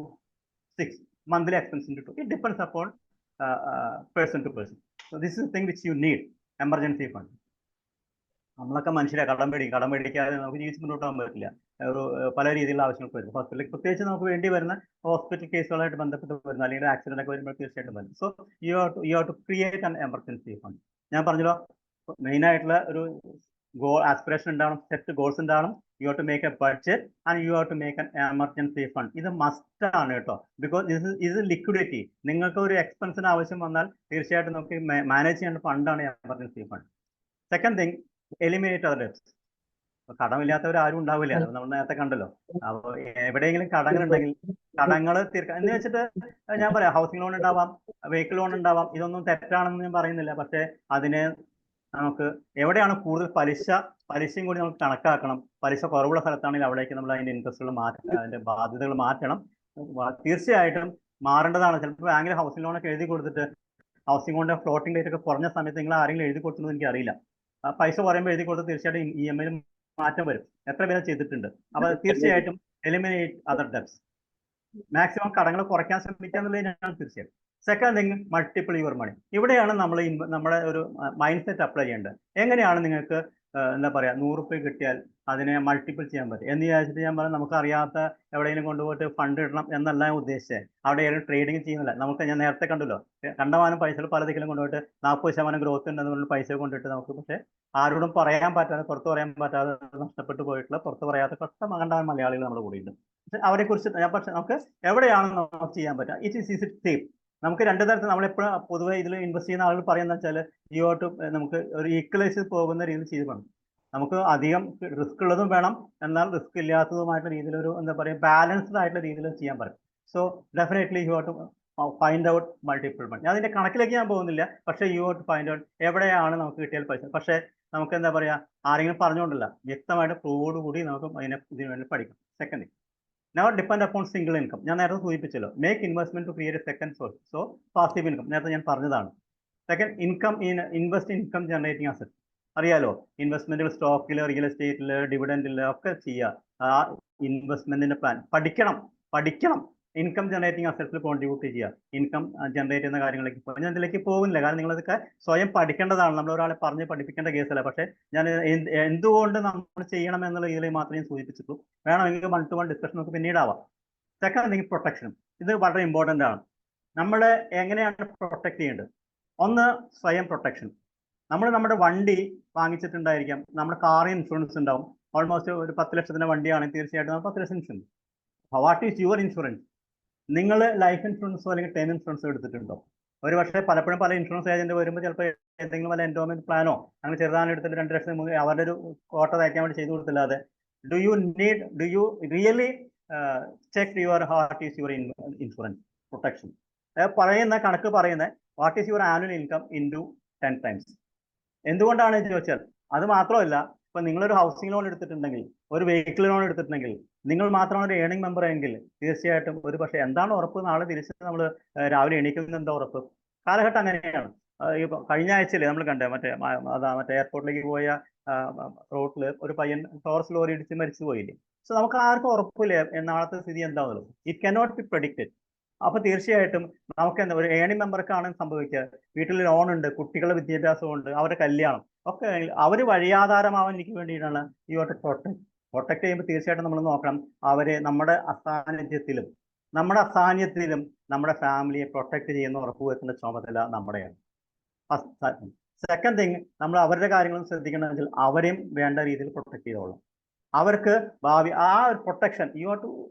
6, monthly expense into 2. It depends upon person to person. So this is thing which you need, emergency fund. നമ്മളൊക്കെ മനുഷ്യരെ കടം മേടിക്കാതെ നമുക്ക് ജീവിച്ച് മുന്നോട്ട് പോകാൻ പറ്റില്ല. പല രീതിയിലുള്ള ആവശ്യങ്ങൾക്ക് വരും. ഹോസ്പിറ്റലിൽ പ്രത്യേകിച്ച് നമുക്ക് വേണ്ടി വരുന്ന ഹോസ്പിറ്റൽ കേസുകളായിട്ട് ബന്ധപ്പെട്ട് വരുന്ന, അല്ലെങ്കിൽ ആക്സിഡന്റ് ഒക്കെ വരുമ്പോൾ തീർച്ചയായിട്ടും വരും. So you have to create an emergency fund. ഞാൻ പറഞ്ഞല്ലോ, മെയിൻ ആയിട്ടുള്ള ഒരു ആസ്പിറേഷൻ ഉണ്ടാവണം, സെറ്റ് ഗോൾസ് ഉണ്ടാവണം. You have to make a budget and you have to make an emergency fund. ഇത് മസ്റ്റ് ആണ് കേട്ടോ, ബിക്കോസ് ഇത് ലിക്വിഡിറ്റി. നിങ്ങൾക്ക് ഒരു എക്സ്പെൻസിന് ആവശ്യം വന്നാൽ തീർച്ചയായിട്ടും നമുക്ക് മാനേജ് ചെയ്യേണ്ട ഫണ്ടാണ് emergency fund. Second thing, eliminate other debts. കടമില്ലാത്തവർ ആരും ഉണ്ടാവില്ല, നമ്മൾ നേരത്തെ കണ്ടല്ലോ. അപ്പോൾ എവിടെയെങ്കിലും കടങ്ങളുണ്ടെങ്കിൽ കടങ്ങൾ തീർക്കാൻ എന്ന് വെച്ചിട്ട് ഞാൻ പറയാം, ഹൗസിംഗ് ലോൺ ഉണ്ടാവാം, വെഹിക്കിൾ ലോൺ ഉണ്ടാവാം, ഇതൊന്നും തെറ്റാണെന്ന് ഞാൻ പറയുന്നില്ല. പക്ഷേ അതിന് നമുക്ക് എവിടെയാണ് കൂടുതൽ പലിശയും കൂടി നമുക്ക് കണക്കാക്കണം. പലിശ കുറവുള്ള സ്ഥലത്താണെങ്കിൽ അവിടേക്ക് നമ്മൾ അതിന്റെ ഇൻട്രസ്റ്റുകൾ മാറ്റണം, അതിന്റെ ബാധ്യതകൾ മാറ്റണം. തീർച്ചയായിട്ടും മാറേണ്ടതാണ്. ചിലപ്പോൾ ബാങ്കിൽ ഹൗസിംഗ് ലോണൊക്കെ എഴുതി കൊടുത്തിട്ട് ഹൗസിംഗ് ലോണിന്റെ ഫ്ലോട്ടിംഗ് റേറ്റ് ഒക്കെ കുറഞ്ഞ സമയത്ത് നിങ്ങൾ ആരെങ്കിലും എഴുതി കൊടുക്കുന്നത് എനിക്ക് അറിയില്ല. പൈസ പറയുമ്പോൾ എഴുതി കൊടുത്ത് തീർച്ചയായിട്ടും EMI മാറ്റം വരും. എത്ര പേര് ചെയ്തിട്ടുണ്ട്. അപ്പോൾ തീർച്ചയായിട്ടും എലിമിനേറ്റ് അതർ ഡെബ്റ്റ്സ്. മാക്സിമം കടങ്ങൾ കുറയ്ക്കാൻ ശ്രമിക്കുക എന്നുള്ളത് ഞാൻ തീർച്ചയായിട്ടും. Second thing, multiple your money. ഇവിടെയാണ് നമ്മൾ നമ്മുടെ ഒരു മൈൻഡ് സെറ്റ് അപ്ലൈ ചെയ്യേണ്ടത്. എങ്ങനെയാണ് നിങ്ങൾക്ക് എന്താ പറയുക, 100 രൂപ കിട്ടിയാൽ അതിനെ മൾട്ടിപ്പിൾ ചെയ്യാൻ പറ്റും എന്ന് വിചാരിച്ചിട്ട് ഞാൻ പറയാം, നമുക്ക് അറിയാത്ത എവിടെയെങ്കിലും കൊണ്ടുപോയിട്ട് ഫണ്ട് ഇടണം എന്നല്ല ഞാൻ ഉദ്ദേശിച്ചത്. അവിടെ ഏതെങ്കിലും ട്രേഡിങ് ചെയ്യുന്നില്ല. ഞാൻ നേരത്തെ കണ്ടല്ലോ, കണ്ടമാനം പൈസകൾ പലതിലും കൊണ്ടുപോയിട്ട് 40% ഗ്രോത്ത് ഉണ്ടെന്ന് പറഞ്ഞ് പൈസ കൊണ്ടിട്ട് നമുക്ക്, പക്ഷേ ആരോടും പറയാൻ പറ്റാതെ, പുറത്ത് പറയാൻ പറ്റാതെ നഷ്ടപ്പെട്ടു പോയിട്ടുള്ള, പുറത്ത് പറയാത്ത കണ്ടമാനം മലയാളികൾ നമ്മുടെ കൂടെയുണ്ട്. പക്ഷെ അവരെ കുറിച്ച് പക്ഷെ നമുക്ക് എവിടെയാണ് നമുക്ക് ചെയ്യാൻ പറ്റുക, ഇറ്റ് ഈസ് ഈസി സേഫ്. നമുക്ക് 2 തരത്തിൽ നമ്മളെപ്പോഴും പൊതുവെ ഇതിൽ ഇൻവെസ്റ്റ് ചെയ്യുന്ന ആളുകൾ പറയുന്നത് വെച്ചാൽ, യു ഹാവ് ടു നമുക്ക് ഒരു ഈക്വലൈസ് പോകുന്ന രീതിയിൽ ചെയ്ത് വേണം. നമുക്ക് അധികം റിസ്ക് ഉള്ളതും വേണം, എന്നാൽ റിസ്ക് ഇല്ലാത്തതുമായിട്ടുള്ള രീതിയിലൊരു എന്താ പറയുക, ബാലൻസ്ഡ് ആയിട്ടുള്ള രീതിയിൽ ചെയ്യാൻ പറയും. So definitely you have to find out multiple money. ഞാൻ അതിന്റെ കണക്കിലേക്ക് ഞാൻ പോകുന്നില്ല, പക്ഷേ you have to find out എവിടെയാണ് നമുക്ക് കിട്ടിയാൽ പൈസ. പക്ഷേ നമുക്ക് എന്താ പറയുക, ആരെങ്കിലും പറഞ്ഞുകൊണ്ടല്ല, വ്യക്തമായിട്ട് പ്രൂവോടുകൂടി നമുക്ക് ഇതിനു വേണ്ടി പഠിക്കാം. Second, never depend upon single income. ഞാൻ നേരത്തെ സൂചിപ്പിച്ചല്ലോ, make investment to create a second source. So passive income നേരത്തെ ഞാൻ പറഞ്ഞതാണ്. Second, invest generating asset. അറിയാലോ, ഇൻവെസ്റ്റ്മെന്റുകൾ സ്റ്റോക്കിൽ, റിയൽ എസ്റ്റേറ്റിൽ, ഡിവിഡൻഡിൽ ഒക്കെ ചെയ്യുക. ആ ഇൻവെസ്റ്റ്മെന്റിന്റെ പ്ലാൻ പഠിക്കണം. ഇൻകം ജനറേറ്റിംഗ് അസറ്റ്സിൽ കോൺട്രിബ്യൂട്ട് ചെയ്യുക. ഇൻകം ജനറേറ്റ് ചെയ്യുന്ന കാര്യങ്ങളിലേക്ക് ഞാൻ ഇതിലേക്ക് പോകുന്നില്ല, കാരണം നിങ്ങളതൊക്കെ സ്വയം പഠിക്കേണ്ടതാണ്. നമ്മൾ ഒരാളെ പറഞ്ഞ് പഠിപ്പിക്കേണ്ട കേസല്ല. പക്ഷേ ഞാൻ എന്തുകൊണ്ട് നമ്മൾ ചെയ്യണം എന്നുള്ള രീതിയിൽ മാത്രമേ സൂചിപ്പിച്ചിട്ടുള്ളൂ. വേണമെങ്കിൽ 1-to-1 ഡിസ്കഷൻ നമുക്ക് പിന്നീടാവാം. Second thing, protection. ഇത് വളരെ ഇമ്പോർട്ടൻ്റ് ആണ്. നമ്മൾ എങ്ങനെയാണ് പ്രൊട്ടക്ട് ചെയ്യേണ്ടത്? ഒന്ന്, സ്വയം പ്രൊട്ടക്ഷൻ. നമ്മൾ നമ്മുടെ വണ്ടി വാങ്ങിച്ചിട്ടുണ്ടായിരിക്കാം, നമ്മുടെ കാറിന് ഇൻഷുറൻസ് ഉണ്ടാവും. ഓൾമോസ്റ്റ് ഒരു 10 ലക്ഷത്തിൻ്റെ വണ്ടിയാണെങ്കിൽ തീർച്ചയായിട്ടും 10 lakh insurance. What is your insurance? നിങ്ങൾ ലൈഫ് ഇൻഷുറൻസോ അല്ലെങ്കിൽ ടേം ഇൻഷുറൻസോ എടുത്തിട്ടുണ്ടോ? ഒരു പക്ഷേ പലപ്പോഴും പല ഇൻഷുറൻസ് ഏജന്റ് വരുമ്പോൾ ചിലപ്പോൾ എന്തെങ്കിലും വല്ല എൻഡോമെന്റ് പ്ലാനോ അങ്ങനെ ചെറുതാനും എടുത്തിട്ട് 2 ലക്ഷം അവരുടെ ഒരു കോട്ട തയ്ക്കാൻ വേണ്ടി ചെയ്തു കൊടുത്തില്ലാതെ do you really check your heart is your insurance protection? കണക്ക് പറയുന്നത് what is your annual income into 10 times. എന്തുകൊണ്ടാണ് ചോദിച്ചാൽ, അത് മാത്രമല്ല, ഇപ്പൊ നിങ്ങളൊരു ഹൗസിംഗ് ലോൺ എടുത്തിട്ടുണ്ടെങ്കിൽ, ഒരു വെഹിക്കിൾ ലോൺ എടുത്തിട്ടുണ്ടെങ്കിൽ, നിങ്ങൾ മാത്രമാണ് ഒരു ഏണിംഗ് മെമ്പർ എങ്കിൽ തീർച്ചയായിട്ടും ഒരു പക്ഷേ എന്താണ് ഉറപ്പ്? നാളെ തിരിച്ച് നമ്മൾ രാവിലെ എണീക്കുന്നത് എന്താ ഉറപ്പ്? കാലഘട്ടം അങ്ങനെയാണ്. കഴിഞ്ഞ ആഴ്ചയിൽ നമ്മൾ കണ്ടേ മറ്റേ എയർപോർട്ടിലേക്ക് പോയ റോഡിൽ ഒരു പയ്യൻ ടോറസ് ലോറി ഇടിച്ച് മരിച്ചു പോയില്ലേ? സോ നമുക്ക് ആർക്കും ഉറപ്പില്ല നാളത്തെ സ്ഥിതി എന്താണെന്നുള്ളത്. It cannot be predicted. അപ്പൊ തീർച്ചയായിട്ടും നമുക്ക് എന്താ, ഒരു ഏണിംഗ് മെമ്പർക്കാണ് സംഭവിക്കുക. വീട്ടിൽ ലോൺ ഉണ്ട്, കുട്ടികളുടെ വിദ്യാഭ്യാസം ഉണ്ട്, അവരുടെ കല്യാണം ഒക്കെ, അവർ വഴിയാധാരമാവാൻ എനിക്ക് വേണ്ടിയിട്ടാണ് ഈ പ്രൊട്ടക്ട് ചെയ്യുമ്പോൾ തീർച്ചയായിട്ടും നമ്മൾ നോക്കണം അവരെ നമ്മുടെ അസാന്നിധ്യത്തിലും നമ്മുടെ ഫാമിലിയെ പ്രൊട്ടക്ട് ചെയ്യുന്ന ഉറപ്പുവരുത്തേണ്ട ചുമതല നമ്മുടെയാണ്. സെക്കൻഡ് തിങ്, നമ്മൾ അവരുടെ കാര്യങ്ങളും ശ്രദ്ധിക്കണമെങ്കിൽ അവരെയും വേണ്ട രീതിയിൽ പ്രൊട്ടക്ട് ചെയ്തോളാം. അവർക്ക് ഭാവി ആ ഒരു പ്രൊട്ടക്ഷൻ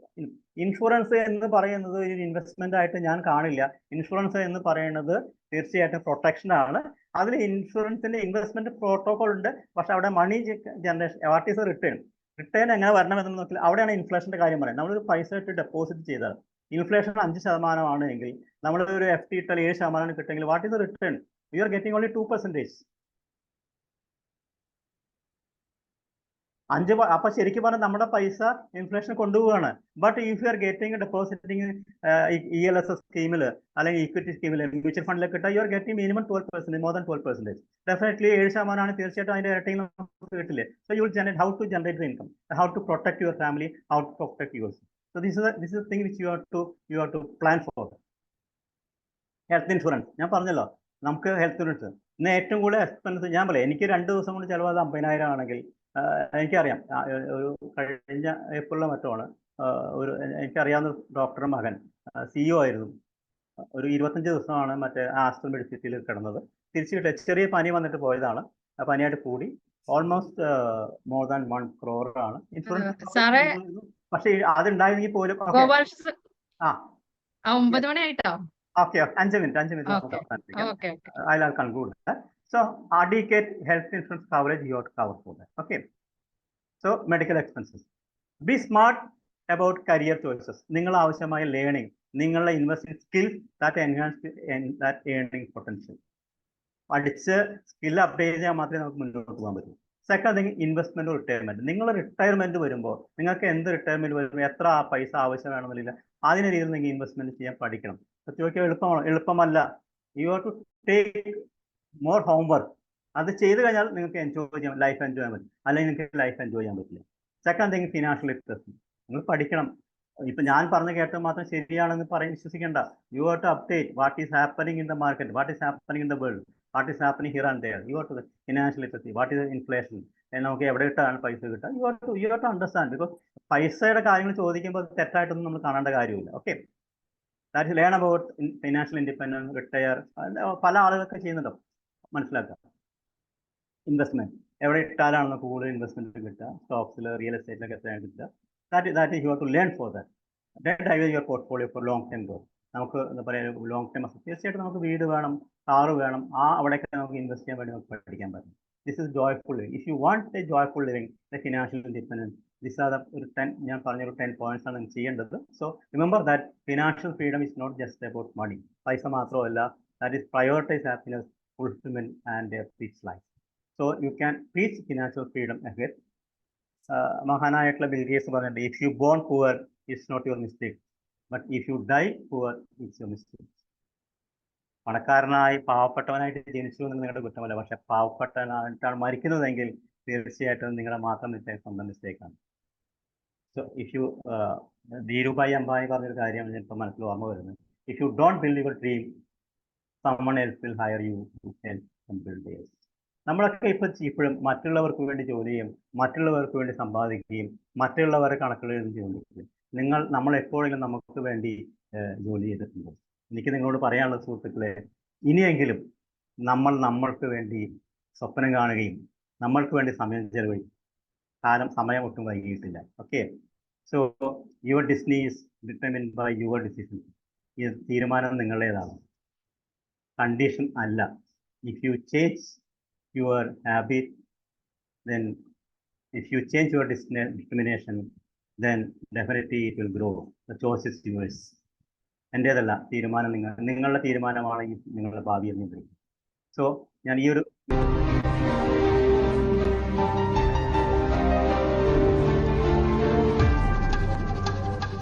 ഇൻഷുറൻസ് എന്ന് പറയുന്നത് ഒരു ഇൻവെസ്റ്റ്മെന്റ് ആയിട്ട് ഞാൻ കാണില്ല. ഇൻഷുറൻസ് എന്ന് പറയുന്നത് തീർച്ചയായിട്ടും പ്രൊട്ടക്ഷൻ ആണ്. അതിൽ ഇൻഷുറൻസിന്റെ ഇൻവെസ്റ്റ്മെന്റ് പ്രോട്ടോകോൾ ഉണ്ട്. പക്ഷെ അവിടെ മണി ജനറേഷൻ, വാട്ട് ഈസ് റിട്ടേൺ എങ്ങനെ വരണമെന്ന് നോക്കില്ല. അവിടെയാണ് ഇൻഫ്ലേഷന്റെ കാര്യം പറയുന്നത്. നമ്മളൊരു പൈസ ഇട്ട് ഡെപ്പോസിറ്റ് ചെയ്താൽ ഇൻഫ്ലേഷൻ 5% എങ്കിൽ നമ്മളൊരു FD ഇട്ടാൽ 7% കിട്ടുമെങ്കിൽ what is return? You are getting only 2%. അപ്പൊ ശരിക്കും പറഞ്ഞാൽ നമ്മുടെ പൈസ ഇൻഫ്ലേഷൻ കൊണ്ടുപോവുകയാണ്. But if you are getting depositing ELSS സ്കീമിൽ അല്ലെങ്കിൽ ഇക്വിറ്റി സ്കീമിൽ, മ്യൂച്വൽ ഫണ്ടിലേക്ക് കിട്ടാൻ you are getting minimum 12%, more than 12%. Definitely 7% തീർച്ചയായിട്ടും അതിന്റെ ഇരട്ടിയിൽ നമുക്ക് കിട്ടില്ലേ? So you will generate, how to generate the income, how to protect your family, how to protect your. So this is thing which you have to plan for. Health insurance ഞാൻ പറഞ്ഞല്ലോ, നമുക്ക് health insurance ഇന്ന് ഏറ്റവും കൂടുതൽ expense. ഞാൻ പറയാം, എനിക്ക് 2 ദിവസം കൊണ്ട് ചിലവാത് 50,000 ആണെങ്കിൽ എനിക്കറിയാം. ഒരു കഴിഞ്ഞ ഏപ്രിലോ മറ്റോ ആണ് എനിക്കറിയാവുന്ന ഡോക്ടറുടെ മകൻ CEO ആയിരുന്നു. ഒരു 25 ദിവസമാണ് മറ്റേ ആസ്റ്റർ മെഡിസിറ്റിയിൽ കിടന്നത്. തിരിച്ചു കിട്ടിയ ചെറിയ പനി വന്നിട്ട് പോയതാണ്. പനിയായിട്ട് കൂടി ഓൾമോസ്റ്റ് മോർ ദാൻ 1 crore ആണ് ഇൻഷുറൻസ്. പക്ഷെ അതുണ്ടായിരുന്നെങ്കിൽ പോലും 9 മണി ആയിട്ടോ. Okay, 5 minute I'll conclude. So adequate health insurance coverage you have to cover for that. Okay. So medical expenses. Be smart about career choices. നിങ്ങൾ ആവശ്യമായ ലേണിംഗ്, നിങ്ങളുടെ investing skills that enhance that earning potential. പഠിച്ച് skill update ചെയ്യാൻ മാത്രമേ നമുക്ക് മുന്നോട്ട് പോകാൻ പറ്റൂ. Second thing, investment retirement. നിങ്ങൾ റിട്ടയർമെന്റ് വരുമ്പോൾ നിങ്ങൾക്ക് എന്ത് റിട്ടയർമെന്റ് വരുമ്പോൾ എത്ര പൈസ ആവശ്യം വേണമെന്നില്ല, അതിന് രീതിയിൽ നിങ്ങൾ ഇൻവെസ്റ്റ്മെന്റ് ചെയ്യാൻ പഠിക്കണം. ചോദിക്കാൻ എളുപ്പമല്ല. You have to take more homework. അത് ചെയ്ത് കഴിഞ്ഞാൽ നിങ്ങൾക്ക് ലൈഫ് എൻജോയ് ചെയ്യാൻ പറ്റും, അല്ലെങ്കിൽ നിങ്ങൾക്ക് ലൈഫ് എൻജോയ് ചെയ്യാൻ പറ്റില്ല. Second thing, financial literacy. നിങ്ങൾ പഠിക്കണം. ഇപ്പൊ ഞാൻ പറഞ്ഞു കേട്ടത് മാത്രം ശരിയാണെന്ന് വിശ്വസിക്കേണ്ട. You have to update what is happening in the market, what is happening in the world, what is happening here and there. You have to financial literacy. What is inflation, നമുക്ക് എവിടെ ഇട്ടാണ് പൈസ കിട്ടുക. You have to understand. Because പൈസയുടെ കാര്യങ്ങൾ ചോദിക്കുമ്പോൾ തെറ്റായിട്ടൊന്നും നമ്മൾ കാണേണ്ട കാര്യമില്ല. Okay, that learn about financial independence, retire. പല ആളുകളൊക്കെ ചെയ്യുന്നുണ്ടോ മനസ്സിലാക്കുക. ഇൻവെസ്റ്റ്മെന്റ് എവിടെ ഇട്ടാലാണ് നമുക്ക് കൂടുതൽ ഇൻവെസ്റ്റ്മെന്റ് കിട്ടുക, സ്റ്റോക്സിൽ, റിയൽ എസ്റ്റേറ്റിലൊക്കെ എത്രയാണ് കിട്ടുക. That you have to learn for that. Diverse your portfolio for long time growth. നമുക്ക് എന്താ പറയുക, ലോങ് ടൈം തീർച്ചയായിട്ടും നമുക്ക് വീട് വേണം, കാറ് വേണം. അവിടെയൊക്കെ നമുക്ക് ഇൻവെസ്റ്റ് ചെയ്യാൻ വേണ്ടി നമുക്ക് പഠിക്കാൻ പറ്റും. This is joyful living. If you want a joyful living, the financial independence, this are ഒരു 10 ഞാൻ പറഞ്ഞൊരു 10 points ആണ് ചെയ്യേണ്ടത്. So remember that financial freedom is not just about money. പൈസ മാത്രമല്ല, that is prioritise happiness, fulfillment and a peace life. So you can reach financial freedom ahead. മഹാനായിട്ടുള്ള Bill Gates പറഞ്ഞിട്ടുണ്ട്, if you born poor it's not your mistake, but if you die poor it's your mistake. പണക്കാരനായി പാവപ്പെട്ടവനായിട്ട് ജനിച്ചു എന്ന് നിങ്ങളുടെ കുറ്റമല്ല, പക്ഷെ പാവപ്പെട്ടവനായിട്ടാണ് മരിക്കുന്നതെങ്കിൽ തീർച്ചയായിട്ടും നിങ്ങളുടെ മാത്രം മിസ്റ്റേക്ക്, സ്വന്തം മിസ്റ്റേക്കാണ്. So if you Dhirubhai Ambani പറഞ്ഞൊരു കാര്യം ഇപ്പം മനസ്സിൽ ഓർമ്മ വരുന്നത്, if you don't build your dream someone else will hire you to help them build theirs. നമ്മളൊക്കെ ഇപ്പോഴും മറ്റുള്ളവർക്ക് വേണ്ടി ജോലി ചെയ്യും, മറ്റുള്ളവർക്ക് വേണ്ടി സമ്പാദിക്കുകയും മറ്റുള്ളവരെ കണക്കുകൾ എഴുതി ചെയ്യും. നമ്മൾ എപ്പോഴെങ്കിലും നമുക്ക് വേണ്ടി ജോലി ചെയ്തിട്ടുണ്ടോ? എനിക്ക് നിങ്ങളോട് പറയാനുള്ള സുഹൃത്തുക്കളെ, ഇനിയെങ്കിലും നമ്മൾക്ക് വേണ്ടി സ്വപ്നം കാണുകയും നമ്മൾക്ക് വേണ്ടി സമയം ചെലവഴിക്കും. സമയം ഒട്ടും വൈകിയിട്ടില്ല. Okay, so your destiny is determined by your decision. ഈ തീരുമാനം നിങ്ങളുടേതാണ്, കണ്ടീഷൻ അല്ല. ഇഫ് യു ചേഞ്ച് യുവർ ഹാബിറ്റ്, then if you change your determination, then definitely it will grow. The choice is yours. എൻ്റേതല്ല തീരുമാനം, നിങ്ങളുടെ തീരുമാനമാണ് നിങ്ങളുടെ ഭാവിയെ നിയന്ത്രിക്കുന്നത്. സോ ഞാൻ ഈ ഒരു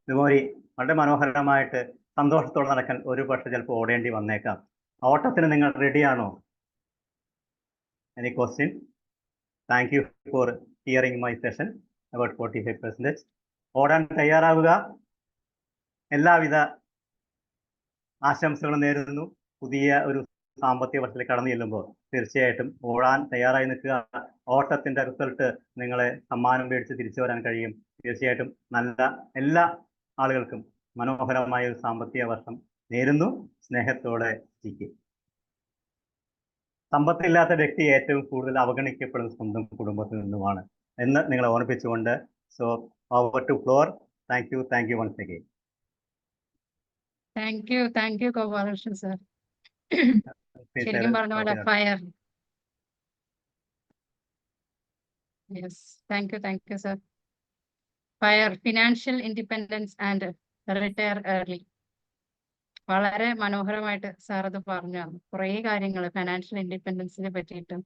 ഇതുപോലെ വളരെ മനോഹരമായിട്ട് സന്തോഷത്തോടെ നടക്കാൻ ഒരു പക്ഷെ ചിലപ്പോൾ ഓടേണ്ടി വന്നേക്കാം. ഓട്ടത്തിന് നിങ്ങൾ റെഡിയാണോ? Any question? Thank you for hearing my session about 45%. ഓടാൻ തയ്യാറാവുക. എല്ലാവിധ ആശംസകളും നേരുന്നു. പുതിയ ഒരു സാമ്പത്തിക വർഷത്തിൽ കടന്നു ചെല്ലുമ്പോൾ തീർച്ചയായിട്ടും ഓടാൻ തയ്യാറായി നിൽക്കുക. ഓട്ടത്തിന്റെ റിസൾട്ട് നിങ്ങളെ സമ്മാനം മേടിച്ച് തിരിച്ചു വരാൻ കഴിയും. തീർച്ചയായിട്ടും എല്ലാ ആളുകൾക്കും മനോഹരമായ ഒരു സാമ്പത്തിക വർഷം നേരുന്നു. സ്നേഹത്തോടെ ജിക്ക്. സമ്പത്തില്ലാത്ത വ്യക്തി ഏറ്റവും കൂടുതൽ അവഗണിക്കപ്പെടുന്ന സ്വന്തം കുടുംബത്തിൽ നിന്നുമാണ് എന്ന് നിങ്ങളെ ഓർമ്മിപ്പിച്ചുകൊണ്ട്, so over to floor. Thank you once again. Thank you Gopalakrishnan sir. ശരിക്കും പറഞ്ഞ പോലെ fire. Yes, thank you sir. Fire, financial independence and retire early. വളരെ മനോഹരമായിട്ട് സാർ അത് പറഞ്ഞു തന്നു. കുറേ കാര്യങ്ങൾ ഫിനാൻഷ്യൽ ഇൻഡിപെൻഡൻസിനെ പറ്റിയിട്ടും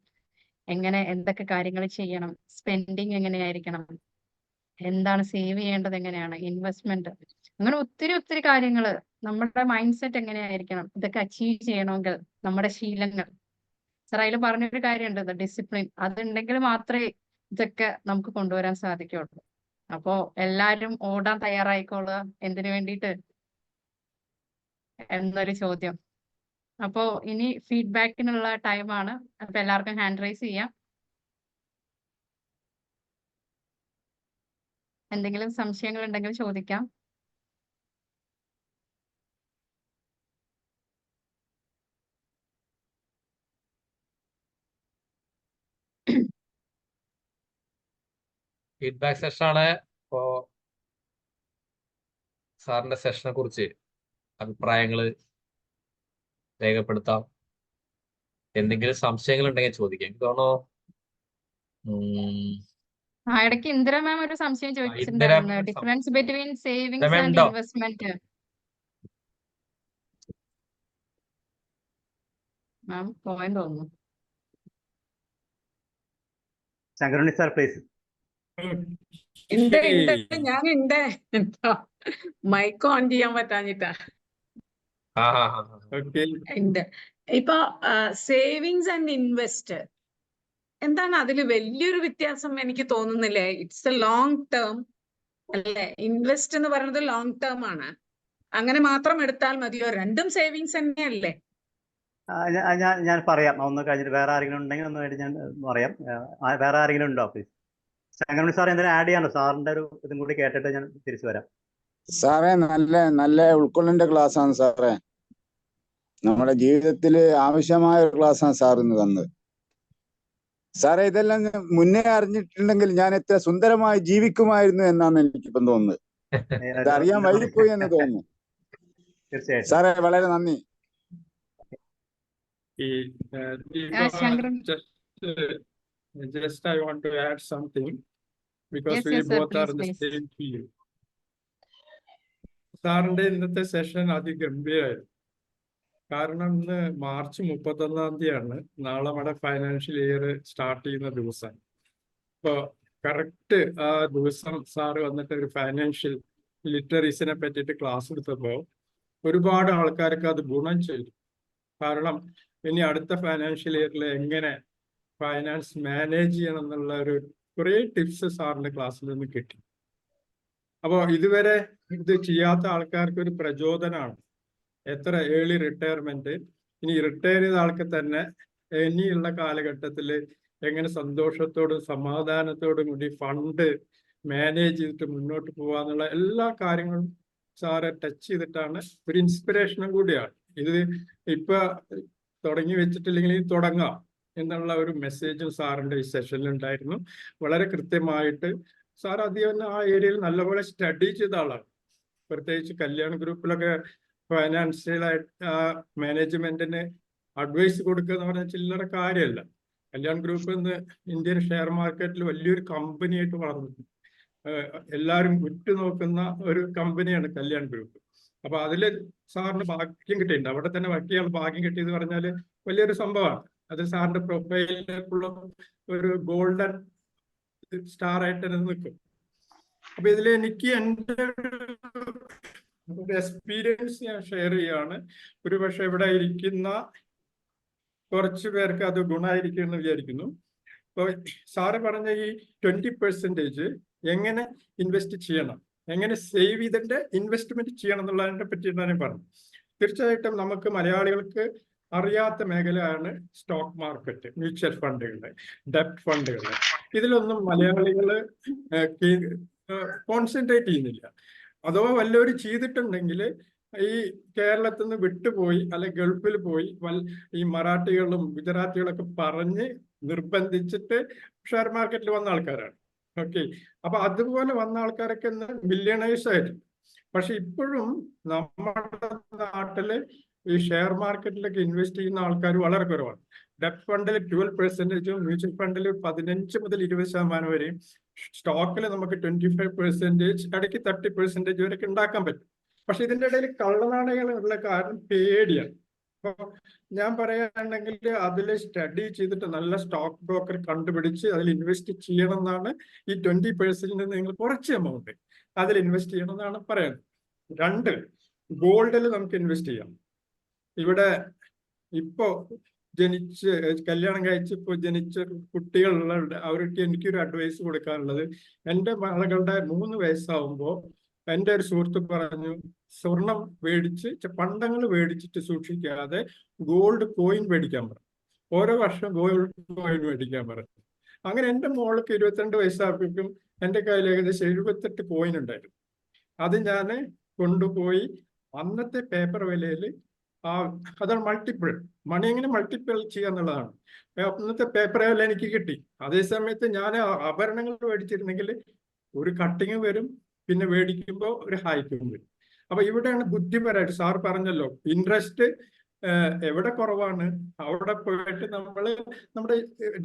എന്തൊക്കെ കാര്യങ്ങൾ ചെയ്യണം, സ്പെൻഡിങ് എങ്ങനെയായിരിക്കണം, എന്താണ് സേവ് ചെയ്യേണ്ടത്, എങ്ങനെയാണ് ഇൻവെസ്റ്റ്മെന്റ്, അങ്ങനെ ഒത്തിരി കാര്യങ്ങൾ. നമ്മുടെ മൈൻഡ് സെറ്റ് എങ്ങനെയായിരിക്കണം, ഇതൊക്കെ അച്ചീവ് ചെയ്യണമെങ്കിൽ നമ്മുടെ ശീലങ്ങൾ. സാർ അതിൽ പറഞ്ഞൊരു കാര്യമുണ്ട്, ഡിസിപ്ലിൻ. അതുണ്ടെങ്കിൽ മാത്രമേ ഇതൊക്കെ നമുക്ക് കൊണ്ടുവരാൻ സാധിക്കുള്ളൂ. അപ്പോ എല്ലാരും ഓടാൻ തയ്യാറായിക്കോളുക. എന്തിനു വേണ്ടിയിട്ട് എന്നൊരു ചോദ്യം. അപ്പോ ഇനി ഫീഡ്ബാക്കിനുള്ള ടൈമാണ്. അപ്പൊ എല്ലാവർക്കും ഹാൻഡ് റൈസ് ചെയ്യാം. എന്തെങ്കിലും സംശയങ്ങൾ ഉണ്ടെങ്കിൽ ചോദിക്കാം. ഫീഡ്ബാക്ക് സെഷനാണ്. ഇപ്പോ സാറിന്റെ സെഷനെ കുറിച്ച് അഭിപ്രായങ്ങൾ രേഖപ്പെടുത്താം. എന്തെങ്കിലും സംശയങ്ങൾ ഉണ്ടെങ്കിൽ ചോദിക്കാം. എനിക്ക് തോന്നുന്നു ഇടയ്ക്ക് ഇന്ദിര മാം ഒരു സംശയം ചോദിച്ചിട്ടുണ്ടായിരുന്നു, difference between savings and investment. Ma'am point തോന്നുന്നു. ശങ്കരുണ്ണി സാർ പ്ലീസ്. ഞാനുണ്ട്. മൈക്ക് ഓൺ ചെയ്യാൻ പറ്റാഞ്ഞിട്ടാ. ഇപ്പൊ സേവിങ്സ് ആൻഡ് ഇൻവെസ്റ്റ് എന്താണ് അതിൽ വലിയൊരു വ്യത്യാസം എനിക്ക് തോന്നുന്നില്ലേ? ഇറ്റ്സ് എ ലോങ് ടേം അല്ലേ? ഇൻവെസ്റ്റ് എന്ന് പറയുന്നത് ലോങ് ടേം ആണ്. അങ്ങനെ മാത്രം എടുത്താൽ മതിയോ? രണ്ടും സേവിങ്സ് തന്നെയല്ലേ? ഞാൻ പറയാം. ഒന്ന് കഴിഞ്ഞിട്ട് വേറെ ആരെങ്കിലും ഉണ്ടെങ്കിൽ ഒന്ന് വേണ്ടി ഞാൻ പറയാം. വേറെ ആരെങ്കിലും ഉണ്ടോ പ്ലീസ്? ശങ്കരമണി സാർ എന്തെങ്കിലും ആഡ് ചെയ്യാനോ? സാറിന്റെ ഒരു ഇതും കൂടി കേട്ടിട്ട് ഞാൻ തിരിച്ചു വരാം. സാറേ, നല്ല ഉൾക്കൊള്ളേണ്ട ക്ലാസ് ആണ് സാറേ. നമ്മുടെ ജീവിതത്തിൽ ആവശ്യമായ ഒരു ക്ലാസ് ആണ് സാർ ഇന്ന് തന്നത്. സാറേ, ഇതെല്ലാം മുന്നേ അറിഞ്ഞിട്ടുണ്ടെങ്കിൽ ഞാൻ എത്ര സുന്ദരമായി ജീവിക്കുമായിരുന്നു എന്നാണ് എനിക്കിപ്പം തോന്നുന്നത്. ഇതറിയാൻ വൈകിപ്പോയി എന്ന് തോന്നുന്നു. സാറേ, വളരെ നന്ദി. Just I want to add something because Yes, we yes, sir, both are in the please. same field. സാറിന്റെ ഇന്നത്തെ സെഷൻ അതിഗംഭീരമായിരുന്നു. കാരണം ഇന്ന് മാർച്ച് 31 നാളെ നമ്മുടെ ഫൈനാൻഷ്യൽ ഇയർ സ്റ്റാർട്ട് ചെയ്യുന്ന ദിവസം. അപ്പോൾ കറക്റ്റ് ആ ദിവസം സാറ് വന്നിട്ട് ഒരു ഫൈനാൻഷ്യൽ ലിറ്ററസിനെ പറ്റിയിട്ട് ക്ലാസ് എടുത്തപ്പോൾ ഒരുപാട് ആൾക്കാർക്ക് അത് ഗുണം ചെയ്തു. കാരണം ഇനി അടുത്ത ഫൈനാൻഷ്യൽ ഇയറിൽ എങ്ങനെ ഫൈനാൻസ് മാനേജ് ചെയ്യണം എന്നുള്ള ഒരു കുറേ ടിപ്സ് സാറിന്റെ ക്ലാസ്സിൽ നിന്ന് കിട്ടി. അപ്പോൾ ഇതുവരെ ഇത് ചെയ്യാത്ത ആൾക്കാർക്ക് ഒരു പ്രചോദനമാണ്. എത്ര ഏർലി റിട്ടയർമെന്റ്, ഇനി റിട്ടയർ ചെയ്ത ആൾക്ക് തന്നെ ഇനിയുള്ള കാലഘട്ടത്തിൽ എങ്ങനെ സന്തോഷത്തോടും സമാധാനത്തോടും കൂടി ഫണ്ട് മാനേജ് ചെയ്തിട്ട് മുന്നോട്ട് പോകാന്നുള്ള എല്ലാ കാര്യങ്ങളും സാറ് ടച്ച് ചെയ്തിട്ടാണ്. ഒരു ഇൻസ്പിറേഷനും കൂടിയാണ് ഇത്. ഇപ്പൊ തുടങ്ങി വെച്ചിട്ടില്ലെങ്കിൽ ഇത് തുടങ്ങാം എന്നുള്ള ഒരു മെസ്സേജും സാറിന്റെ ഈ സെഷനിൽ ഉണ്ടായിരുന്നു. വളരെ കൃത്യമായിട്ട് സാർ അധികം ആ ഏരിയയിൽ നല്ലപോലെ സ്റ്റഡി ചെയ്ത ആളാണ്. പ്രത്യേകിച്ച് കല്യാൺ ഗ്രൂപ്പിലൊക്കെ ഫൈനാൻഷ്യലായിട്ട് മാനേജ്മെന്റിന് അഡ്വൈസ് കൊടുക്കുക എന്ന് പറഞ്ഞാൽ ചില്ലറ കാര്യമല്ല. കല്യാൺ ഗ്രൂപ്പ് എന്ന് ഇന്ത്യൻ ഷെയർ മാർക്കറ്റിൽ വലിയൊരു കമ്പനിയായിട്ട് വളർന്നു. എല്ലാവരും ഉറ്റുനോക്കുന്ന ഒരു കമ്പനിയാണ് കല്യാൺ ഗ്രൂപ്പ്. അപ്പൊ അതില് സാറിന് ഭാഗ്യം കിട്ടിയിട്ടുണ്ട്. അവിടെ തന്നെ വക്കിയാൾ ഭാഗ്യം കിട്ടിയെന്ന് പറഞ്ഞാൽ വലിയൊരു സംഭവമാണ്. അത് സാറിന്റെ പ്രൊഫൈലിലേക്കുള്ള ഒരു ഗോൾഡൻ സ്റ്റാർ ആയിട്ട് തന്നെ നിൽക്കും. അപ്പൊ ഇതിൽ എനിക്ക് എൻ്റെ ഒരു എക്സ്പീരിയൻസ് ഞാൻ ഷെയർ ചെയ്യാണ്. ഒരു പക്ഷെ ഇവിടെ ഇരിക്കുന്ന കുറച്ചു പേർക്ക് അത് ഗുണമായിരിക്കും എന്ന് വിചാരിക്കുന്നു. അപ്പോൾ സാറ് പറഞ്ഞ ഈ 20% എങ്ങനെ ഇൻവെസ്റ്റ് ചെയ്യണം, എങ്ങനെ സേവ് ചെയ്തിട്ട് ഇൻവെസ്റ്റ്മെന്റ് ചെയ്യണം എന്നുള്ളതിനെ പറ്റിയിട്ടാണ് ഞാൻ പറഞ്ഞത്. തീർച്ചയായിട്ടും നമുക്ക് മലയാളികൾക്ക് അറിയാത്ത മേഖലയാണ് സ്റ്റോക്ക് മാർക്കറ്റ്, മ്യൂച്വൽ ഫണ്ടുകള്, ഡെപ്റ്റ് ഫണ്ടുകള്. ഇതിലൊന്നും മലയാളികൾ കോൺസെൻട്രേറ്റ് ചെയ്യുന്നില്ല. അഥവാ വല്ലവരും ചെയ്തിട്ടുണ്ടെങ്കിൽ ഈ കേരളത്തിൽ നിന്ന് വിട്ടുപോയി അല്ലെ ഗൾഫിൽ പോയി ഈ മറാഠികളും ഗുജറാത്തികളൊക്കെ പറഞ്ഞ് നിർബന്ധിച്ചിട്ട് ഷെയർ മാർക്കറ്റിൽ വന്ന ആൾക്കാരാണ്. ഓക്കെ, അപ്പൊ അതുപോലെ വന്ന ആൾക്കാരൊക്കെ ഇന്ന് മില്യണേഴ്സ് ആയിരുന്നു. പക്ഷെ ഇപ്പോഴും നമ്മുടെ നാട്ടില് ഈ ഷെയർ മാർക്കറ്റിലൊക്കെ ഇൻവെസ്റ്റ് ചെയ്യുന്ന ആൾക്കാർ വളരെ കുറവാണ്. ഡെപ്റ്റ് ഫണ്ടിൽ 12%, മ്യൂച്വൽ ഫണ്ടിൽ 15 മുതൽ 20% വരെയും, സ്റ്റോക്കിൽ നമുക്ക് 25%, ഇടയ്ക്ക് 30% വരെയൊക്കെ ഉണ്ടാക്കാൻ പറ്റും. പക്ഷെ ഇതിന്റെ ഇടയിൽ കള്ളനാണയങ്ങളുള്ള കാരണം പേടിയാണ്. അപ്പൊ ഞാൻ പറയുകയാണെങ്കിൽ അതിൽ സ്റ്റഡി ചെയ്തിട്ട് നല്ല സ്റ്റോക്ക് ബ്രോക്കർ കണ്ടുപിടിച്ച് അതിൽ ഇൻവെസ്റ്റ് ചെയ്യണം എന്നാണ്. ഈ 20% നിങ്ങൾ കുറച്ച് എമൗണ്ട് അതിൽ ഇൻവെസ്റ്റ് ചെയ്യണം എന്നാണ് പറയുന്നത്. 2, ഗോൾഡിൽ നമുക്ക് ഇൻവെസ്റ്റ് ചെയ്യാം. ഇവിടെ ഇപ്പോ കല്യാണം കഴിച്ച് ഇപ്പോൾ ജനിച്ച കുട്ടികളുള്ള അവർക്ക് എനിക്കൊരു അഡ്വൈസ് കൊടുക്കാനുള്ളത്, എൻ്റെ മകളുടെ 3 വയസ്സാവുമ്പോൾ എൻ്റെ ഒരു സുഹൃത്ത് പറഞ്ഞു, സ്വർണം മേടിച്ച് പണ്ടങ്ങൾ മേടിച്ചിട്ട് സൂക്ഷിക്കാതെ ഗോൾഡ് കോയിൻ മേടിക്കാൻ പറഞ്ഞു. ഓരോ വർഷം ഗോൾഡ് കോയിൻ മേടിക്കാൻ പറഞ്ഞു. അങ്ങനെ എൻ്റെ മോൾക്ക് 22 വയസ്സായപ്പോഴേക്കും എൻ്റെ കയ്യിൽ ഏകദേശം 78 കോയിൻ ഉണ്ടായിരുന്നു. അത് ഞാൻ കൊണ്ടുപോയി അന്നത്തെ പേപ്പർ വിലയിൽ അതാണ് മൾട്ടിപ്പിൾ മണി, എങ്ങനെ മൾട്ടിപ്പിൾ ചെയ്യാന്നുള്ളതാണ്. അന്നത്തെ പേപ്പർ വില എനിക്ക് കിട്ടി. അതേസമയത്ത് ഞാൻ ആഭരണങ്ങൾ മേടിച്ചിരുന്നെങ്കിൽ ഒരു കട്ടിങ് വരും, പിന്നെ മേടിക്കുമ്പോൾ ഒരു ഹൈക്കും വരും. അപ്പൊ ഇവിടെയാണ് ബുദ്ധിപരമായിട്ട് സാർ പറഞ്ഞല്ലോ, ഇൻട്രസ്റ്റ് എവിടെ കുറവാണ് അവിടെ പോയിട്ട് നമ്മുടെ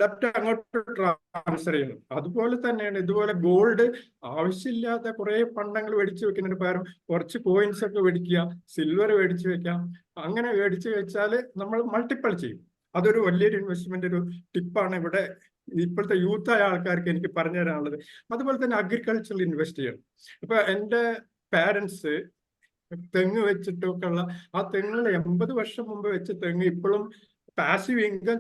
ഡെപ്റ്റ് അങ്ങോട്ട് ട്രാൻസ്ഫർ ചെയ്യണം. അതുപോലെ തന്നെയാണ് ഇതുപോലെ ഗോൾഡ് ആവശ്യമില്ലാത്ത കുറെ പണ്ടങ്ങൾ മേടിച്ചു വെക്കുന്നതിന് പകരം കുറച്ച് കോയിൻസ് ഒക്കെ മേടിക്കുക, സിൽവർ മേടിച്ചു വെക്കാം. അങ്ങനെ മേടിച്ചു വെച്ചാൽ നമ്മൾ മൾട്ടിപ്പിൾ ചെയ്യും. അതൊരു വലിയൊരു ഇൻവെസ്റ്റ്മെന്റ്, ഒരു ടിപ്പാണ് ഇവിടെ ഇപ്പോഴത്തെ യൂത്തായ ആൾക്കാർക്ക് എനിക്ക് പറഞ്ഞു തരാനുള്ളത്. അതുപോലെ തന്നെ അഗ്രികൾച്ചറിൽ ഇൻവെസ്റ്റ് ചെയ്യണം. ഇപ്പൊ എൻ്റെ പാരൻസ് തെങ്ങ് വെച്ചിട്ടൊക്കെ ഉള്ള ആ തെങ്ങുകൾ 80 വർഷം മുമ്പ് വെച്ച തെങ്ങ് ഇപ്പോഴും പാസീവ് ഇൻകം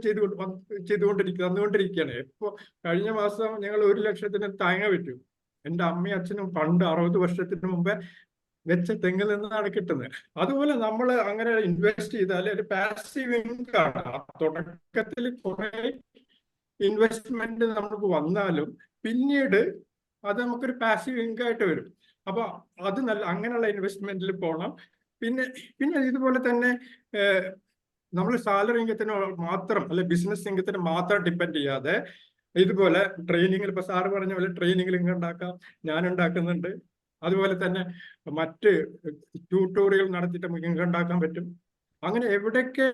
തന്നുകൊണ്ടിരിക്കുകയാണ്. ഇപ്പൊ കഴിഞ്ഞ മാസം ഞങ്ങൾ 1 ലക്ഷത്തിന് തേങ്ങ വിറ്റു. എൻ്റെ അമ്മയും അച്ഛനും പണ്ട് 60 വർഷത്തിന് മുമ്പേ വെച്ച തെങ്ങിൽ നിന്നാണ് കിട്ടുന്നത്. അതുപോലെ നമ്മൾ അങ്ങനെ ഇൻവെസ്റ്റ് ചെയ്താൽ ഒരു പാസീവ് ഇൻകം ആണ്. തുടക്കത്തിൽ കുറെ ഇൻവെസ്റ്റ്മെന്റ് നമുക്ക് വന്നാലും പിന്നീട് അത് നമുക്കൊരു പാസീവ് ഇൻകം ആയിട്ട് വരും. അപ്പൊ അത് അങ്ങനെയുള്ള ഇൻവെസ്റ്റ്മെന്റിൽ പോകണം. പിന്നെ ഇതുപോലെ തന്നെ നമ്മൾ സാലറി ഇൻകത്തിന് മാത്രം അല്ലെ ബിസിനസ് ഇൻകത്തിന് മാത്രം ഡിപ്പെൻഡ് ചെയ്യാതെ ഇതുപോലെ ട്രെയിനിങ്ങിൽ, ഇപ്പൊ സാറ് പറഞ്ഞ പോലെ ട്രെയിനിങ്ങിൽ ഇൻകം ഉണ്ടാക്കാം, ഞാൻ ഉണ്ടാക്കുന്നുണ്ട്. അതുപോലെ തന്നെ മറ്റ് ട്യൂട്ടോറിയൽ നടത്തിയിട്ട് നമുക്ക് ഇൻകം ഉണ്ടാക്കാൻ പറ്റും. അങ്ങനെ എവിടെയൊക്കെ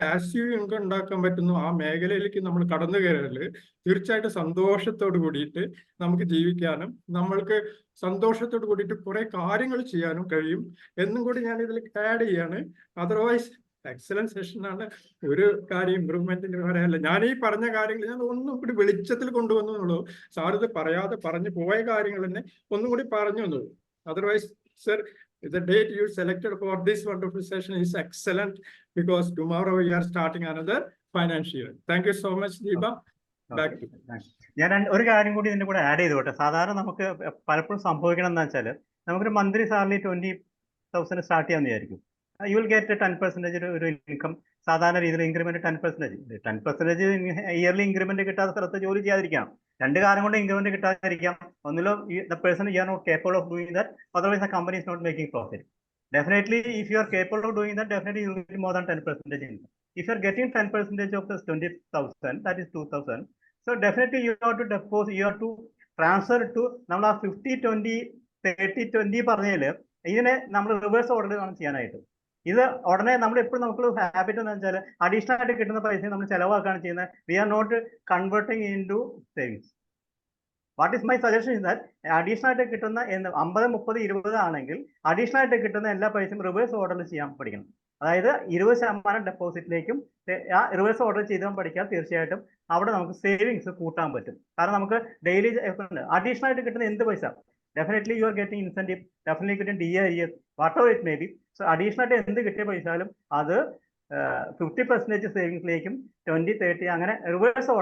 പാസീവ് ഇൻകം ഉണ്ടാക്കാൻ പറ്റുന്നു ആ മേഖലയിലേക്ക് നമ്മൾ കടന്നു കയറല് തീർച്ചയായിട്ടും സന്തോഷത്തോട് കൂടിയിട്ട് നമുക്ക് ജീവിക്കാനും നമ്മൾക്ക് സന്തോഷത്തോട് കൂടിയിട്ട് കുറെ കാര്യങ്ങൾ ചെയ്യാനും കഴിയും എന്നും കൂടി ഞാൻ ഇതിൽ ആഡ് ചെയ്യാണ്. അതർവൈസ് എക്സലന്റ് സെഷനാണ്. ഒരു കാര്യം ഇമ്പ്രൂവ്മെന്റിന് പറയാനല്ല. ഞാൻ ഈ പറഞ്ഞ കാര്യങ്ങൾ ഞാൻ ഒന്നും കൂടി വെളിച്ചത്തിൽ കൊണ്ടുവന്നു എന്നുള്ളൂ. സാർ ഇത് പറയാതെ പറഞ്ഞു പോയ കാര്യങ്ങൾ തന്നെ ഒന്നും കൂടി പറഞ്ഞു എന്നുള്ളൂ. Otherwise sir The date you selected for this wonderful session is excellent because tomorrow we are starting another financial year. Thank you so much, Deepa. Back to you. ഞാൻ ഒരു കാര്യം കൂടി ഇതിന്റെ കൂടെ ആഡ് ചെയ്തോട്ടെ. സാധാരണ നമുക്ക് പലപ്പോഴും സംഭവിക്കണം എന്ന് വെച്ചാൽ നമുക്കൊരു മന്ത്ലി സാലറി 20,000 സ്റ്റാർട്ട് ചെയ്യാൻ വിചാരിക്കും. യു വിൽ ഗെറ്റ് 10% ഒരു ഇൻകം. സാധാരണ രീതിയിൽ ഇൻക്രിമെന്റ് 10% ഇയർലി ഇൻക്രിമെന്റ് കിട്ടാത്ത സ്ഥലത്ത് ജോലി ചെയ്യാതിരിക്കാം. രണ്ട് കാര്യം കൊണ്ട് ഇൻക്രിമെന്റ് കിട്ടാതിരിക്കാം. ഒന്നിലോ the person you are not capable of doing that, otherwise the company is not making profit. Definitely, if you are capable of doing that, definitely you will get more than 10% income. If you are getting 10% of this 20,000, that is 2,000. So definitely you have to deposit, you have to transfer to നമ്മൾ ആ 50-20 30-20 പറഞ്ഞതിൽ ഇതിനെ നമ്മൾ reverse order ആണ് ചെയ്യാനായിട്ട്. ഇത് ഉടനെ നമ്മൾ എപ്പോഴും നമുക്ക് ഹാബിറ്റ് എന്ന് വെച്ചാൽ അഡീഷണൽ ആയിട്ട് കിട്ടുന്ന പൈസ നമ്മൾ ചെലവാക്കുകയാണ് ചെയ്യുന്നത്. We are not converting into savings. What is my suggestion is that additional ആയിട്ട് കിട്ടുന്ന 50, 30, 20 ആണെങ്കിൽ അഡീഷണൽ ആയിട്ട് കിട്ടുന്ന എല്ലാ പൈസയും റിവേഴ്സ് ഓർഡർ ചെയ്യാൻ പഠിക്കണം. അതായത് 20% ഡെപ്പോസിറ്റിലേക്കും ആ റിവേഴ്സ് ഓർഡർ ചെയ്താൽ പഠിക്കാൻ തീർച്ചയായിട്ടും അവിടെ നമുക്ക് സേവിങ്സ് കൂട്ടാൻ പറ്റും. കാരണം നമുക്ക് ഡെയിലി അഡീഷണൽ ആയിട്ട് കിട്ടുന്ന എന്ത് പൈസ definitely you are getting incentive, definitely getting DIS, whatever it may be. So additional ആയിട്ട് എന്ത് കിട്ടിയ പൈസയാലും അത് 50% സേവിങ്സിലേക്കും 20-30 അങ്ങനെ റിവേഴ്സ് ഓർഡർ